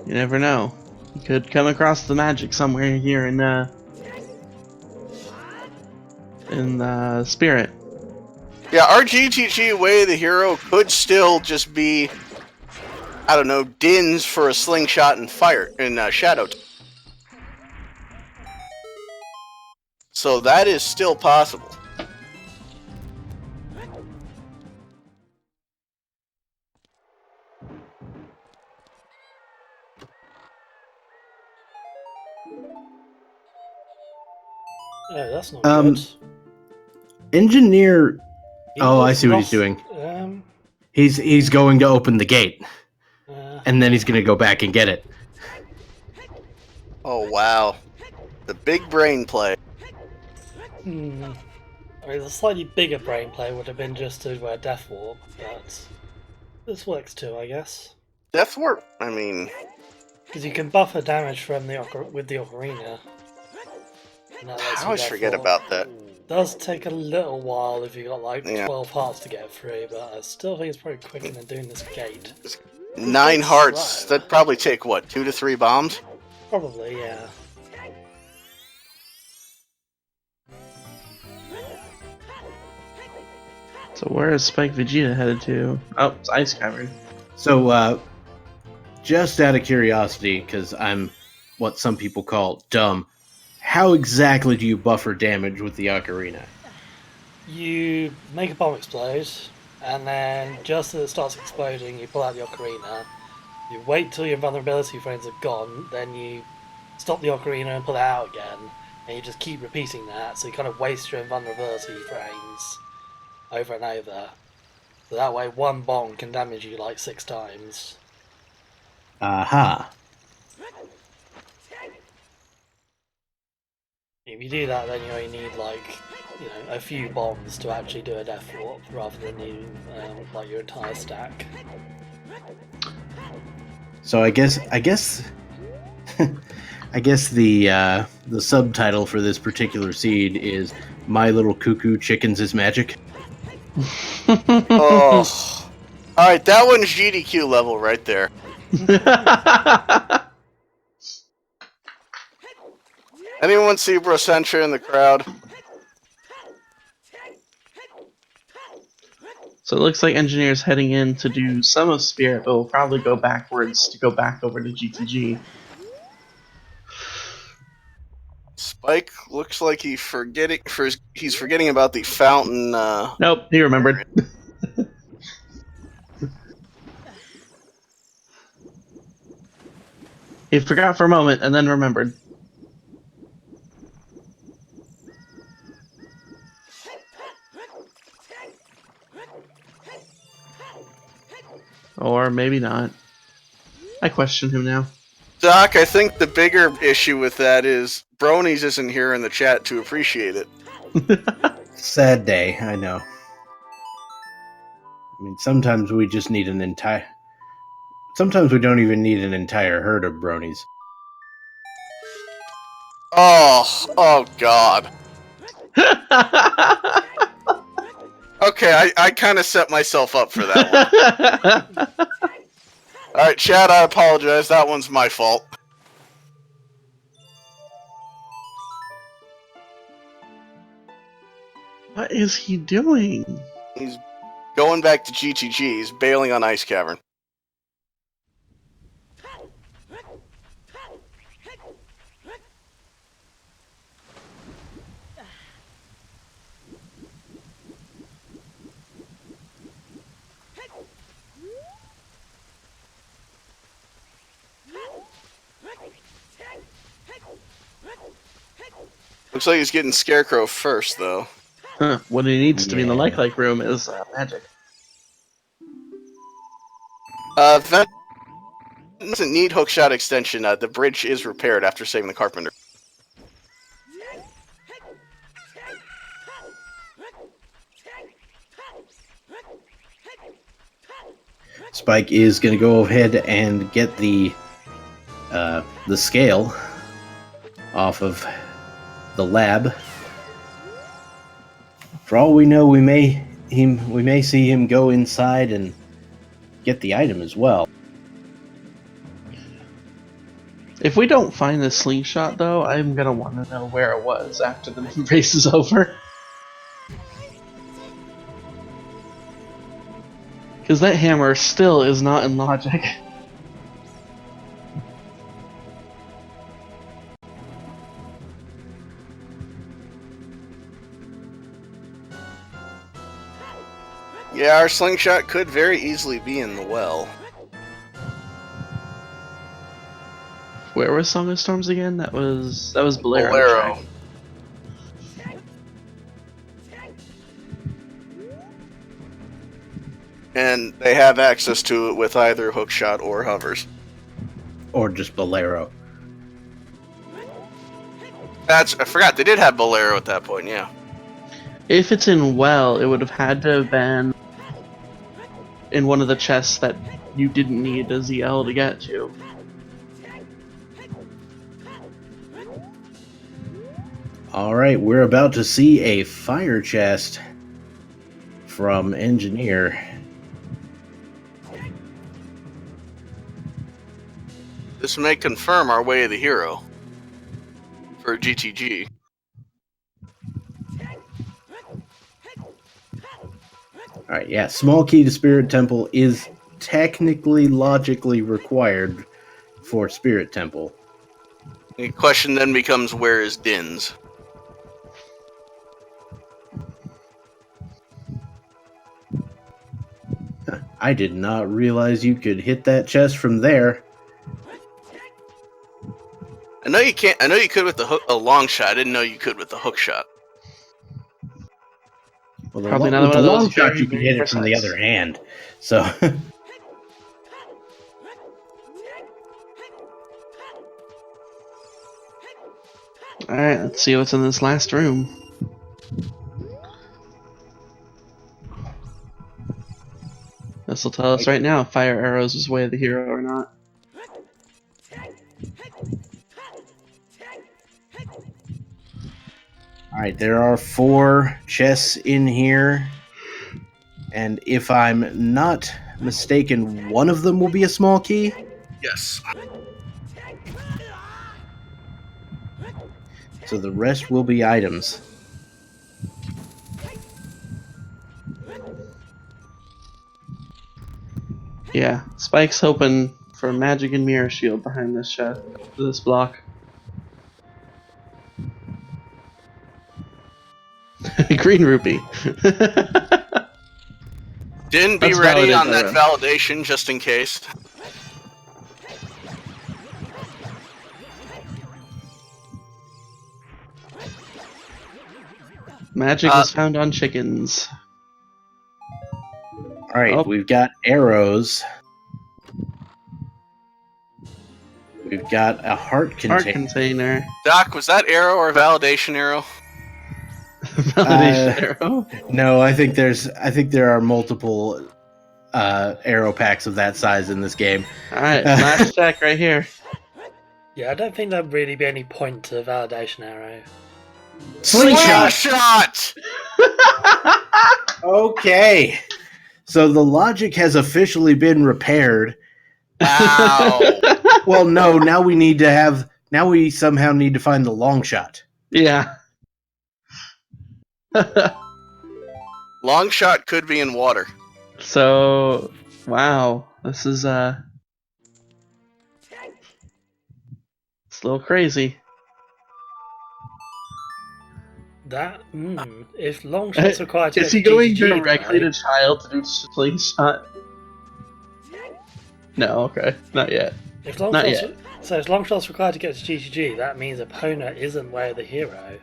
You never know. He could come across the magic somewhere here in Spirit. Yeah, our GTG Way of the Hero could still just be, I don't know, Dins for a slingshot and Shadow. So that is still possible. Oh, that's not good. Engineer. Oh, I see what lost, he's doing. He's going to open the gate, and then he's going to go back and get it. Oh wow, the big brain play. I mean, a slightly bigger brain play would have been just to Death Warp, but this works too, I guess. Death Warp. I mean, because you can buffer damage from with the ocarina. I always forget about that. Does take a little while if you got like 12 hearts to get through, but I still think it's probably quicker than doing this gate. 9 hearts. That'd probably take what, 2 to 3 bombs? Probably, yeah. So where is Spike Vegeta headed to? Oh, it's Ice Cavern. So, just out of curiosity, because I'm what some people call dumb, how exactly do you buffer damage with the ocarina? You make a bomb explode, and then just as it starts exploding, you pull out the ocarina. You wait till your invulnerability frames are gone, then you stop the ocarina and pull it out again, and you just keep repeating that, so you kind of waste your invulnerability frames over and over. That way, one bomb can damage you like 6 times. Aha. If you do that, then you only need like, a few bombs to actually do a death warp, rather than needing like your entire stack. So I guess I guess the subtitle for this particular seed is "My Little Cuckoo Chickens is Magic." Oh. Alright, that one's GDQ level right there. Anyone see Brocentra in the crowd? So it looks like Engineer's heading in to do some of Spirit, but will probably go backwards to go back over to GTG. Spike looks like he's forgetting about the fountain. Nope, he remembered. He forgot for a moment and then remembered. Or maybe not. I question him now. Doc, I think the bigger issue with that is Bronies isn't here in the chat to appreciate it. Sad day, I know. I mean, sometimes we just need an entire. Sometimes we don't even need an entire herd of bronies. Oh God. Okay, I kind of set myself up for that one. Alright, Chad, I apologize. That one's my fault. What is he doing? He's going back to GTG. He's bailing on Ice Cavern. Looks like he's getting Scarecrow first, though. Huh. What he needs to be in the Yeah. like room is magic. Vent doesn't need hookshot extension. The bridge is repaired after saving the Carpenter. Spike is going to go ahead and get the scale off of the lab. For all we know, we may see him go inside and get the item as well. If we don't find the slingshot, though, I'm gonna want to know where it was after the race is over. Because that hammer still is not in logic. Yeah, our slingshot could very easily be in the well. Where was Song of Storms again? That was Bolero. Bolero. And they have access to it with either hookshot or hovers. Or just Bolero. I forgot they did have Bolero at that point, yeah. If it's in well, it would have had to have been in one of the chests that you didn't need a ZL to get to. Alright, we're about to see a fire chest from Engineer. This may confirm our way of the hero for GTG. Alright, yeah, small key to Spirit Temple is technically logically required for Spirit Temple. The question then becomes, where is Din's? I did not realize you could hit that chest from there. I know you can't. I know you could with a long shot. I didn't know you could with the hook shot. Well, Probably another with one the of those long shot, very, you can very hit it from the precise. other hand. So, Alright, let's see what's in this last room. This will tell us right now if fire arrows is way of the hero or not. all right, there are 4 chests in here, and if I'm not mistaken, one of them will be a small key. Yes. So the rest will be items. Yeah, Spike's hoping for a magic and mirror shield behind this block. Green rupee. Didn't be Let's ready validate on the that room. validation just in case. Magic is found on chickens. All right, Oh. we've got arrows. We've got a heart Heart container. container. Doc, was that arrow or validation arrow? Validation arrow. No, I think there are multiple arrow packs of that size in this game. Alright, last check right here. Yeah, I don't think there'd really be any point to validation arrow. Slingshot. Slingshot! Okay. So the logic has officially been repaired. Ow! Well, no, now we somehow need to find the long shot. Yeah. Long shot could be in water. So, wow, this is it's a little crazy. That, if long shots required to Is get he to going GTG, directly though, to child to do slingshot? No, okay, not yet. if long Not shots, yet. so if long shots required to get to GTG, that means opponent isn't way of the hero.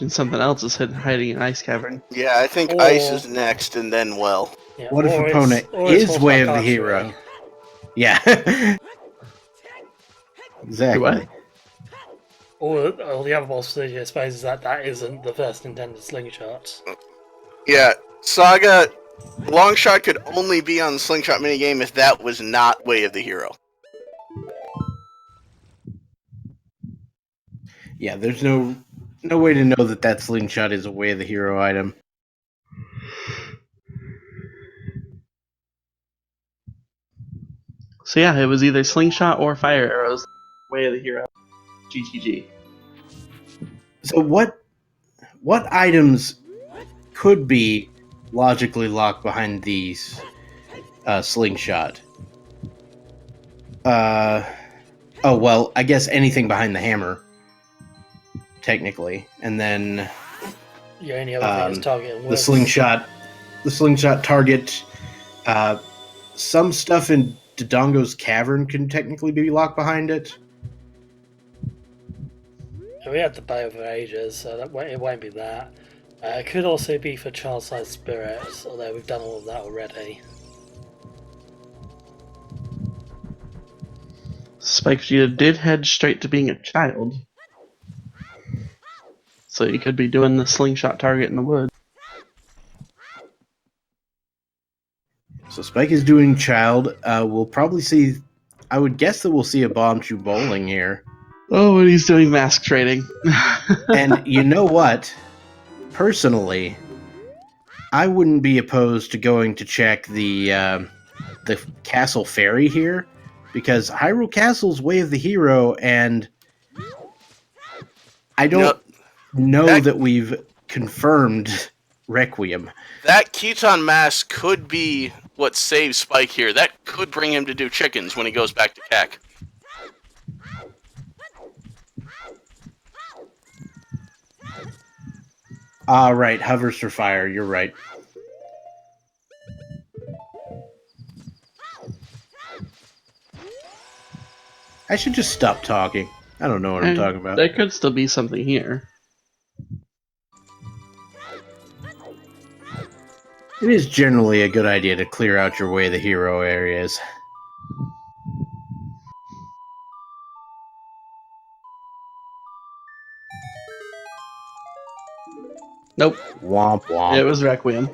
And something else is hiding in Ice Cavern. Yeah, I think Or- ice is next and then well. Yeah, What if or opponent or it's is way of the horseback hero? archery. Yeah. Exactly. What? Or the other possibility, I suppose, is that isn't the first intended slingshot. Yeah, Saga, long shot could only be on the slingshot minigame if that was not way of the hero. Yeah, there's no way to know that slingshot is a way of the hero item. So yeah, it was either slingshot or fire arrows. Way of the hero. GTG. So what items could be logically locked behind these slingshot? Oh well, I guess anything behind the hammer, technically, and then The only other thing is targeting the slingshot target. Some stuff in Dodongo's cavern can technically be locked behind it. We had the bow for ages, so it won't be that. It could also be for child-sized spirits, although we've done all of that already. Spike Vegeta did head straight to being a child. So you could be doing the slingshot target in the woods. So Spike is doing child. We'll probably see. I would guess that we'll see a bomb chew bowling here. Oh, and he's doing mask trading. And you know what? Personally, I wouldn't be opposed to going to check the castle ferry here, because Hyrule Castle's way of the hero, and I don't know that we've confirmed Requiem. That Keaton mask could be what saves Spike here. That could bring him to do chickens when he goes back to CAC. Ah, right. Hovers for fire. You're right. I should just stop talking. I don't know what I'm talking about. There could still be something here. It is generally a good idea to clear out your way of the hero areas. Nope. Womp womp. It was Requiem.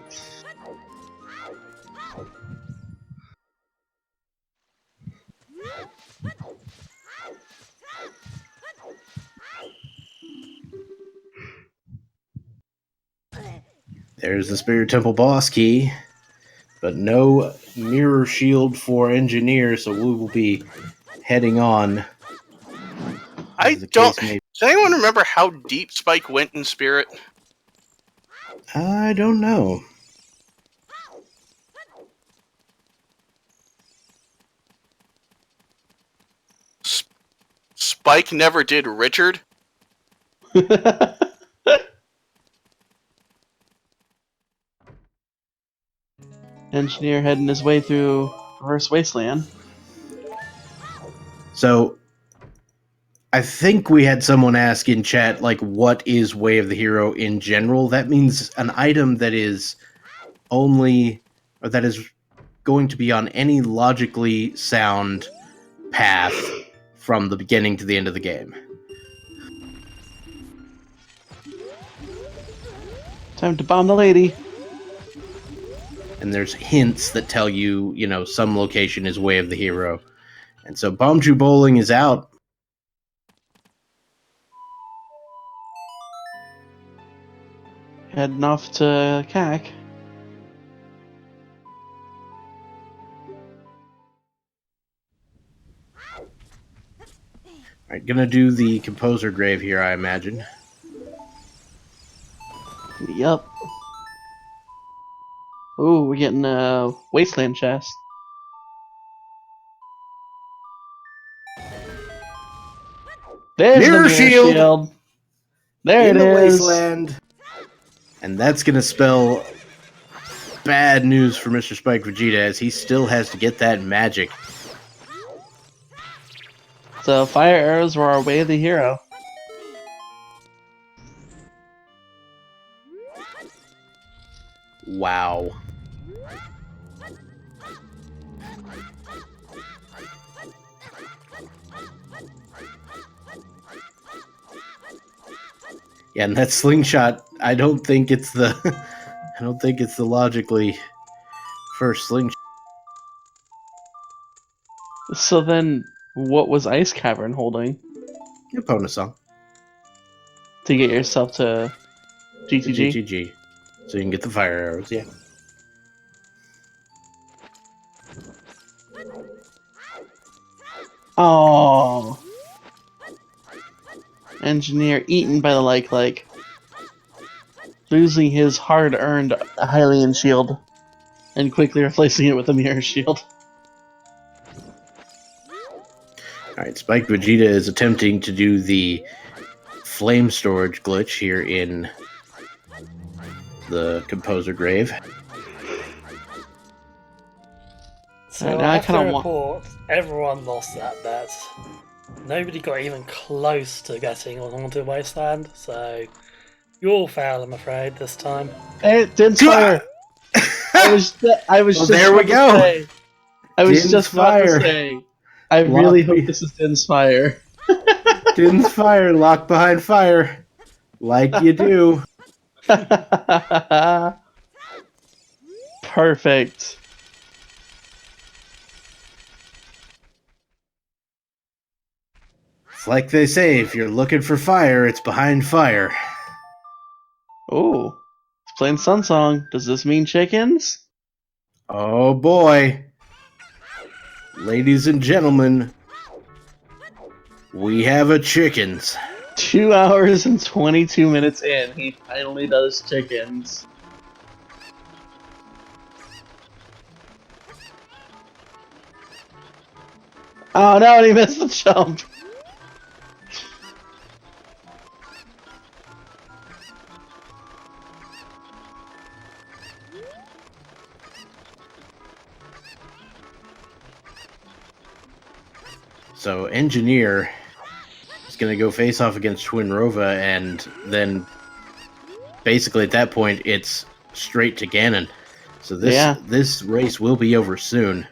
There's the Spirit Temple boss key, but no mirror shield for engineer, so we will be heading on. I The don't. case may- Does anyone remember how deep Spike went in Spirit? I don't know. Spike never did Richard. Engineer heading his way through Reverse Wasteland. So, I think we had someone ask in chat, like, what is Way of the Hero in general? That means an item that is only, or that is going to be on any logically sound path from the beginning to the end of the game. Time to bomb the lady. And there's hints that tell you, you know, some location is Way of the Hero. And so Bombchu Bowling is out. Heading off to CAC. Alright, gonna do the Composer Grave here, I imagine. Yup. Ooh, we're getting a Wasteland chest. There's Mirror the mirror shield! shield. There in it the is. wasteland. And that's gonna spell bad news for Mr. Spike Vegeta, as he still has to get that magic. So fire arrows were our way of the hero. Wow. Yeah, and that slingshot, I don't think it's the I don't think it's the logically first slingshot. So then, what was Ice Cavern holding Your opponent's song. to get yourself to The GTG? GTG. So you can get the fire arrows, yeah. Oh, engineer eaten by the like, losing his hard-earned Hylian shield and quickly replacing it with a mirror shield. Alright, Spike Vegeta is attempting to do the flame storage glitch here in the Composer Grave. So Right, now I after kinda the report, everyone lost that bet. Nobody got even close to getting on Haunted Wasteland, so you all fail, I'm afraid, this time. Hey, Din's fire! I was Well, just there we about to go. say. I was Din's just about fire. to say. I Lock really me- hope this is Din's fire. Din's fire, locked behind fire. Like you do. Perfect. It's like they say, if you're looking for fire, it's behind fire. Oh, it's playing Sun Song. Does this mean chickens? Oh boy. Ladies and gentlemen, we have a chickens. 2 hours and 22 minutes in, he finally does chickens. Oh no, and he missed the jump. So Engineer is going to go face off against Twin Rova, and then basically at that point it's straight to Ganon. So this race will be over soon.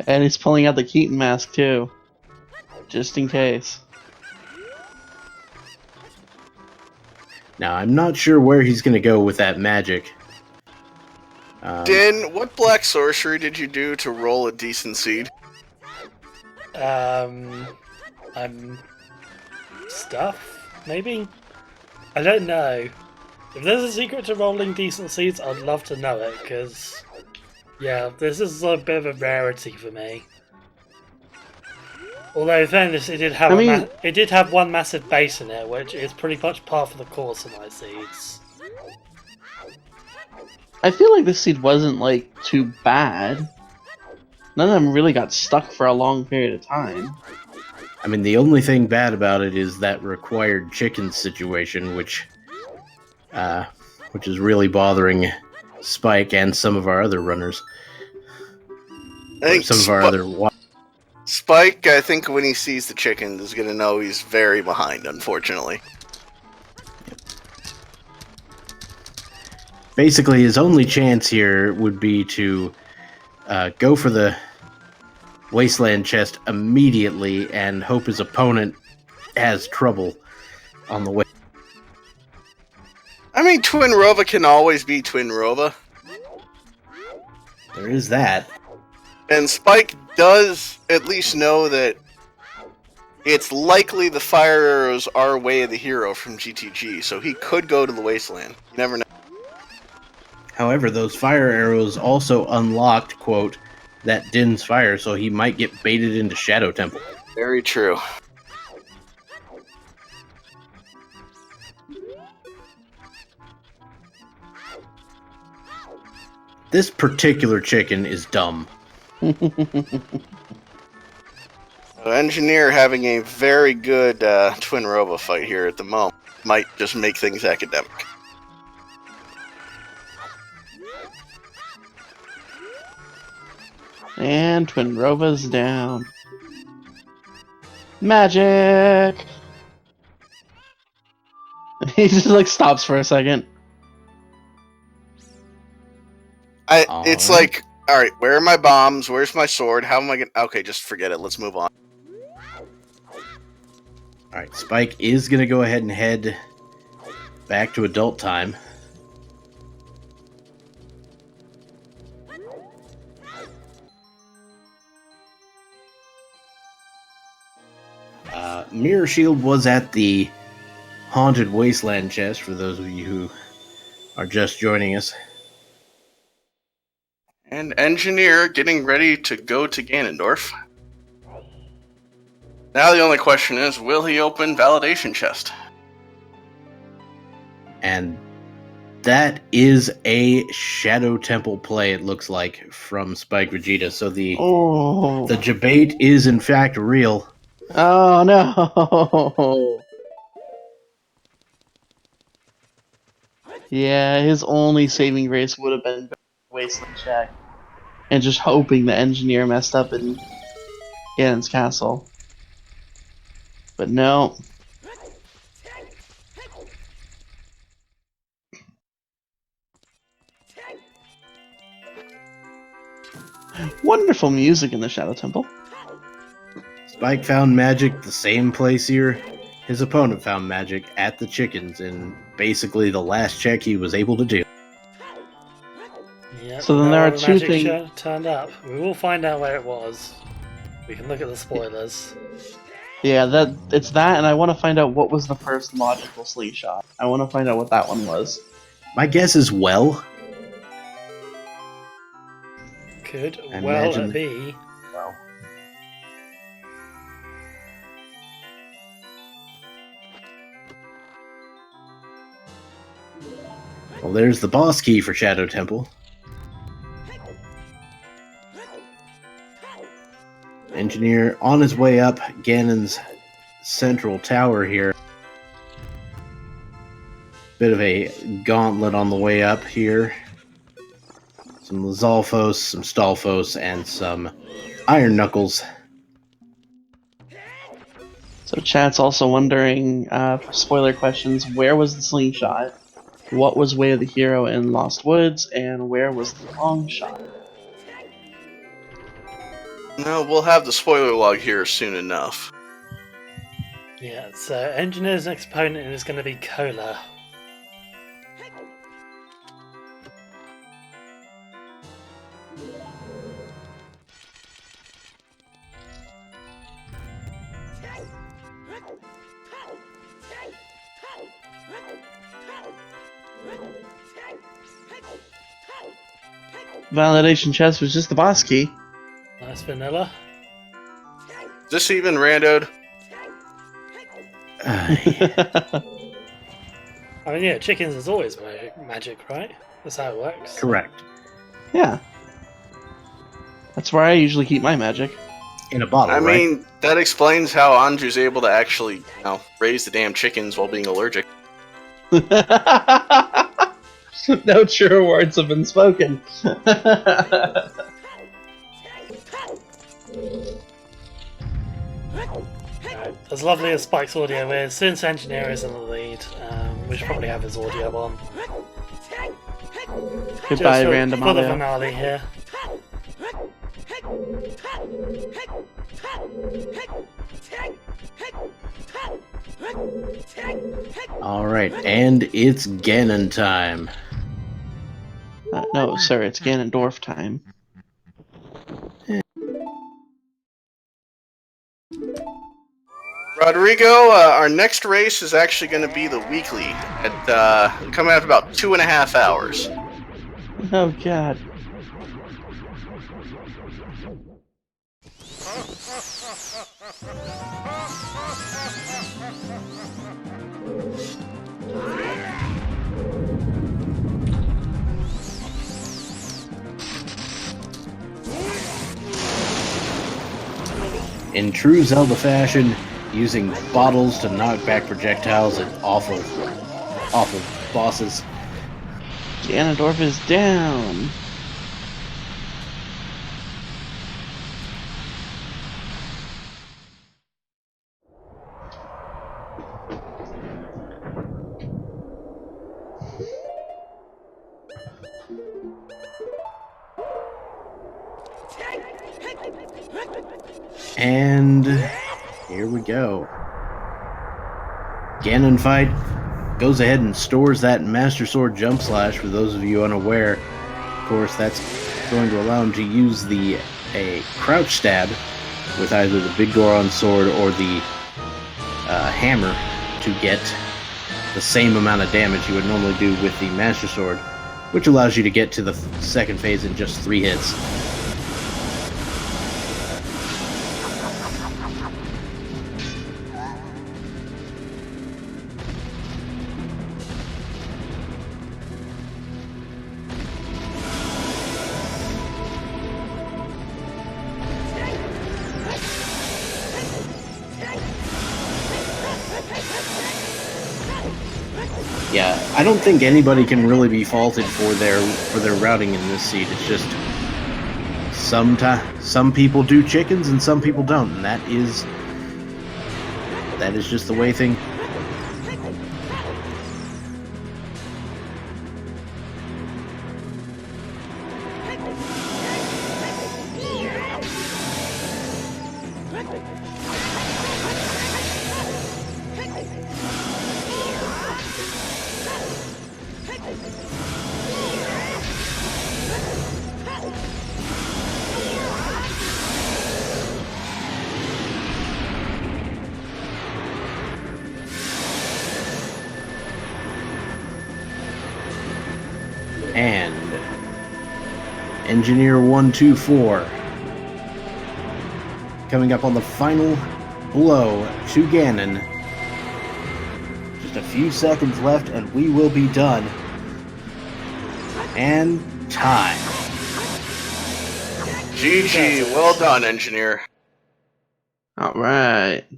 And he's pulling out the Keaton mask too, just in case. Now, I'm not sure where he's going to go with that magic. Din, what black sorcery did you do to roll a decent seed? I'm stuff, maybe? I don't know. If there's a secret to rolling decent seeds, I'd love to know it, because, yeah, this is a bit of a rarity for me. Although, in fairness, it did have it did have one massive base in it, which is pretty much par for the course of my seeds. I feel like this seed wasn't, like, too bad. None of them really got stuck for a long period of time. I mean, the only thing bad about it is that required chicken situation, which is really bothering Spike and some of our other runners. I think some of our other... Spike, I think when he sees the chickens, is going to know he's very behind, unfortunately. Basically, his only chance here would be to go for the Wasteland chest immediately and hope his opponent has trouble on the way. I mean, Twin Rova can always be Twin Rova. There is that. And Spike does at least know that it's likely the fire arrows are Way of the Hero from GTG, so he could go to the Wasteland. You never know. However, those fire arrows also unlocked, quote, that Din's fire, so he might get baited into Shadow Temple. Very true. This particular chicken is dumb. Engineer having a very good Twin Rova fight here at the moment. Might just make things academic. And Twin Rova's down. Magic! He just like stops for a second. It's like, alright, where are my bombs? Where's my sword? How am I gonna... Okay, just forget it. Let's move on. Alright, Spike is going to go ahead and head back to adult time. Mirror Shield was at the Haunted Wasteland chest, for those of you who are just joining us. And Engineer getting ready to go to Ganondorf. Now the only question is, will he open Validation Chest? And that is a Shadow Temple play, it looks like, from Spike Vegeta. So the debate is in fact real. Oh no! Yeah, his only saving grace would have been Wasteland check. And just hoping the engineer messed up in Ganon's castle. But no. Wonderful music in the Shadow Temple. Spike found magic the same place here. His opponent found magic at the chickens in basically the last check he was able to do. Yep, so then there are two things turned up. We will find out where it was. We can look at the spoilers. Yeah, it's that, and I want to find out what was the first logical slingshot. I want to find out what that one was. My guess is well. Could well be. Well. Well, there's the boss key for Shadow Temple. Engineer on his way up Ganon's central tower here. Bit of a gauntlet on the way up here. Some Lizalfos, some Stalfos, and some Iron Knuckles. So chat's also wondering, for spoiler questions, where was the slingshot? What was Way of the Hero in Lost Woods? And where was the long shot? No, we'll have the spoiler log here soon enough. Yeah, so Engineer's next opponent is going to be Cola. Validation chest was just the boss key. Nice vanilla. Is this even randoed? I mean, yeah, chickens is always magic, right? That's how it works. Correct. Yeah. That's where I usually keep my magic. In a bottle, I right? mean, that explains how Anju's able to actually, raise the damn chickens while being allergic. No true words have been spoken. As lovely as Spike's audio is, since Engineer is in the lead, we should probably have his audio on. Goodbye, For the Randomizer. finale here. All right, and it's Ganon time. No, sir, it's Ganondorf time. Rodrigo, our next race is actually going to be the weekly, at coming out about 2.5 hours. Oh, God. In true Zelda fashion, using bottles to knock back projectiles at awful bosses. Ganondorf is down. And here we go. Ganon fight goes ahead and stores that Master Sword Jump Slash for those of you unaware. Of course, that's going to allow him to use a crouch stab with either the Big Goron sword or the hammer to get the same amount of damage you would normally do with the Master Sword, which allows you to get to the second phase in just 3 hits. Yeah, I don't think anybody can really be faulted for their routing in this seed. It's just some people do chickens and some people don't, and that is just the way things. And engineer124 coming up on the final blow to Ganon. Just a few seconds left and we will be done. And time. GG, well done, Engineer. Alright. 2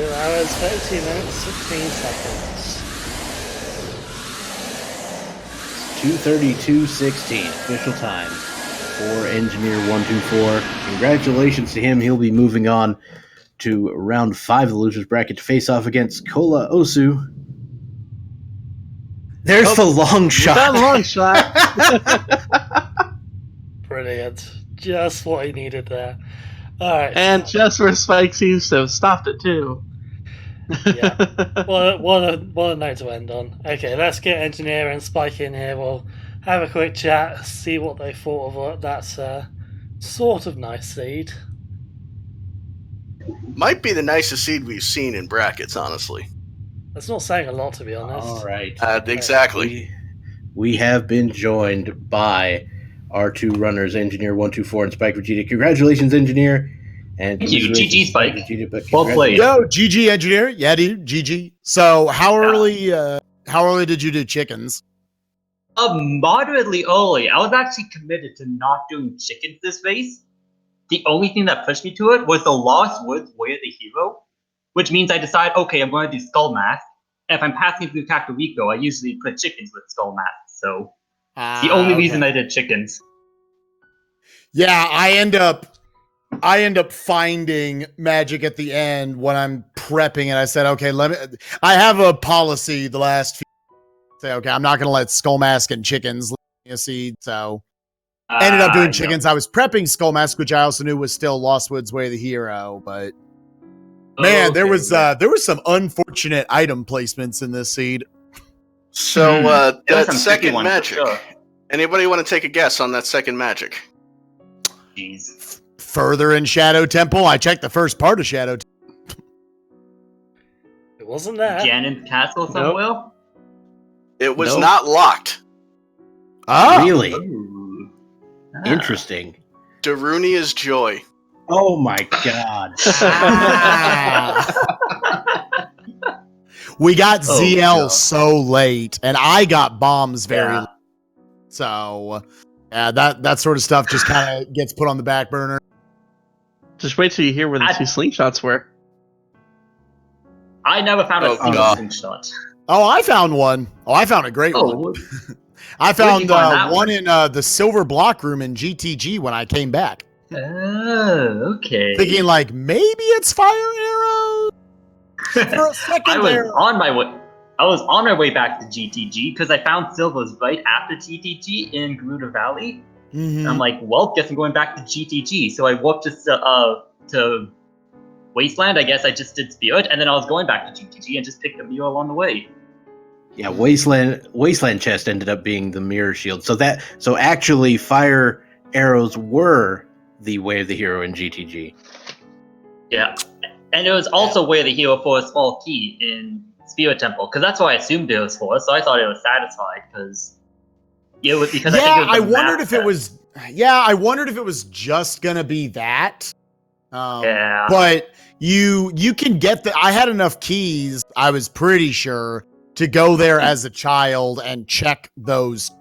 hours, 32 minutes, 16 seconds. 2:32:16 official time for Engineer124. Congratulations to him. He'll be moving on to round 5 of the losers bracket to face off against Kola Osu. There's the long shot. That long shot. Brilliant. Just what he needed there. Alright. And just where Spike seems to have stopped it too. Yeah. What a note to end on. Okay, let's get Engineer and Spike in here. We'll have a quick chat, see what they thought of that sort of nice seed. Might be the nicest seed we've seen in brackets, honestly. That's not saying a lot, to be honest. All right. Exactly. We have been joined by our 2 runners, Engineer124 and Spike Vegeta. Congratulations, Engineer. And Thank you. GG, Spike. Vegeta, but Well played. Yo, GG Engineer. Yeah, dude. GG. So how early did you do chickens? Moderately early. I was actually committed to not doing chickens this race. The only thing that pushed me to it was the Lost Woods Way of the Hero, which means I decide, okay, I'm going to do Skull Mask. And if I'm passing through Kakariko, I usually put chickens with Skull Mask. So the only reason I did chickens. Yeah, I end up finding magic at the end when I'm prepping, and I said, okay, I have a policy the last few say, okay, I'm not going to let Skull Mask and chickens leave me a seed, so I ended up doing chickens. No. I was prepping Skull Mask, which I also knew was still Lost Woods Way of the Hero, but man, there was some unfortunate item placements in this seed. So that second magic. Sure. Anybody want to take a guess on that second magic? Jeez. Further in Shadow Temple, I checked the first part of Shadow Temple. It wasn't there. Ganon's castle somewhere? Nope. It was not locked. Oh, really? Ooh. Interesting. Darunia's Joy. Oh my god. We got ZL so late, and I got bombs very late. So, that sort of stuff just kind of gets put on the back burner. Just wait till you hear where the 2 slingshots were. I never found a single slingshot. Oh, I found one. Oh, I found a great one. I found one in the silver block room in GTG when I came back. Oh, okay. Thinking like maybe it's fire arrows. For a second I was on my way back to GTG because I found silvers right after GTG in Garuda Valley. Mm-hmm. And I'm like, well, guess I'm going back to GTG. So I walked to Wasteland. I guess I just did Spirit, and then I was going back to GTG and just picked a mirror along the way. Yeah, Wasteland chest ended up being the mirror shield. So actually, fire arrows were the Way of the Hero in GTG. Yeah, and it was also Way of the Hero for a small key in Spirit Temple, because that's what I assumed it was for. So I thought it was satisfied because. I wondered if it was just gonna be that. But you can get I had enough keys, I was pretty sure, to go there as a child and check those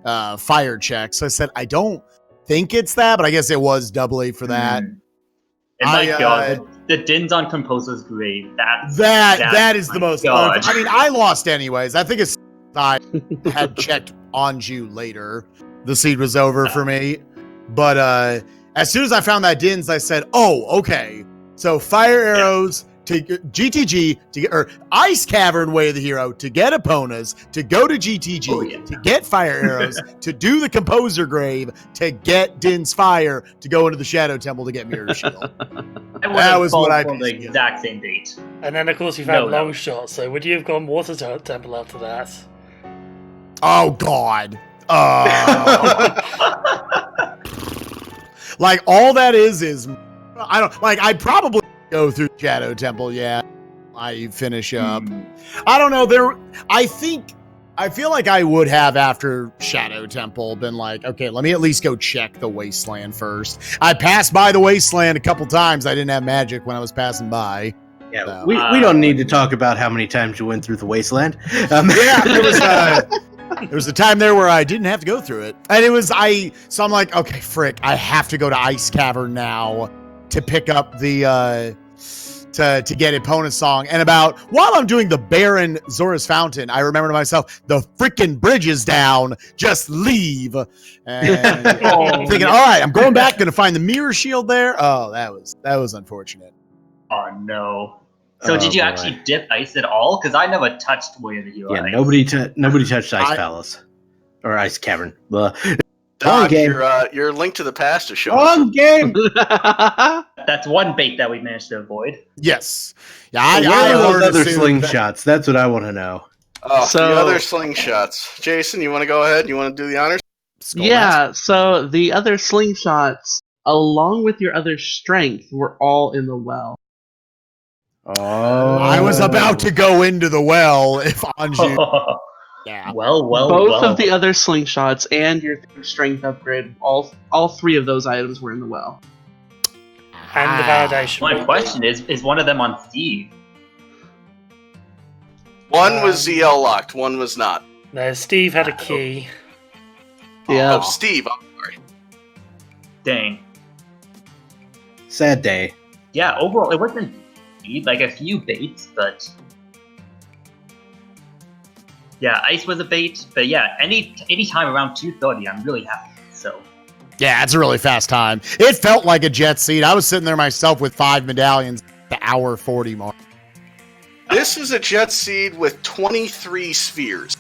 fire checks. So I said, I don't think it's that, but I guess it was double A for that. And my God, the Dins on Composer's Grave. That is the most. I mean, I lost anyways. I think it's. I had checked Anju later. The seed was over for me. But as soon as I found that Dins, I said, oh, okay. So fire arrows to GTG to get, or Ice Cavern Way of the Hero to get Eponas, to go to GTG to get fire arrows, to do the Composer Grave, to get Din's Fire, to go into the Shadow Temple to get Mirror Shield. That was what I the exact same date. And then of course you found Long Shot. So would you have gone Water Temple after that? Oh God. Like all that is I don't like. I'd probably go through Shadow Temple. Yeah, I finish up. I don't know. I feel like I would have after Shadow Temple been like, okay, let me at least go check the Wasteland first. I passed by the Wasteland a couple times. I didn't have magic when I was passing by. Yeah, so, we don't need to talk about how many times you went through the Wasteland. There was a time there where I didn't have to go through it. And so I'm like, okay, frick, I have to go to Ice Cavern now to pick up the, to get Epona's song. And while I'm doing the Baron Zora's Fountain, I remember to myself, the frickin' bridge is down, just leave. And thinking, all right, I'm going back, gonna find the mirror shield there. Oh, that was unfortunate. Oh no. So Oh, did you boy. actually dip ice at all? Because I never touched Way of the Hero. Yeah, Ice. nobody touched Ice Palace or Ice Cavern. Blah. Doc, game. your Link to the Past is showing us. Wrong game. That's one bait that we managed to avoid. Yes. Yeah, Where I are those already other assumed that- slingshots? That's what I want to know. Oh, So- the other slingshots. Jason, you want to go ahead? You want to do the honors? Skull Yeah, so the other slingshots, along with your other strength, were all in the well. Oh, I was about to go into the well if Anju. Yeah. well. Both of the other slingshots and your strength upgrade, all three of those items were in the well. And the validation. My question is one of them on Steve? One was ZL locked, one was not. No, Steve had a key. Yeah. Oh, Steve, I'm sorry. Dang. sad day. Yeah, overall, it wasn't like a few baits, but yeah, ice was a bait. But yeah, any time around 2:30, I'm really happy. So Yeah, it's a really fast time. It felt like a jet seat. I was sitting there myself with 5 medallions at the hour 40 mark. This is a jet seed with 23 spheres.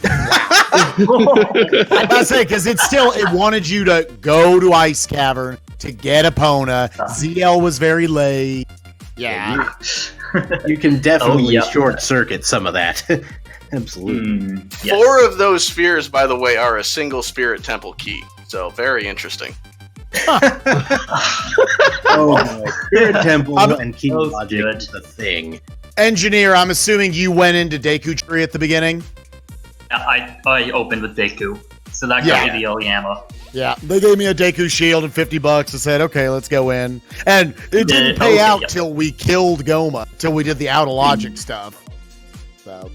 I'm about to say, because it wanted you to go to Ice Cavern to get Epona. ZL was very late. Yeah. You can definitely yeah. short circuit some of that. Absolutely. yes. 4 of those spheres, by the way, are a single Spirit Temple key. So very interesting. Oh no. Spirit Temple and Key that was Logic good. is the thing. Engineer, I'm assuming you went into Deku Tree at the beginning? I opened with Deku, so that Yeah. got me the Oyama. Yeah, they gave me a Deku shield and $50 and said, okay, let's go in. And it didn't pay Okay, out yeah. till we killed Goma, till we did the out of logic stuff. So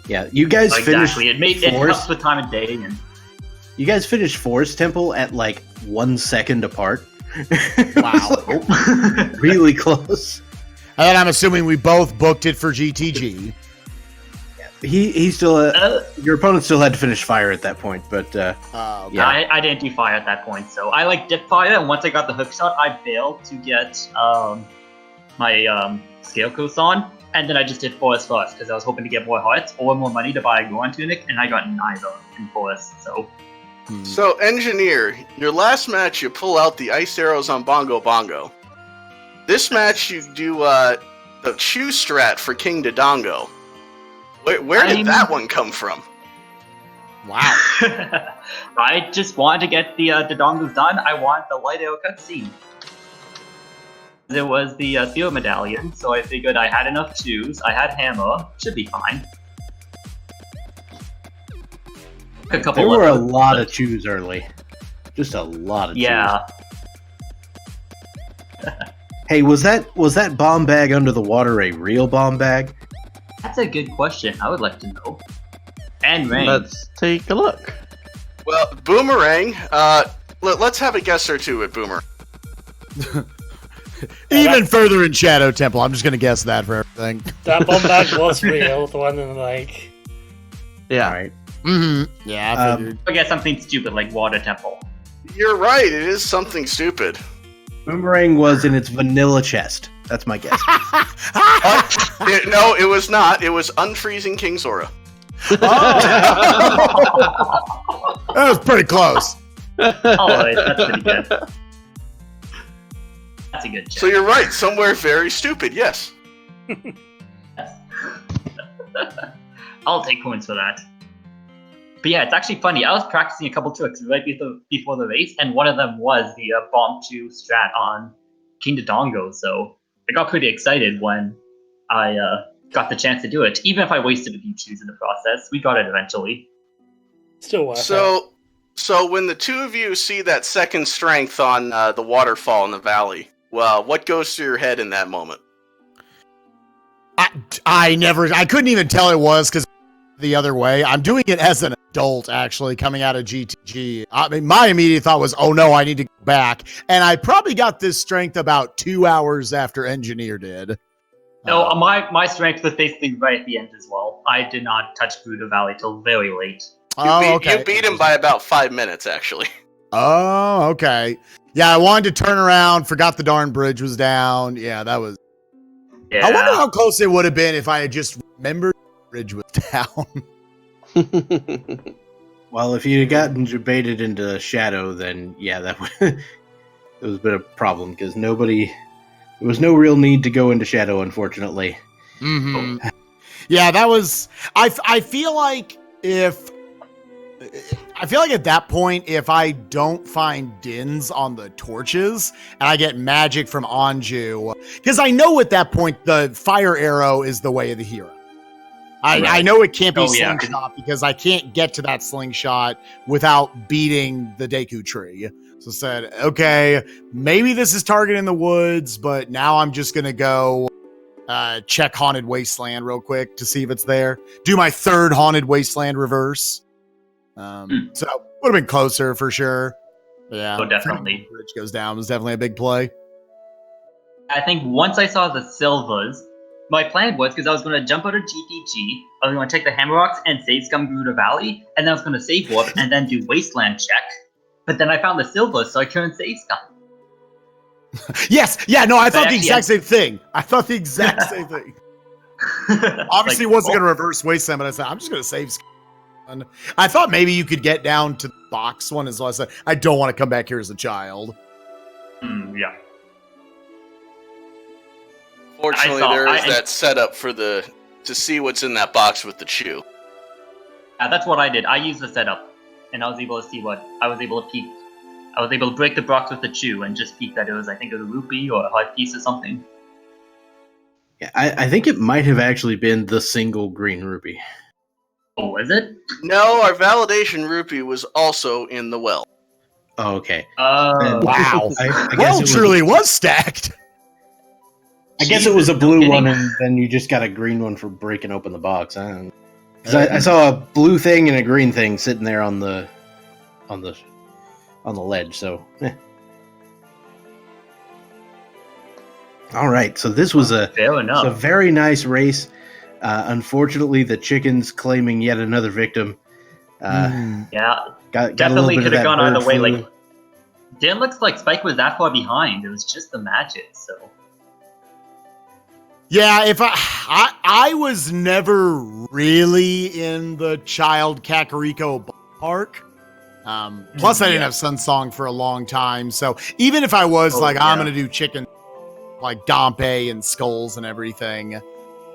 Yeah, you guys Exactly, finished it Force. helps with time of day and You guys finished Forest Temple at like 1 second apart. wow. Really close. And then I'm assuming we both booked it for GTG. He still your opponent still had to finish fire at that point, but Okay. Yeah. I didn't do fire at that point, so I like dip fire, and once I got the hook shot, I bailed to get my scale coast on, and then I just did forest first because I was hoping to get more hearts or more money to buy a Goron tunic, and I got neither in forest. So So, Engineer, your last match you pull out the ice arrows on Bongo Bongo. This match you do the Chew strat for King Dodongo. Where did that one come from? Wow. I just wanted to get the Dodongos done. I want the light arrow cutscene. There was the field medallion, so I figured I had enough chews. I had hammer, should be fine. A couple there were a left, lot but- of chews early. Just a lot of Yeah. chews. Hey, was that bomb bag under the water a real bomb bag? That's a good question. I would like to know. And rain. Let's take a look. Well, Boomerang, let's have a guess or two at Boomer. Even further in Shadow Temple. I'm just going to guess that for everything. That bomb bag was real, the one in the lake. Yeah. All right. Mm-hmm. Yeah, I figured. I guess something stupid like Water Temple. You're right, it is something stupid. Boomerang was in its vanilla chest. That's my guess. No, it was not. It was Unfreezing King Zora. That was pretty close. Alright, that's pretty good. That's a good check. So you're right, somewhere very stupid, yes. I'll take points for that. But yeah, it's actually funny. I was practicing a couple tricks right before the race, and one of them was the Bomb 2 strat on King Dodongo, so I got pretty excited when I got the chance to do it. Even if I wasted a few chews in the process, we got it eventually. Still worth it. So when the two of you see that second strength on the waterfall in the valley, well, what goes through your head in that moment? I couldn't even tell it was because the other way. I'm doing it as an adult, actually, coming out of GTG. I mean, my immediate thought was, oh no, I need to go back. And I probably got this strength about 2 hours after Engineer did. No, my strength was basically right at the end as well. I did not touch Buddha Valley till very late. You beat him by about 5 minutes, actually. Oh, okay. Yeah, I wanted to turn around, forgot the darn bridge was down. Yeah, that was... Yeah. I wonder how close it would have been if I had just remembered the bridge was down. Well, if you'd gotten debated into shadow, then yeah, that would it was a bit of a problem because there was no real need to go into shadow, unfortunately. Mm-hmm. Yeah, that was. I feel like at that point, if I don't find Dins on the torches and I get magic from Anju, because I know at that point the fire arrow is the way of the hero. I know it can't be slingshot because I can't get to that slingshot without beating the Deku tree. So I said, okay, maybe this is target in the woods, but now I'm just going to go check Haunted Wasteland real quick to see if it's there. Do my third Haunted Wasteland reverse. So would have been closer for sure. Yeah. Oh, definitely. Bridge goes down was definitely a big play. I think once I saw the Silvas, my plan was, because I was going to jump out of GTG, I was going to take the Hammer Rocks and save Scumgruda Valley, and then I was going to save Warp and then do Wasteland check. But then I found the Silvas, so I couldn't save Scum. Yes, yeah, no, I thought the exact same thing. Obviously, wasn't going to reverse Wasteland, but I said, I'm just going to save Scum. I thought maybe you could get down to the box one as well. I said, I don't want to come back here as a child. Yeah. Fortunately, there is that setup for to see what's in that box with the chew. Yeah, that's what I did. I used the setup, and I was able to see what I was able to peek. I was able to break the box with the chew and just peek that it was, I think, it was a rupee or a heart piece or something. Yeah, I think it might have actually been the single green rupee. Oh, is it? No, our validation rupee was also in the well. Oh, okay. Wow. I guess it truly was stacked. I guess it was a blue one, and then you just got a green one for breaking open the box. Because I saw a blue thing and a green thing sitting there on the ledge. So, all right. So this was a very nice race. Unfortunately, the chickens claiming yet another victim. Definitely could have gone either way. Like, didn't look like Spike was that far behind. It was just the matches. So. Yeah, if I was never really in the child Kakariko park. Plus, I didn't have Sun Song for a long time, so even if I was I'm gonna do chicken, like Dompe and skulls and everything.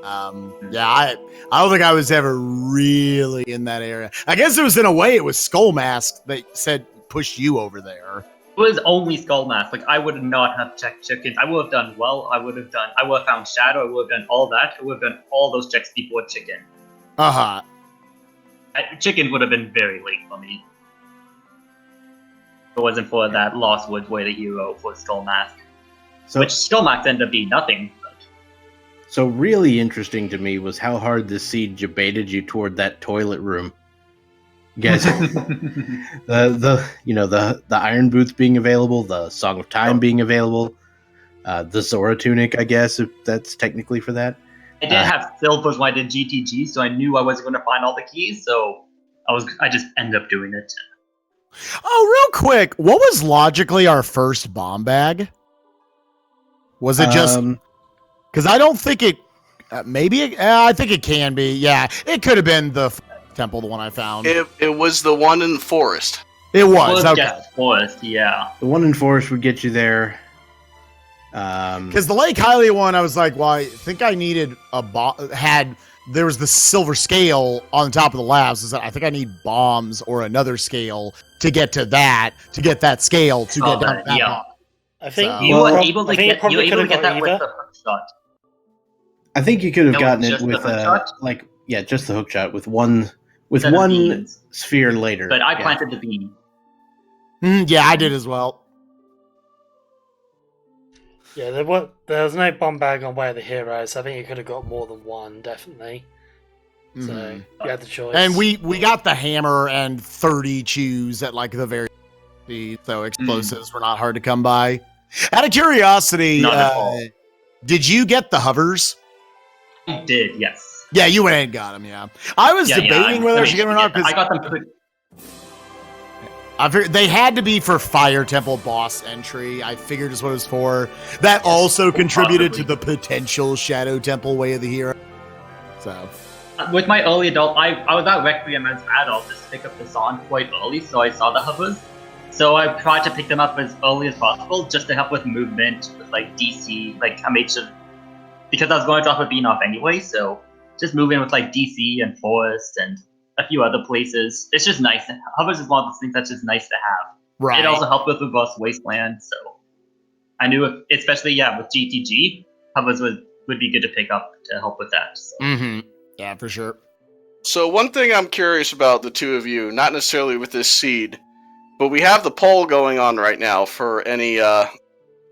I don't think I was ever really in that area. I guess it was in a way it was Skull Mask that said pushed you over there. It was only Skull Mask. Like, I would not have checked chickens. I would have done well. I would have found Shadow. I would have done all that. I would have done all those checks before chicken. Chicken would have been very late for me. If it wasn't for that Lost Woods way the hero for Skull Mask. Which Skull Mask ended up being nothing. So really interesting to me was how hard this seed debated you toward that toilet room. You guys, the Iron Boots being available, the Song of Time being available, the Zora Tunic, I guess, if that's technically for that. I did have Silvers when I did GTG, so I knew I wasn't going to find all the keys, so I just ended up doing it. Oh, real quick, what was logically our first bomb bag? Was it just... Because I don't think it... I think it can be. Yeah, it could have been the... Temple, the one I found. It was the one in the forest. It was okay. Just forest, yeah. The one in forest would get you there. Because the Lake Hylia one, I was like, well, I think I needed there was the silver scale on the top of the labs. I think I need bombs or another scale to get to that scale to get down to that bomb. I think you were able to get that with the hook shot. I think you could have gotten it with just the hook shot with one sphere later. But I planted the bean. Yeah, I did as well. Yeah, there was no bomb bag on Way of the Heroes. So I think you could have got more than one, definitely. So you had the choice. And we got the hammer and 30 chews at like the very so explosives were not hard to come by. Out of curiosity, did you get the hovers? I did, yes. Yeah, you went and got them, yeah. I was debating whether I should get them or not. I got them quick. I figured they had to be for Fire Temple boss entry. I figured is what it was for. That also contributed to the potential Shadow Temple Way of the Hero. So, with my early adult, I was at Requiem as an adult just to pick up the song quite early, so I saw the hovers. So I tried to pick them up as early as possible just to help with movement, with like DC, like I made sure, because I was going to drop a bean off anyway, so just moving with like DC and Forest and a few other places. It's just nice. Hovers is one of those things that's just nice to have. right. It also helped with Reverse Wasteland, so I knew, especially with GTG, hovers would be good to pick up to help with that. So. Mm-hmm. Yeah, for sure. So one thing I'm curious about the two of you, not necessarily with this seed, but we have the poll going on right now for any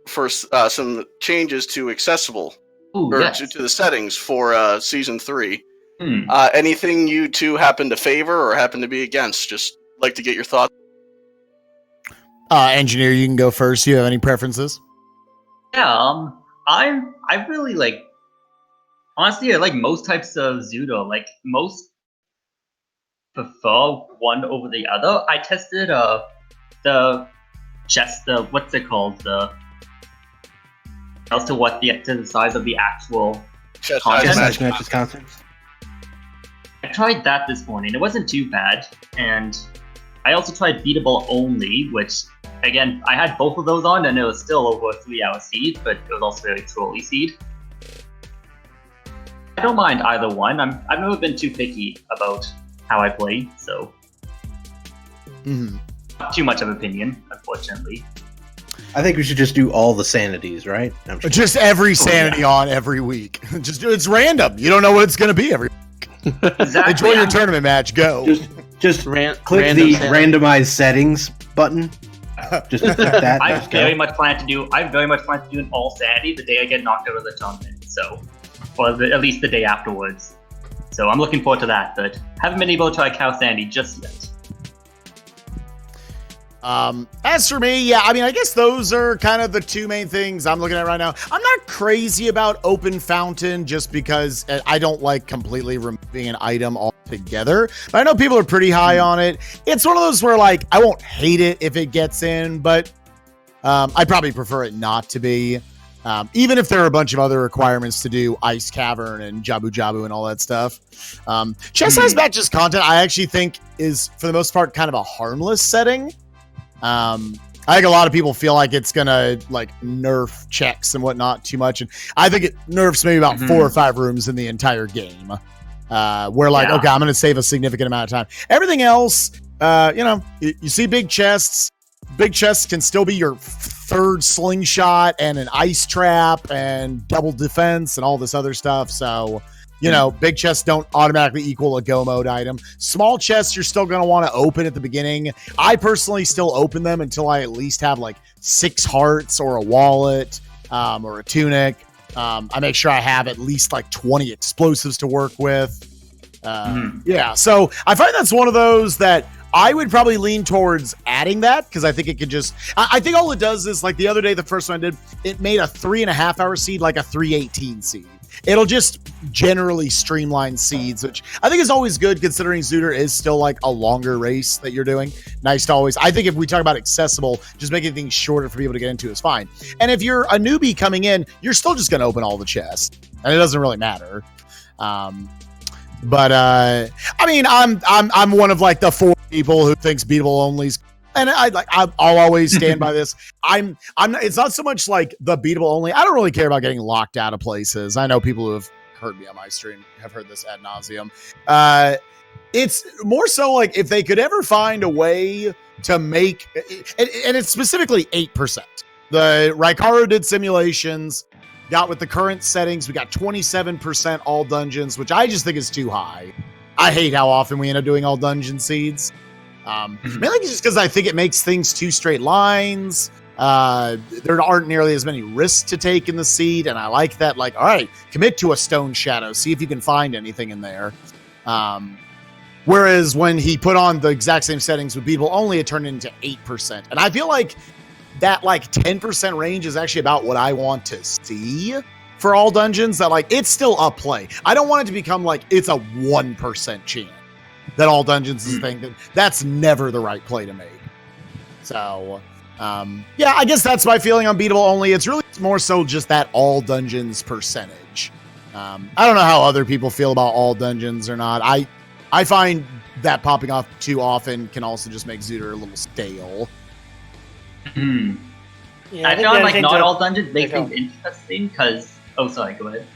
some changes to accessible to the settings for season 3. Anything you two happen to favor or happen to be against? Just like to get your thoughts. Engineer, you can go first. Do you have any preferences? Yeah, I really like. Honestly, I like most types of Zudo. Like most prefer one over the other. I tested the chest. What's it called? As to what to the size of the actual Chest content. matches contents. I tried that this morning. It wasn't too bad, and I also tried beatable only, which again I had both of those on, and it was still over a 3-hour seed, but it was also very trolley seed. I don't mind either one. I've never been too picky about how I play, so not too much of opinion, unfortunately. I think we should just do all the sanities, right? Just every sanity on every week. It's random. You don't know what it's going to be every week. Exactly. Enjoy your tournament match. Go. Just Click click the randomize settings button. Just click that. I just go. very much plan to do an all sanity the day I get knocked out of the tournament. So, or at least the day afterwards. So I'm looking forward to that, but haven't been able to try cow sanity just yet. As for me, I guess those are kind of the two main things I'm looking at right now. I'm not crazy about open fountain just because I don't like completely removing an item altogether, but I know people are pretty high on it. It's one of those where like, I won't hate it if it gets in, but, I probably prefer it not to be, even if there are a bunch of other requirements to do Ice Cavern and Jabu Jabu and all that stuff. Chess size matches content, I actually think is for the most part kind of a harmless setting. I think a lot of people feel like it's gonna like nerf checks and whatnot too much, and I think it nerfs maybe about 4 or 5 rooms in the entire game. Where like, okay, I'm gonna save a significant amount of time. Everything else, you see big chests. Big chests can still be your third slingshot and an ice trap and double defense and all this other stuff. So, big chests don't automatically equal a go mode item. Small chests, you're still going to want to open at the beginning. I personally still open them until I at least have like 6 hearts or a wallet or a tunic. I make sure I have at least like 20 explosives to work with. Yeah, so I find that's one of those that I would probably lean towards adding that because I think it could just, I think all it does is like the other day, the first one I did, it made a 3.5 hour seed like a 3:18 seed. It'll just generally streamline seeds, which I think is always good considering Zooter is still like a longer race that you're doing. Nice to always, I think if we talk about accessible, just making things shorter for people to get into is fine. And if you're a newbie coming in, you're still just going to open all the chests and it doesn't really matter. But I'm one of like the 4 people who thinks beatable only's, and I'll always stand by this. I'm not, it's not so much like the beatable only. I don't really care about getting locked out of places. I know people who have heard me on my stream have heard this ad nauseum. It's more so like if they could ever find a way to make, and it's specifically 8%. The Raikaru did simulations. Got with the current settings, we got 27% all dungeons, which I just think is too high. I hate how often we end up doing all dungeon seeds. Mainly just because I think it makes things 2 straight lines. There aren't nearly as many risks to take in the seed, and I like that. Like, all right, commit to a stone shadow, see if you can find anything in there. Whereas when he put on the exact same settings with beatable only, it turned into 8%, and I feel like that like 10% range is actually about what I want to see for all dungeons. That like it's still a play. I don't want it to become like it's a 1% chance that all dungeons is a thing. That's never the right play to make. So, yeah, I guess that's my feeling on beatable only. It's really more so just that all dungeons percentage. I don't know how other people feel about all dungeons or not. I find that popping off too often can also just make Zooter a little stale. Yeah, I think found the like thing not to- all dungeons make Yeah, go things interesting because. Oh, sorry. Go ahead.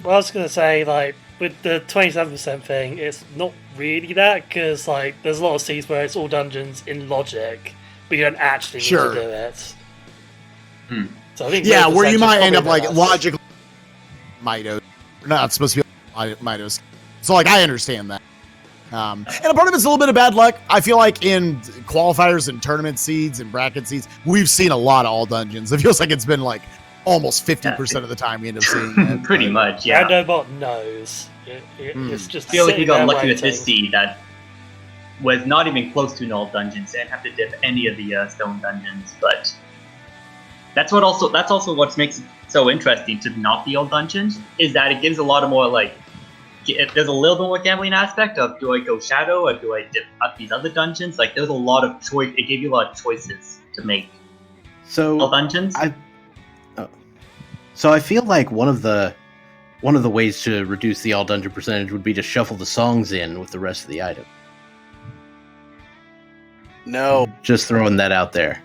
Well, I was gonna say, like, with the 27% thing, it's not really that, because, like, there's a lot of seeds where it's all dungeons in logic, but you don't actually need Sure. to do it. Hmm. So I think Yeah, the where you percentage might is end up probably like the best. logically Mitos. We're not supposed to be Mitos. So like I understand that. And a part of it's a little bit of bad luck. I feel like in qualifiers and tournament seeds and bracket seeds, we've seen a lot of all dungeons. It feels like it's been like almost 50% of the time we end up seeing it. Pretty much, yeah. Randobot knows. It's just I feel like we sitting got there lucky with this waiting. seed that was not even close to an all dungeons and have to dip any of the stone dungeons. But that's also what makes it so interesting to not be all dungeons is that it gives a lot of more like there's a little bit more gambling aspect of do I go shadow or do I dip up these other dungeons? Like there's a lot of choice. It gave you a lot of choices to make all So dungeons. I feel like one of the ways to reduce the all dungeon percentage would be to shuffle the songs in with the rest of the item. No, Just throwing that out there.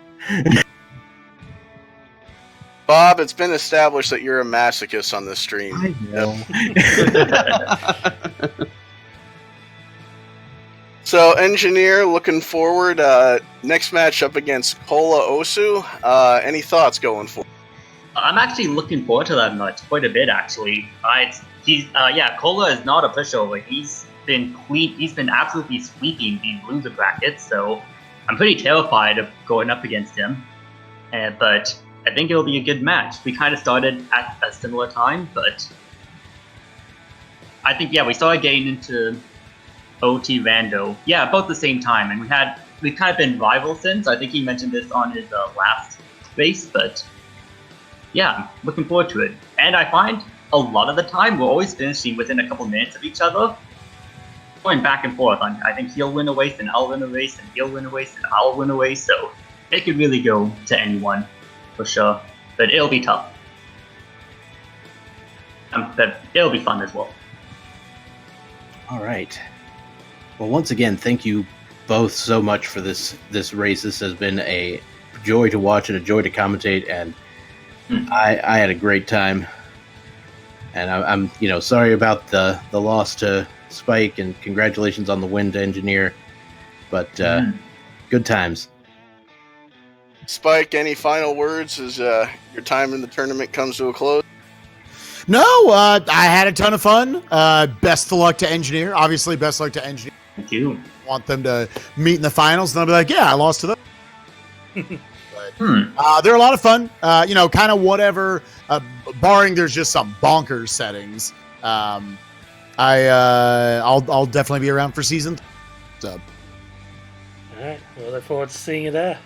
Bob, it's been established that you're a masochist on this stream. I know. So, Engineer, looking forward. Next match up against Kola Osu. Any thoughts going forward? I'm actually looking forward to that match quite a bit, actually. Kola is not a pushover. He's been absolutely sweeping these loser brackets, so I'm pretty terrified of going up against him. But I think it'll be a good match. We kind of started at a similar time, but I think we started getting into OT Rando, about the same time, and we've kind of been rivals since. I think he mentioned this on his last race, but. Yeah, I'm looking forward to it. And I find a lot of the time we're always finishing within a couple minutes of each other. Going back and forth. I think he'll win a race and I'll win a race and he'll win a race and I'll win a race. So it could really go to anyone for sure. But it'll be tough. But it'll be fun as well. All right. Well, once again, thank you both so much for this race. This has been a joy to watch and a joy to commentate, and I had a great time. And I'm sorry about the loss to Spike, and congratulations on the win to Engineer. But good times. Spike, any final words as your time in the tournament comes to a close? No, I had a ton of fun. Best of luck to Engineer. Obviously, best of luck to Engineer. Thank you. Want them to meet in the finals, and I'll be like, yeah, I lost to them. They're a lot of fun. Kind of whatever, barring there's just some bonkers settings. I'll definitely be around for season. So, All right, we'll look forward to seeing you there.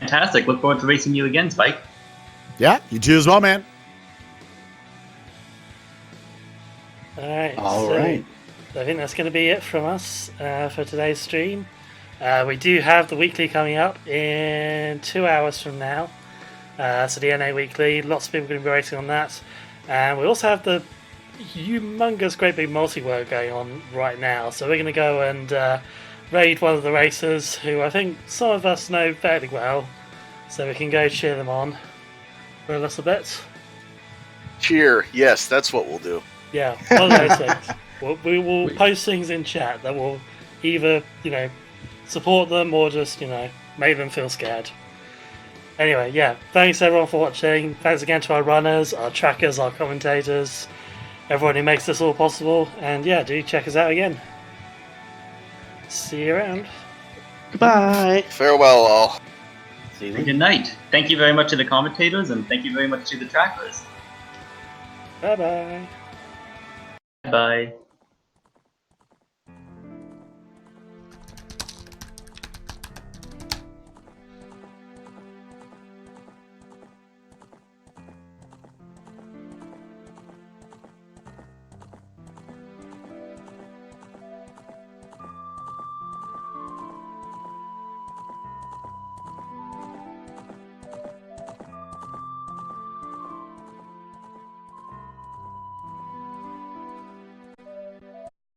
Fantastic. Look forward to racing you again, Spike. yeah, you too as well, man. All right. I think that's going to be it from us for today's stream. We do have the weekly coming up in 2 hours from now. So the NA weekly, lots of people are going to be racing on that. And we also have the humongous great big multi-work going on right now. So we're going to go and raid one of the racers who I think some of us know fairly well. So we can go cheer them on for a little bit. Cheer. Yes, that's what we'll do. Yeah, one of those things. We will post things in chat that will either, support them or just, make them feel scared. Anyway, yeah, thanks everyone for watching. Thanks again to our runners, our trackers, our commentators, everyone who makes this all possible. And yeah, do check us out again. See you around. Goodbye. Farewell, all. See you later. Good night. Thank you very much to the commentators and thank you very much to the trackers. Bye-bye. Bye.